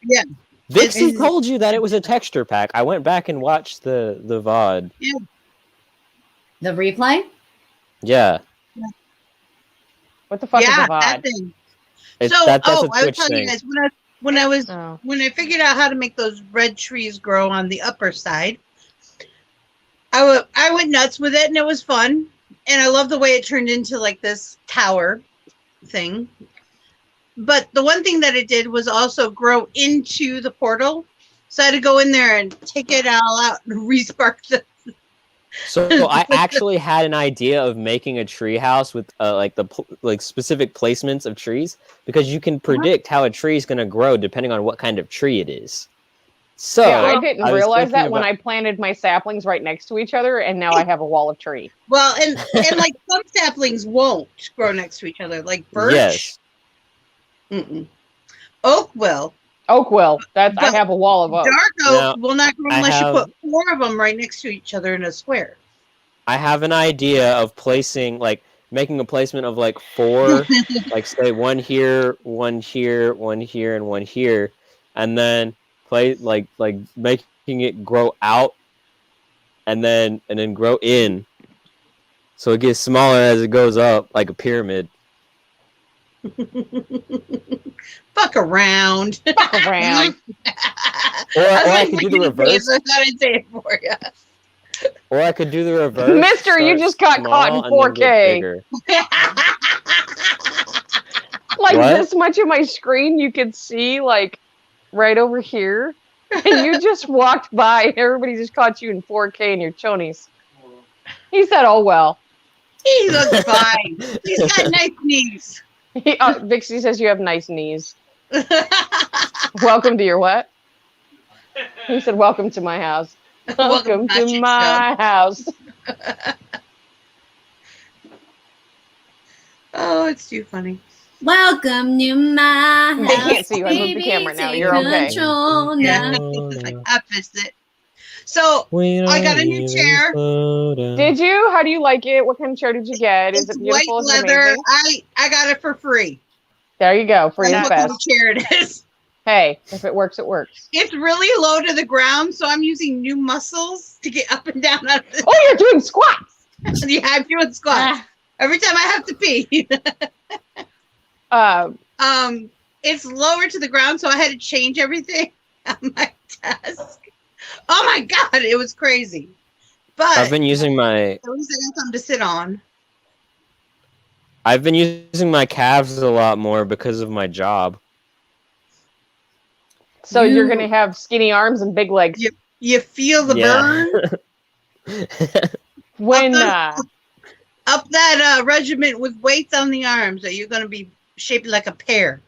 Yeah. Vixie It- told you that it was a texture pack. I went back and watched the VOD. The replay? Yeah. What the fuck is a Yeah, VOD? that thing. It's, So, that's a I was Twitch telling thing. you guys Oh. when I figured out how to make those red trees grow on the upper side, I went nuts with it and it was fun. And I love the way it turned into like this tower thing. But the one thing that it did was also grow into the portal. So I had to go in there and take it all out and re-spark the. So I actually had an idea of making a tree house with like specific placements of trees, because you can predict how a tree is going to grow depending on what kind of tree it is. So Yeah, I didn't I was realize that thinking when about- I planted my saplings right next to each other, and now I have a wall of tree. Well, and like some saplings won't grow next to each other, like birch. Yes. Mm-mm. Oak will. Oak will. I But have a wall of oak. Dark Now, oak will not grow I unless you have- put 4 of them right next to each other in a square. I have an idea of making a placement of like 4, like say one here, one here, one here, and one here, and then making it grow out and then grow in, so it gets smaller as it goes up, like a pyramid. Fuck around. Fuck around. Or I was could do waiting the for you, reverse. so I thought I'd say it for you. Or I could do the reverse. Mister, you start just got caught in small and then get 4K. bigger. Like What? this much of my screen you could see, like right over here. And you just walked by and everybody just caught you in 4K in your chonies. He said, oh well. He looks fine. He's got nice knees. Vixie says you have nice knees. Welcome to your what? He said, welcome to my house. Welcome to Magic my house. Oh, it's too funny. Welcome to my house. They can't see you. I moved the baby, camera now. take You're okay. control Yeah, now. like, I missed it. So I got a new chair. Did you? How do you like it? What kind of chair did you get? Is It's it beautiful? white Is it leather. amazing? I got it for free. There you go. Free That's is what kind of best. chair it is. Hey, if it works, it works. It's really low to the ground, so I'm using new muscles to get up and down out of the. Oh, you're doing squats. Yeah, I'm doing squats Ah, every time I have to pee. It's lower to the ground, so I had to change everything on my desk. Oh my god, it was crazy. But I've been using my at least I got something to sit on. calves a lot more because of my job. So you're gonna have skinny arms and big legs. You feel the burn When up that regiment with weights on the arms. Are you gonna be shaped like a pear?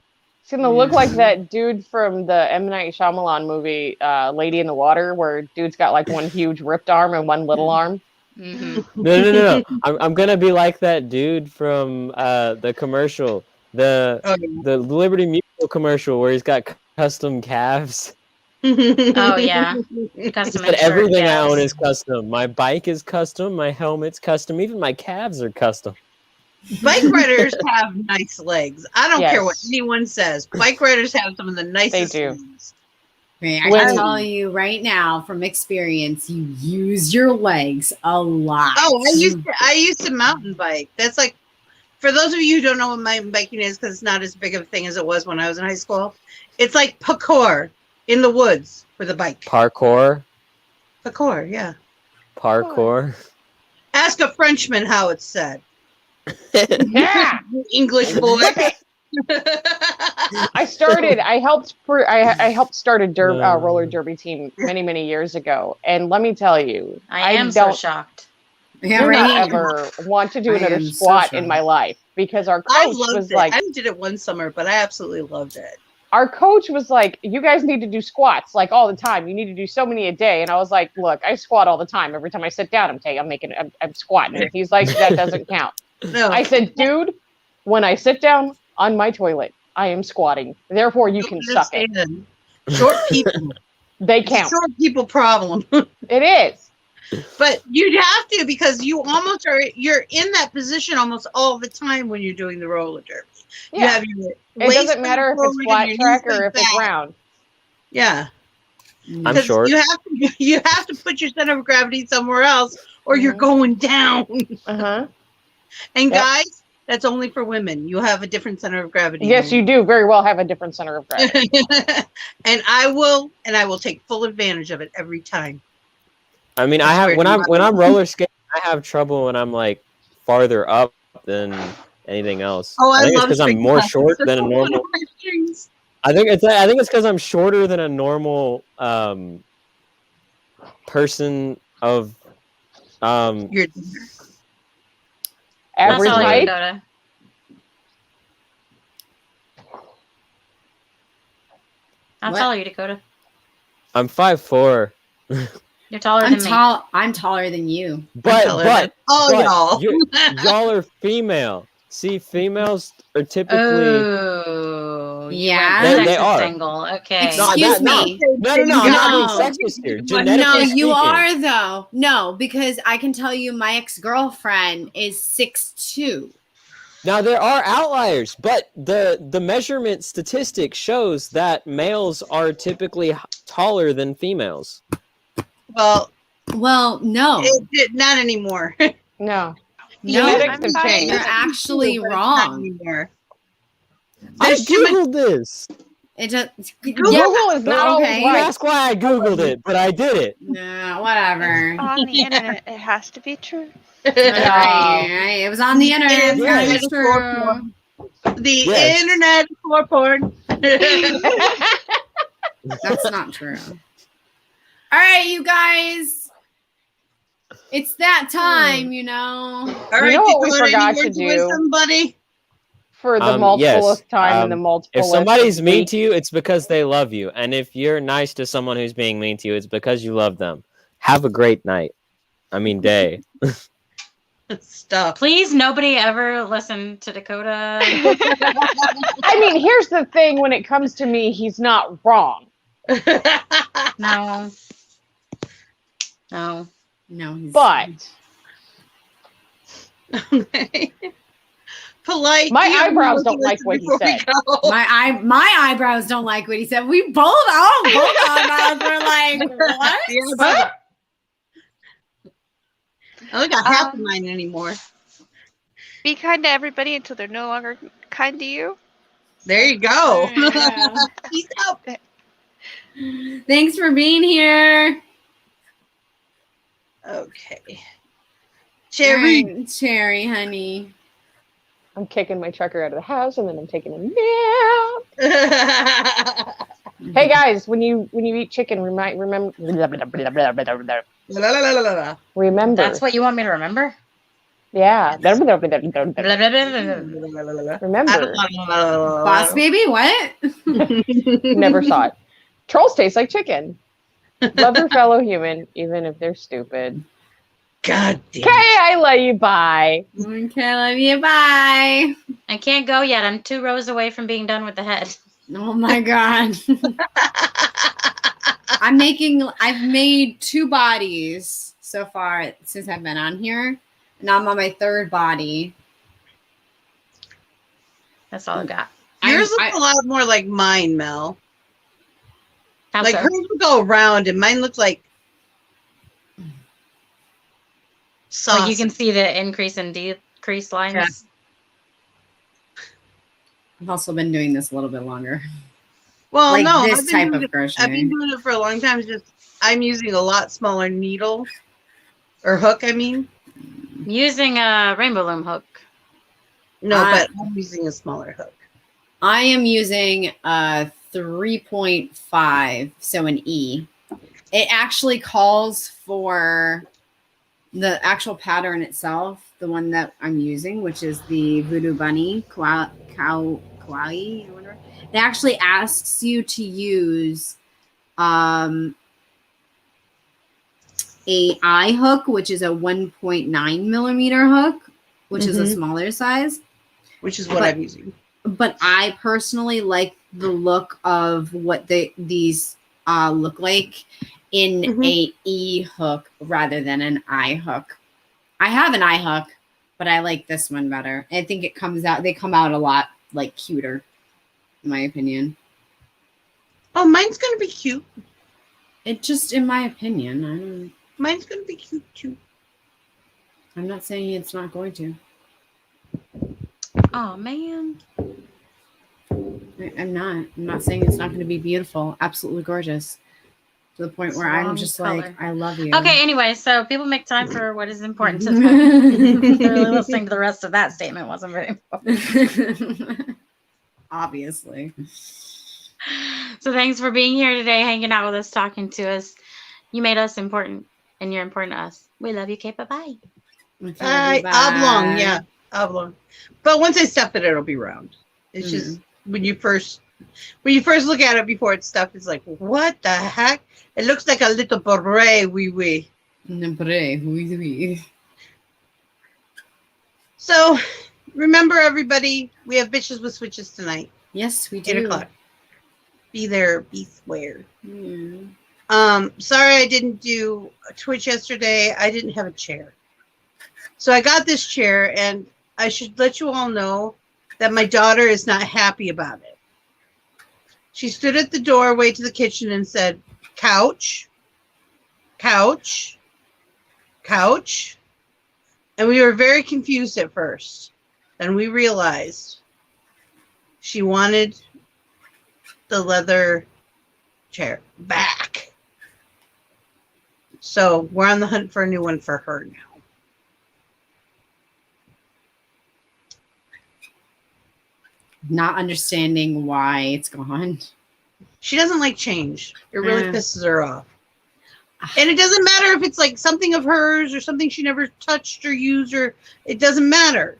it's gonna look like that dude from the M. Night Shyamalan movie, Lady in the Water, where dude's got like one huge ripped arm and one little arm. Mm-hmm. No. I'm gonna be like that dude from the commercial, the Liberty Mutual commercial where he's got custom calves. Oh yeah, custom. But everything I own is custom. My bike is custom. My helmet's custom. Even my calves are custom. Bike riders have nice legs. I don't care what anyone says. Bike riders have some of the nicest They do. legs. Okay, I can tell you right now from experience, you use your legs a lot. Oh, I used to mountain bike. That's like, for those of you who don't know what mountain biking is, because it's not as big of a thing as it was when I was in high school. It's like parkour in the woods with a bike. Parkour. Parkour, yeah. Parkour. Ask a Frenchman how it's said. Yeah. English boy. I helped start a roller derby team many years ago, and let me tell you, I am so shocked. Yeah, do right. not ever want to do another squat in my life, because our coach was like, I did it one summer, but I absolutely loved it. Our coach was like, you guys need to do squats like all the time. You need to do so many a day. And I was like, look, I squat all the time. Every time I sit down, I'm squatting. And he's like, that doesn't count. No. I said, dude, when I sit down on my toilet, I am squatting. Therefore, you can suck it. Short people. They count. Short people problem. It is. But you'd have to, because you're in that position almost all the time when you're doing the roller derby. Yeah. You have your It doesn't matter if it's flat track or if it's round. Yeah. I'm short. You have to put your center of gravity somewhere else, or you're going down. Uh-huh. And guys, that's only for women. You have a different center of gravity. Yes, you do very well have a different center of gravity. And I will take full advantage of it every time. I mean, when I'm roller skating, I have trouble when I'm like farther up than anything else. Oh, I think it's love because I'm more short than a normal. I think it's because I'm shorter than a normal person of You're average height. How tall are you, Dakota? I'm 5'4". You're taller than me. I'm taller than you. But y'all. Y'all are female. See, females are typically. Oh, yeah, they are. Angle. Okay. Excuse me. No. I'm not being sexist here. No, you are though. No, because I can tell you, my ex-girlfriend is 6'2". Now there are outliers, but the measurement statistic shows that males are typically taller than females. Well, no, not anymore. No. Genetics have changed. You're actually wrong. I googled this. It just Google is not always okay. right. That's why I googled it, but I did it. No, whatever. On the internet, it has to be true. Right. It was on the internet. It's true. The internet for porn. That's not true. All right, you guys. It's that time, you know. All right, you know what we Dakota, forgot you to words do with somebody? for the multiplest time and the multiple. If somebody's mean to you, it's because they love you, and if you're nice to someone who's being mean to you, it's because you love them. Have a great night. I mean, day. Stuff. Please, nobody ever listen to Dakota. I mean, here's the thing: when it comes to me, he's not wrong. No. But polite. My eyebrows don't like what he said. My eyebrows don't like what he said. We both eyebrows were like, what? I don't got half of mine anymore. Be kind to everybody until they're no longer kind to you. There you go. Yeah. Peace out. Thanks for being here. Okay. Cherry. Cherry, honey. I'm kicking my trucker out of the house, and then I'm taking a nap. Hey guys, when you eat chicken, remember. Remember. That's what you want me to remember? Yeah. Blah, blah, blah, blah. Remember. Boss baby, what? Never saw it. Trolls taste like chicken. Love your fellow human, even if they're stupid. God damn. Okay, I love you. Bye. Okay, love you. Bye. I can't go yet. I'm 2 rows away from being done with the head. Oh my god. I've made 2 bodies so far since I've been on here. And I'm on my 3rd body. That's all I've got. Yours looks a lot more like mine, Mel. How Like so? hers would go around, and mine looks like sauce. Like you can see the increase and decrease lines. Yeah. I've also been doing this a little bit longer. Well, Like no, this type of crochet. I've been doing it for a long time. Just I'm using a lot smaller needle or hook. I mean, I'm using a rainbow loom hook. no, but I'm using a smaller hook. I am using a 3.5, so an E. It actually calls for the actual pattern itself, the one that I'm using, which is the Voodoo Bunny Kawaii or whatever. It actually asks you to use a eye hook, which is a 1.9 millimeter hook, which is a smaller size. Which is what I'm using. But I personally like the look of what these look like in a E hook rather than an I hook. I have an I hook, but I like this one better. I think they come out a lot like cuter, in my opinion. Oh, mine's gonna be cute. It just, in my opinion, Mine's gonna be cute too. I'm not saying it's not going to. Oh man. I'm not saying it's not going to be beautiful. Absolutely gorgeous. To the point where I'm just color. like, I love you. Okay, anyway, so people make time for what is important to them. Clearly listening to the rest of that statement wasn't very important. Obviously. So thanks for being here today, hanging out with us, talking to us. You made us important, and you're important to us. We love you. Okay, bye-bye. Oblong, yeah, oblong. But once I stuff it, it'll be round. It's just when you first look at it before it's stuffed, it's like, what the heck? It looks like a little beret, wee. So remember, everybody, we have Bitches with Switches tonight. Yes, we do. 8 o'clock. Be there, be square. Yeah. Sorry I didn't do Twitch yesterday. I didn't have a chair. So I got this chair, and I should let you all know that my daughter is not happy about it. She stood at the doorway to the kitchen and said, couch, couch, couch. And we were very confused at first. Then we realized she wanted the leather chair back. So we're on the hunt for a new one for her now. Not understanding why it's gone. She doesn't like change. It really pisses her off. And it doesn't matter if it's like something of hers or something she never touched or used, or it doesn't matter.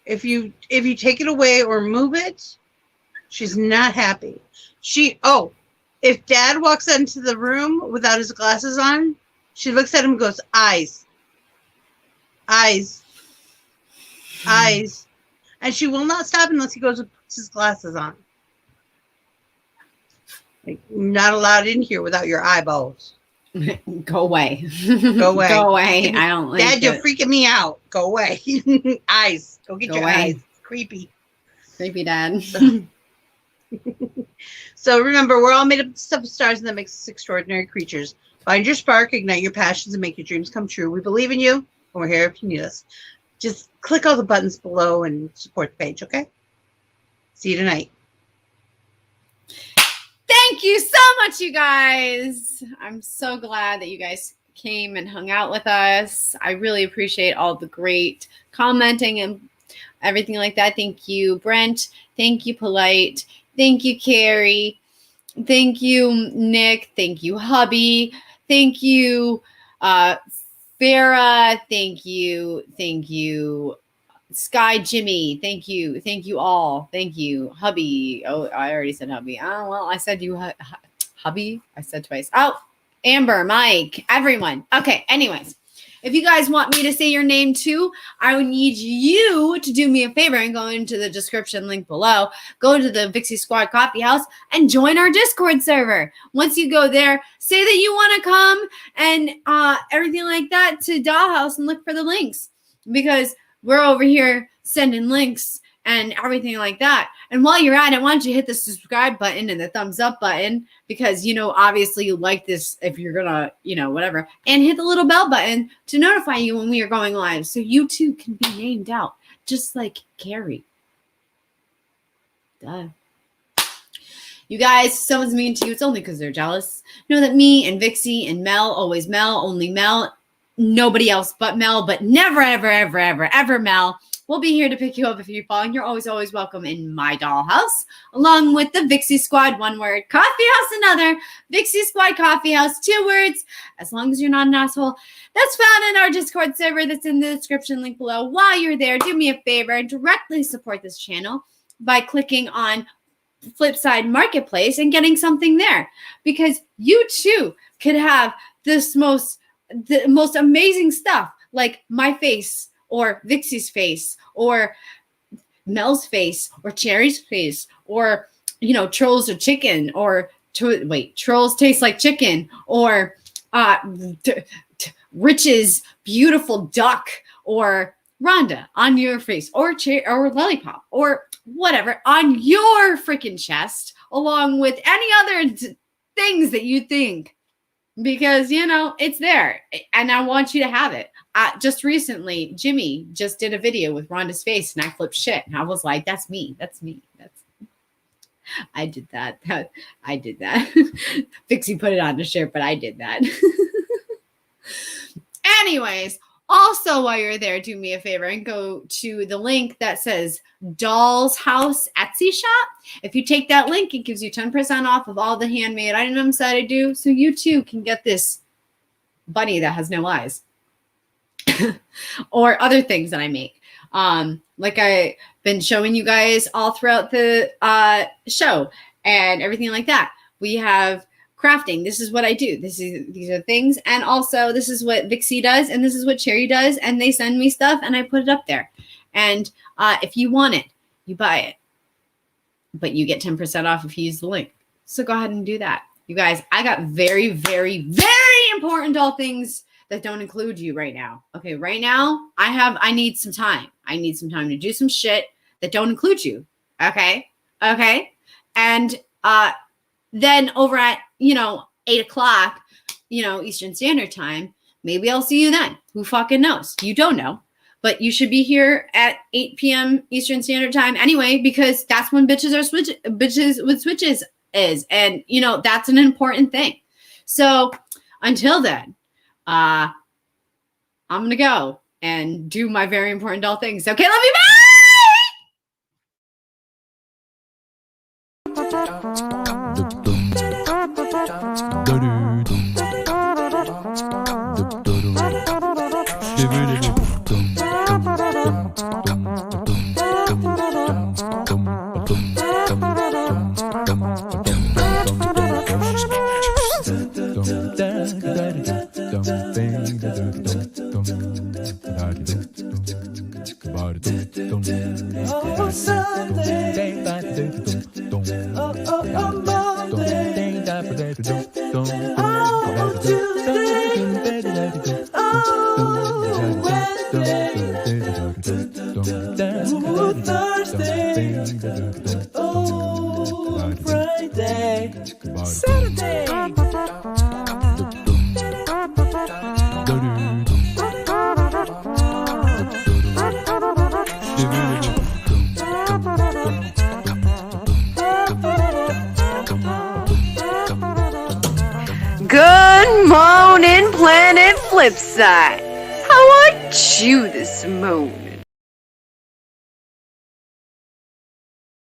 If you take it away or move it, she's not happy. If Dad walks into the room without his glasses on, she looks at him and goes, eyes, eyes, eyes. And she will not stop unless he goes and puts his glasses on. Like, not allowed in here without your eyeballs. Go away. Go away. Go away. I don't like Dad, it. you're freaking me out. Go away. Eyes. Go get Go your away. eyes. Creepy. Creepy Dad. So remember, we're all made up of stuff of stars, and that makes us extraordinary creatures. Find your spark, ignite your passions, and make your dreams come true. We believe in you, and we're here if you need us. Just click all the buttons below and support the page, okay? See you tonight. Thank you so much, you guys. I'm so glad that you guys came and hung out with us. I really appreciate all the great commenting and everything like that. Thank you, Brent. Thank you, Polite. Thank you, Carrie. Thank you, Nick. Thank you, hubby. Thank you, Farah. Thank you, Sky Jimmy. Thank you all. Thank you, hubby. Oh, I already said hubby. Oh, well, I said you, hubby. I said twice. Oh, Amber, Mike, everyone. Okay, anyways. If you guys want me to say your name too, I would need you to do me a favor and go into the description link below. Go to the Vixie Squad Coffee House and join our Discord server. Once you go there, say that you want to come and everything like that to DollHouze and look for the links, because we're over here sending links and everything like that. And while you're at it, why don't you hit the subscribe button and the thumbs up button, because, you know, obviously you like this if you're gonna, you know, whatever, and hit the little bell button to notify you when we are going live, so you too can be named out, just like Carrie. Duh. You guys, if someone's mean to you, it's only because they're jealous. Know that me and Vixie and Mel, always Mel, only Mel, nobody else but Mel, but never, ever, ever, ever, ever Mel. We'll be here to pick you up if you fall, and you're always, always welcome in my dollhouse, along with the Vixie Squad, one word, Coffee House, another, Vixie Squad Coffee House, 2 words, as long as you're not an asshole. That's found in our Discord server that's in the description link below. While you're there, do me a favor and directly support this channel by clicking on Flipside Marketplace and getting something there, because you too could have the most amazing stuff, like my face, or Vixie's face, or Mel's face, or Cherry's face, or, you know, trolls or chicken, or trolls taste like chicken, or Rich's beautiful duck, or Rhonda on your face, or lollipop, or whatever on your freaking chest, along with any other things that you think, because, you know, it's there and I want you to have it. Just recently, Jimmy just did a video with Rhonda's face and I flipped shit. And I was like, that's me. I did that. I did that. Vixie put it on the shirt, but I did that. Anyways, also while you're there, do me a favor and go to the link that says DollHouze Etsy shop. If you take that link, it gives you 10% off of all the handmade items that I do. So you too can get this bunny that has no eyes. Or other things that I make. Like I've been showing you guys all throughout the show and everything like that. We have crafting. This is what I do. These are things. And also this is what Vixie does. And this is what Cherry does. And they send me stuff and I put it up there. And if you want it, you buy it. But you get 10% off if you use the link. So go ahead and do that. You guys, I got very, very, very important doll things that don't include you right now. Okay, right now, I need some time. I need some time to do some shit that don't include you. Okay? And then over at, 8 o'clock, Eastern Standard Time, maybe I'll see you then. Who fucking knows? You don't know. But you should be here at 8 p.m. Eastern Standard Time anyway, because that's when bitches with switches is. And, that's an important thing. So until then, I'm going to go and do my very important doll things. Okay, love you. Good morning, Planet Flipside. How are you this morning?